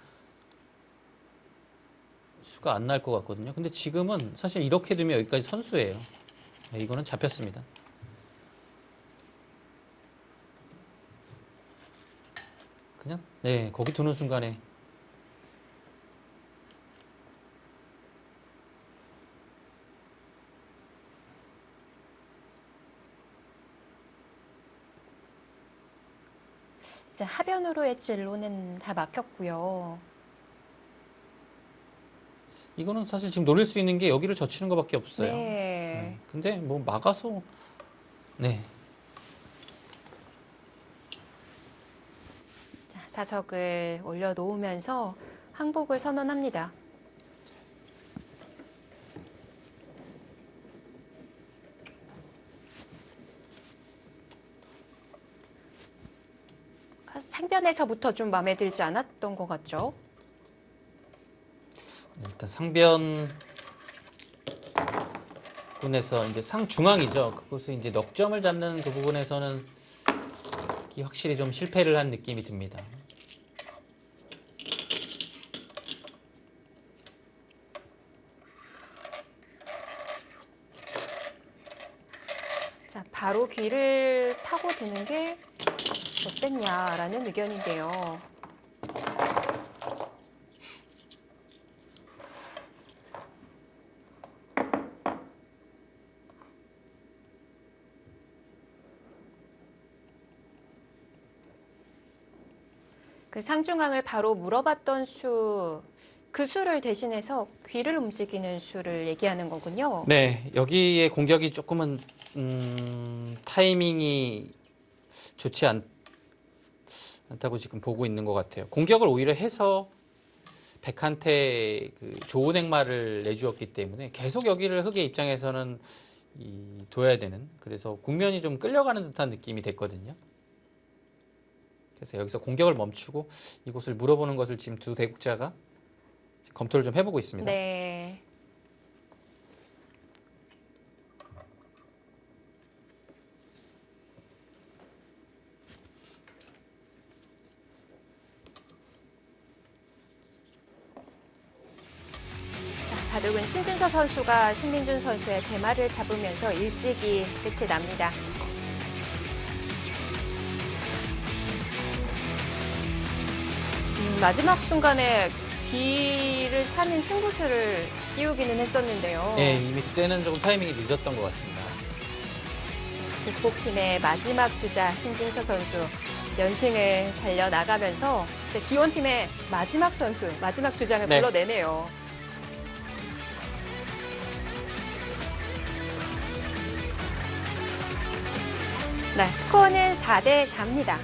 S3: 수가 안 날 것 같거든요. 근데 지금은 사실 이렇게 두면 여기까지 선수예요. 이거는 잡혔습니다. 그냥 거기 두는 순간에
S1: 이제 하변으로의 진로는 다 막혔고요.
S3: 이거는 사실 지금 노릴 수 있는 게 여기를 젖히는 것밖에 없어요.
S1: 네.
S3: 근데 뭐 막아서
S1: 자, 사석을 올려놓으면서 항복을 선언합니다. 상변에서부터 좀 마음에 들지 않았던 것 같죠?
S3: 일단 상변 부분에서 이제 상중앙이죠. 그곳을 이제 넉점을 잡는 그 부분에서는 확실히 좀 실패를 한 느낌이 듭니다.
S1: 자, 바로 귀를 파고드는 게 어땠냐라는 의견인데요. 그 상중앙을 바로 물어봤던 수, 그 수를 대신해서 귀를 움직이는 수를 얘기하는 거군요.
S3: 네, 여기에 공격이 조금은 타이밍이 좋지 않다고 지금 보고 있는 것 같아요. 공격을 오히려 해서 백한테 그 좋은 행마를 내주었기 때문에 계속 여기를 흑의 입장에서는 둬야 되는, 그래서 국면이 좀 끌려가는 듯한 느낌이 됐거든요. 그래서 여기서 공격을 멈추고 이곳을 물어보는 것을 지금 두 대국자가 검토를 좀 해보고 있습니다.
S1: 네. 자, 바둑은 신진서 선수가 신민준 선수의 대마를 잡으면서 일찍이 끝이 납니다. 마지막 순간에 귀를 사는 승부수를 띄우기는 했었는데요.
S3: 네, 이미 그때는 조금 타이밍이 늦었던 것 같습니다.
S1: 북폭팀의 마지막 주자 신진서 선수 연승을 달려나가면서 이제 기원팀의 마지막 선수, 마지막 주장을
S3: 네.
S1: 불러내네요. 네, 스코어는 4대 4입니다.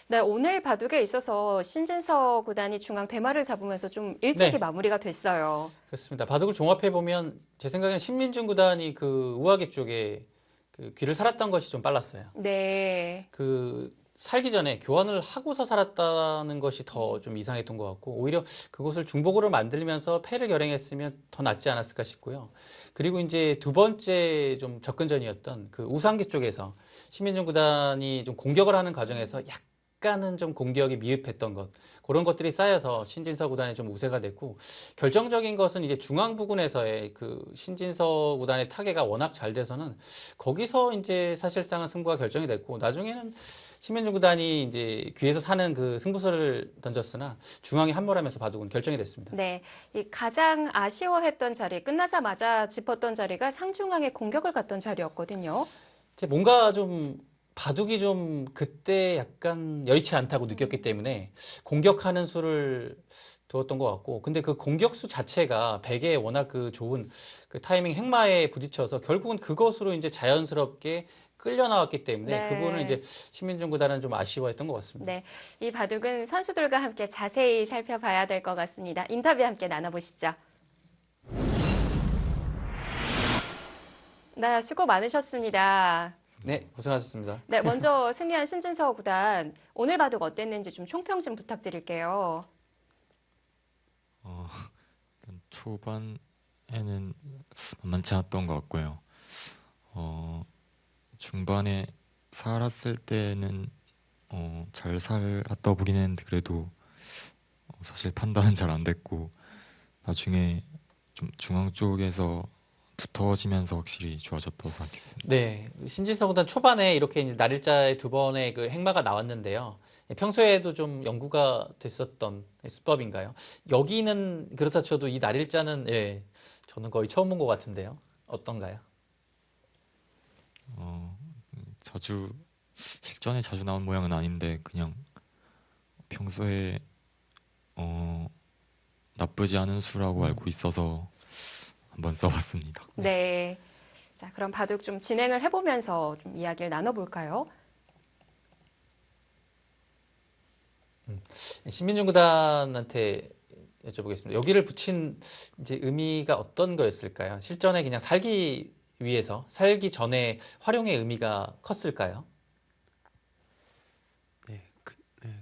S1: 네, 오늘 바둑에 있어서 신진서 구단이 중앙 대마를 잡으면서 좀 일찍이
S3: 네.
S1: 마무리가 됐어요.
S3: 그렇습니다. 바둑을 종합해 보면 제 생각에는 신민준 구단이 그 우아기 쪽에 그 귀를 살았던 것이 좀 빨랐어요.
S1: 네.
S3: 그 살기 전에 교환을 하고서 살았다는 것이 더 좀 이상했던 것 같고, 오히려 그것을 중복으로 만들면서 패를 결행했으면 더 낫지 않았을까 싶고요. 그리고 이제 두 번째 좀 접근전이었던 그 우상기 쪽에서 신민준 구단이 좀 공격을 하는 과정에서 약간은 좀 공격이 미흡했던 것, 그런 것들이 쌓여서 신진서 구단이 좀 우세가 됐고, 결정적인 것은 이제 중앙 부근에서의 그 신진서 구단의 타개가 워낙 잘 돼서는 거기서 이제 사실상은 승부가 결정이 됐고, 나중에는 신민준 구단이 이제 귀에서 사는 그 승부수를 던졌으나 중앙이 함몰하면서 바둑은 결정이 됐습니다.
S1: 네, 이 가장 아쉬워했던 자리, 끝나자마자 짚었던 자리가 상중앙에 공격을 갔던 자리였거든요.
S3: 이제 뭔가 좀 바둑이 좀 그때 약간 여의치 않다고 느꼈기 때문에 공격하는 수를 두었던 것 같고, 근데 그 공격수 자체가 백에 워낙 그 좋은 그 타이밍 행마에 부딪혀서 결국은 그것으로 이제 자연스럽게 끌려 나왔기 때문에
S1: 네.
S3: 그 부분은 이제 신민준 구단은 좀 아쉬워했던 것 같습니다.
S1: 네, 이 바둑은 선수들과 함께 자세히 살펴봐야 될 것 같습니다. 인터뷰 함께 나눠보시죠. 네, 수고 많으셨습니다.
S3: 네, 고생하셨습니다.
S1: 네, 먼저 승리한 신진서 구단, 오늘 바둑 어땠는지 좀 총평 좀 부탁드릴게요.
S5: 일단 초반에는 만만치 않았던 것 같고요. 중반에 살았을 때는 잘 살았다 보긴 했는데 그래도 사실 판단은 잘 안 됐고, 나중에 좀 중앙 쪽에서 붙어지면서 확실히 좋아졌다고 생각했습니다.
S3: 네, 신진서 구단 초반에 이렇게 이제 날일자에 두 번의 그 행마가 나왔는데요. 평소에도 좀 연구가 됐었던 수법인가요? 여기는 그렇다 쳐도 이 날일자는 예, 저는 거의 처음 본 것 같은데요. 어떤가요?
S5: 자주 실전에 자주 나온 모양은 아닌데 그냥 평소에 나쁘지 않은 수라고 알고 있어서 한번 써봤습니다.
S1: 네. 자, 그럼 바둑 좀 진행을 해보면서 좀 이야기를 나눠볼까요?
S3: 신민준 구단한테 여쭤보겠습니다. 여기를 붙인 이제 의미가 어떤 거였을까요? 실전에 그냥 살기 위해서, 살기 전에 활용의 의미가 컸을까요?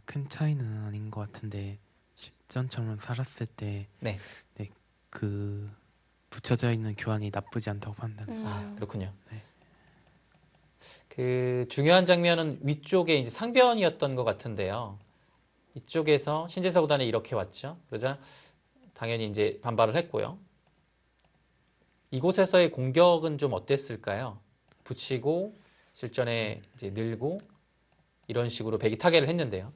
S6: 큰 차이는 아닌 것 같은데 실전처럼 살았을 때
S3: 네.
S6: 그 붙여져 있는 교환이 나쁘지 않다고 판단했어요.
S3: 아, 그렇군요.
S6: 네.
S3: 그 중요한 장면은 위쪽에 이제 상변이었던 것 같은데요. 이쪽에서 신진서 구단이 이렇게 왔죠. 그러자 당연히 이제 반발을 했고요. 이곳에서의 공격은 좀 어땠을까요? 붙이고 실전에 이제 늘고 이런 식으로 백이 타개를 했는데요.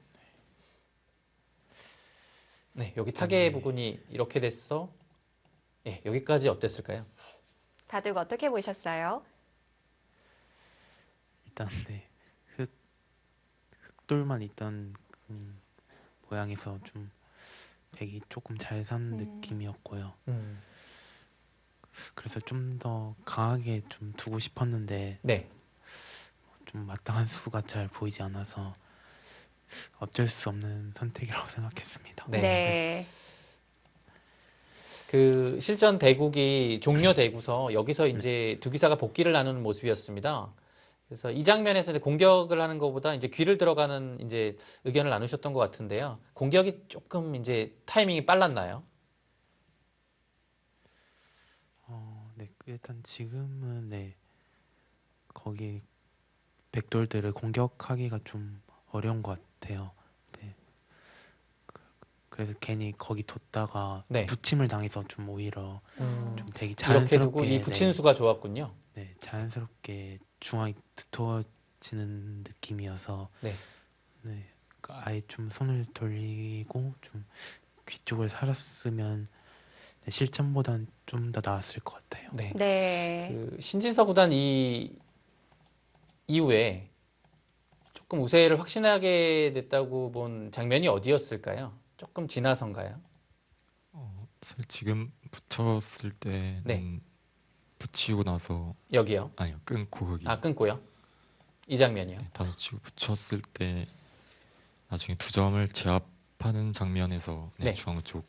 S3: 네, 여기 타개 부분이 이렇게 됐어. 예, 여기까지 어땠을까요?
S1: 바둑 어떻게 보셨어요?
S6: 일단 흑돌만 있던 모양에서 좀 백이 조금 잘 산 느낌이었고요. 그래서 좀 더 강하게 좀 두고 싶었는데
S3: 네.
S6: 좀 마땅한 수가 잘 보이지 않아서 어쩔 수 없는 선택이라고 생각했습니다.
S3: 네.
S1: 네.
S3: 그 실전 대국이 종료되고서 여기서 이제 두 기사가 복귀를 나누는 모습이었습니다. 그래서 이 장면에서 이제 공격을 하는 것보다 이제 귀를 들어가는 이제 의견을 나누셨던 것 같은데요. 공격이 조금 이제 타이밍이 빨랐나요?
S6: 네, 일단 지금은 네 거기 백돌들을 공격하기가 좀 어려운 것 같아요. 네. 그래서 괜히 거기 뒀다가
S3: 네.
S6: 부침을 당해서 좀 오히려 좀 되게
S3: 이렇게
S6: 자연스럽게
S3: 두고 이 붙이는 수가 좋았군요.
S6: 네, 자연스럽게 중앙이 두터워지는 느낌이어서
S3: 네.
S6: 네, 그러니까 아예 좀 손을 돌리고 좀 귀 쪽을 살았으면 네, 실전보단 좀 더 나았을 것 같아요.
S3: 네.
S1: 네.
S3: 그 신진서 구단 이후에 조금 우세를 확신하게 됐다고 본 장면이 어디였을까요? 조금 지나선가요?
S5: 사실 지금 붙였을 때는
S3: 네.
S5: 붙이고 나서
S3: 여기요.
S5: 아니요 끊고 흑이
S3: 아, 끊고요. 이 장면이요.
S5: 네, 다섯 치고 붙였을 때 나중에 두 점을 제압하는 장면에서 네,
S3: 네.
S5: 중앙 쪽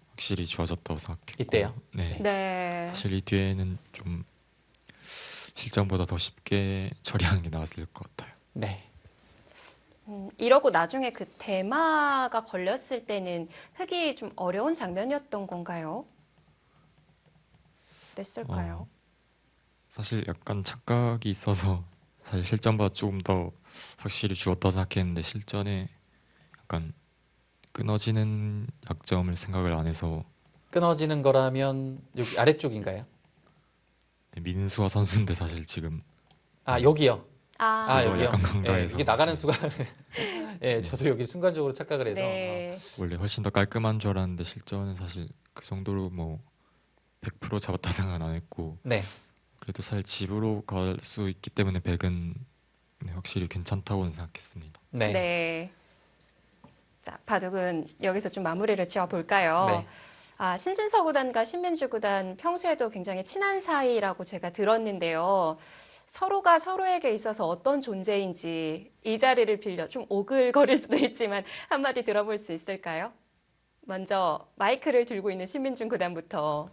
S5: 확실히 좋아졌다고 생각했고
S3: 이때요?
S5: 네.
S1: 네.
S5: 사실 이 뒤에는 좀 실전보다 더 쉽게 처리하는 게 나았을 것 같아요.
S3: 네.
S1: 이러고 나중에 그 대마가 걸렸을 때는 흑이 좀 어려운 장면이었던 건가요? 어땠을까요?
S5: 사실 약간 착각이 있어서 사실 실전보다 조금 더 확실히 죽었다 생각했는데 실전에 약간 끊어지는 약점을 생각을 안 해서
S3: 끊어지는 거라면 여기 아래쪽인가요?
S5: 네, 민수와 선수인데 사실 지금
S3: 아, 여기요.
S1: 아,
S5: 그거
S3: 여기요.
S5: 약간
S3: 예,
S5: 간과해서
S3: 이게 나가는 수가 예, 저도 여기 순간적으로 착각을 해서
S1: 네.
S5: 원래 훨씬 더 깔끔한 줄 알았는데 실전은 사실 그 정도로 뭐 100% 잡았다 생각 안 했고
S3: 네.
S5: 그래도 사실 집으로 갈 수 있기 때문에 100은 네, 확실히 괜찮다고는 생각했습니다.
S3: 네.
S1: 네. 자, 바둑은 여기서 좀 마무리를 지어볼까요?
S3: 네.
S1: 아, 신진서 구단과 신민주 구단 평소에도 굉장히 친한 사이라고 제가 들었는데요. 서로가 서로에게 있어서 어떤 존재인지 이 자리를 빌려 좀 오글거릴 수도 있지만 한마디 들어볼 수 있을까요? 먼저 마이크를 들고 있는 신민준 구단부터.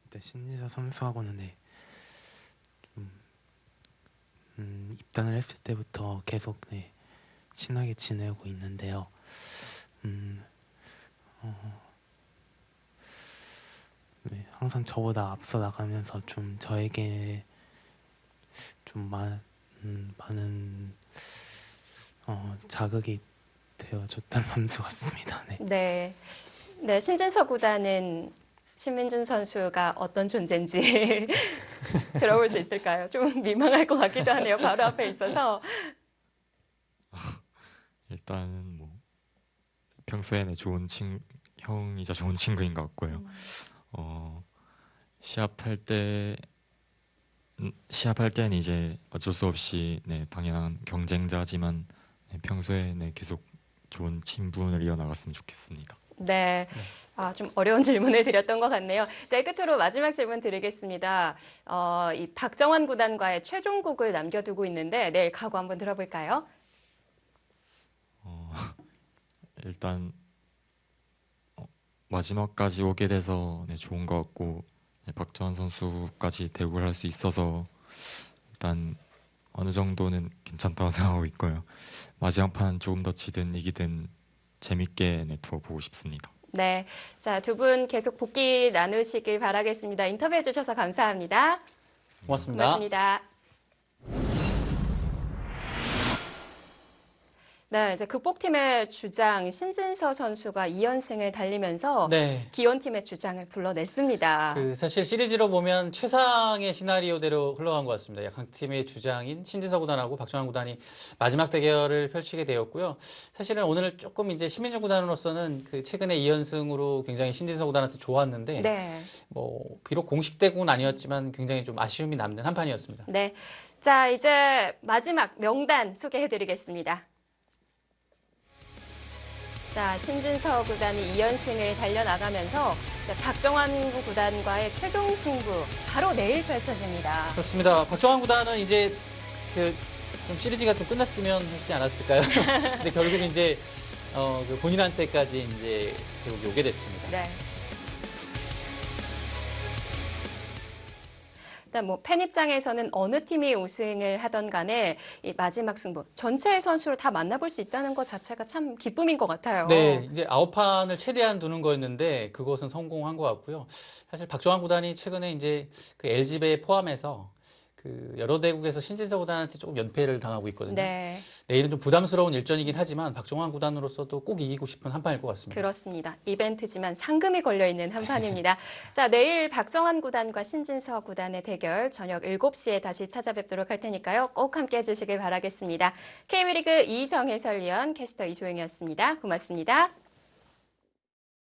S6: 일단 신지서 선수하고는 네, 입단을 했을 때부터 계속 네, 친하게 지내고 있는데요. 네, 항상 저보다 앞서 나가면서 좀 저에게 좀 많은 자극이 되어줬던 선수 같습니다. 네.
S1: 네. 네, 신진서 구단은 신민준 선수가 어떤 존재인지 들어볼 수 있을까요? 좀 민망할 것 같기도 하네요. 바로 앞에 있어서.
S5: 일단은 뭐 평소에는 형이자 좋은 친구인 것 같고요. 시합할 때는 이제 어쩔 수 없이 네, 당연한 경쟁자지만 네, 평소에 네, 계속 좋은 친분을 이어나갔으면 좋겠습니다.
S1: 네. 아, 좀 어려운 질문을 드렸던 것 같네요. 자, 끝으로 마지막 질문 드리겠습니다. 이 박정환 구단과의 최종국을 남겨두고 있는데 내일 각오 한번 들어볼까요?
S5: 일단 마지막까지 오게 돼서 네, 좋은 것 같고 네, 박정환 선수까지 대구를 할 수 있어서 일단 어느 정도는 괜찮다고 생각하고 있고요. 마지막 판 조금 더 지든 이기든 재밌게 네, 두어 보고 싶습니다.
S1: 네. 자, 두 분 계속 복귀 나누시길 바라겠습니다. 인터뷰해 주셔서 감사합니다.
S3: 고맙습니다.
S1: 고맙습니다. 네, 이제 극복팀의 주장 신진서 선수가 2연승을 달리면서
S3: 네.
S1: 기원팀의 주장을 불러냈습니다.
S3: 그 사실 시리즈로 보면 최상의 시나리오대로 흘러간 것 같습니다. 강팀의 주장인 신진서 구단하고 박정환 구단이 마지막 대결을 펼치게 되었고요. 사실은 오늘 조금 이제 신민준 구단으로서는 그 최근에 2연승으로 굉장히 신진서 구단한테 좋았는데
S1: 네.
S3: 뭐 비록 공식 대국은 아니었지만 굉장히 좀 아쉬움이 남는 한 판이었습니다.
S1: 네. 자, 이제 마지막 명단 소개해 드리겠습니다. 자, 신진서 구단이 2연승을 달려나가면서 이제 박정환 구단과의 최종 승부 바로 내일 펼쳐집니다.
S2: 그렇습니다. 박정환 구단은 이제 좀 시리즈가 좀 끝났으면 했지 않았을까요? 근데 결국 이제 그 본인한테까지 이제 결국 오게 됐습니다.
S1: 네. 일단 뭐 팬 입장에서는 어느 팀이 우승을 하던 간에 이 마지막 승부 전체 선수를 다 만나볼 수 있다는 것 자체가 참 기쁨인 것 같아요.
S2: 네, 이제 9판을 최대한 두는 거였는데 그것은 성공한 것 같고요. 사실 박정환 구단이 최근에 이제 그 LG배 포함해서 그 여러 대국에서 신진서 구단한테 조금 연패를 당하고 있거든요.
S1: 네,
S2: 내일은 좀 부담스러운 일전이긴 하지만 박정환 구단으로서도 꼭 이기고 싶은 한 판일 것 같습니다.
S1: 그렇습니다. 이벤트지만 상금이 걸려있는 한판입니다. 자, 내일 박정환 구단과 신진서 구단의 대결 저녁 7시에 다시 찾아뵙도록 할 테니까요. 꼭 함께해 주시길 바라겠습니다. KB리그 이정 해설위원 캐스터 이소영이었습니다. 고맙습니다.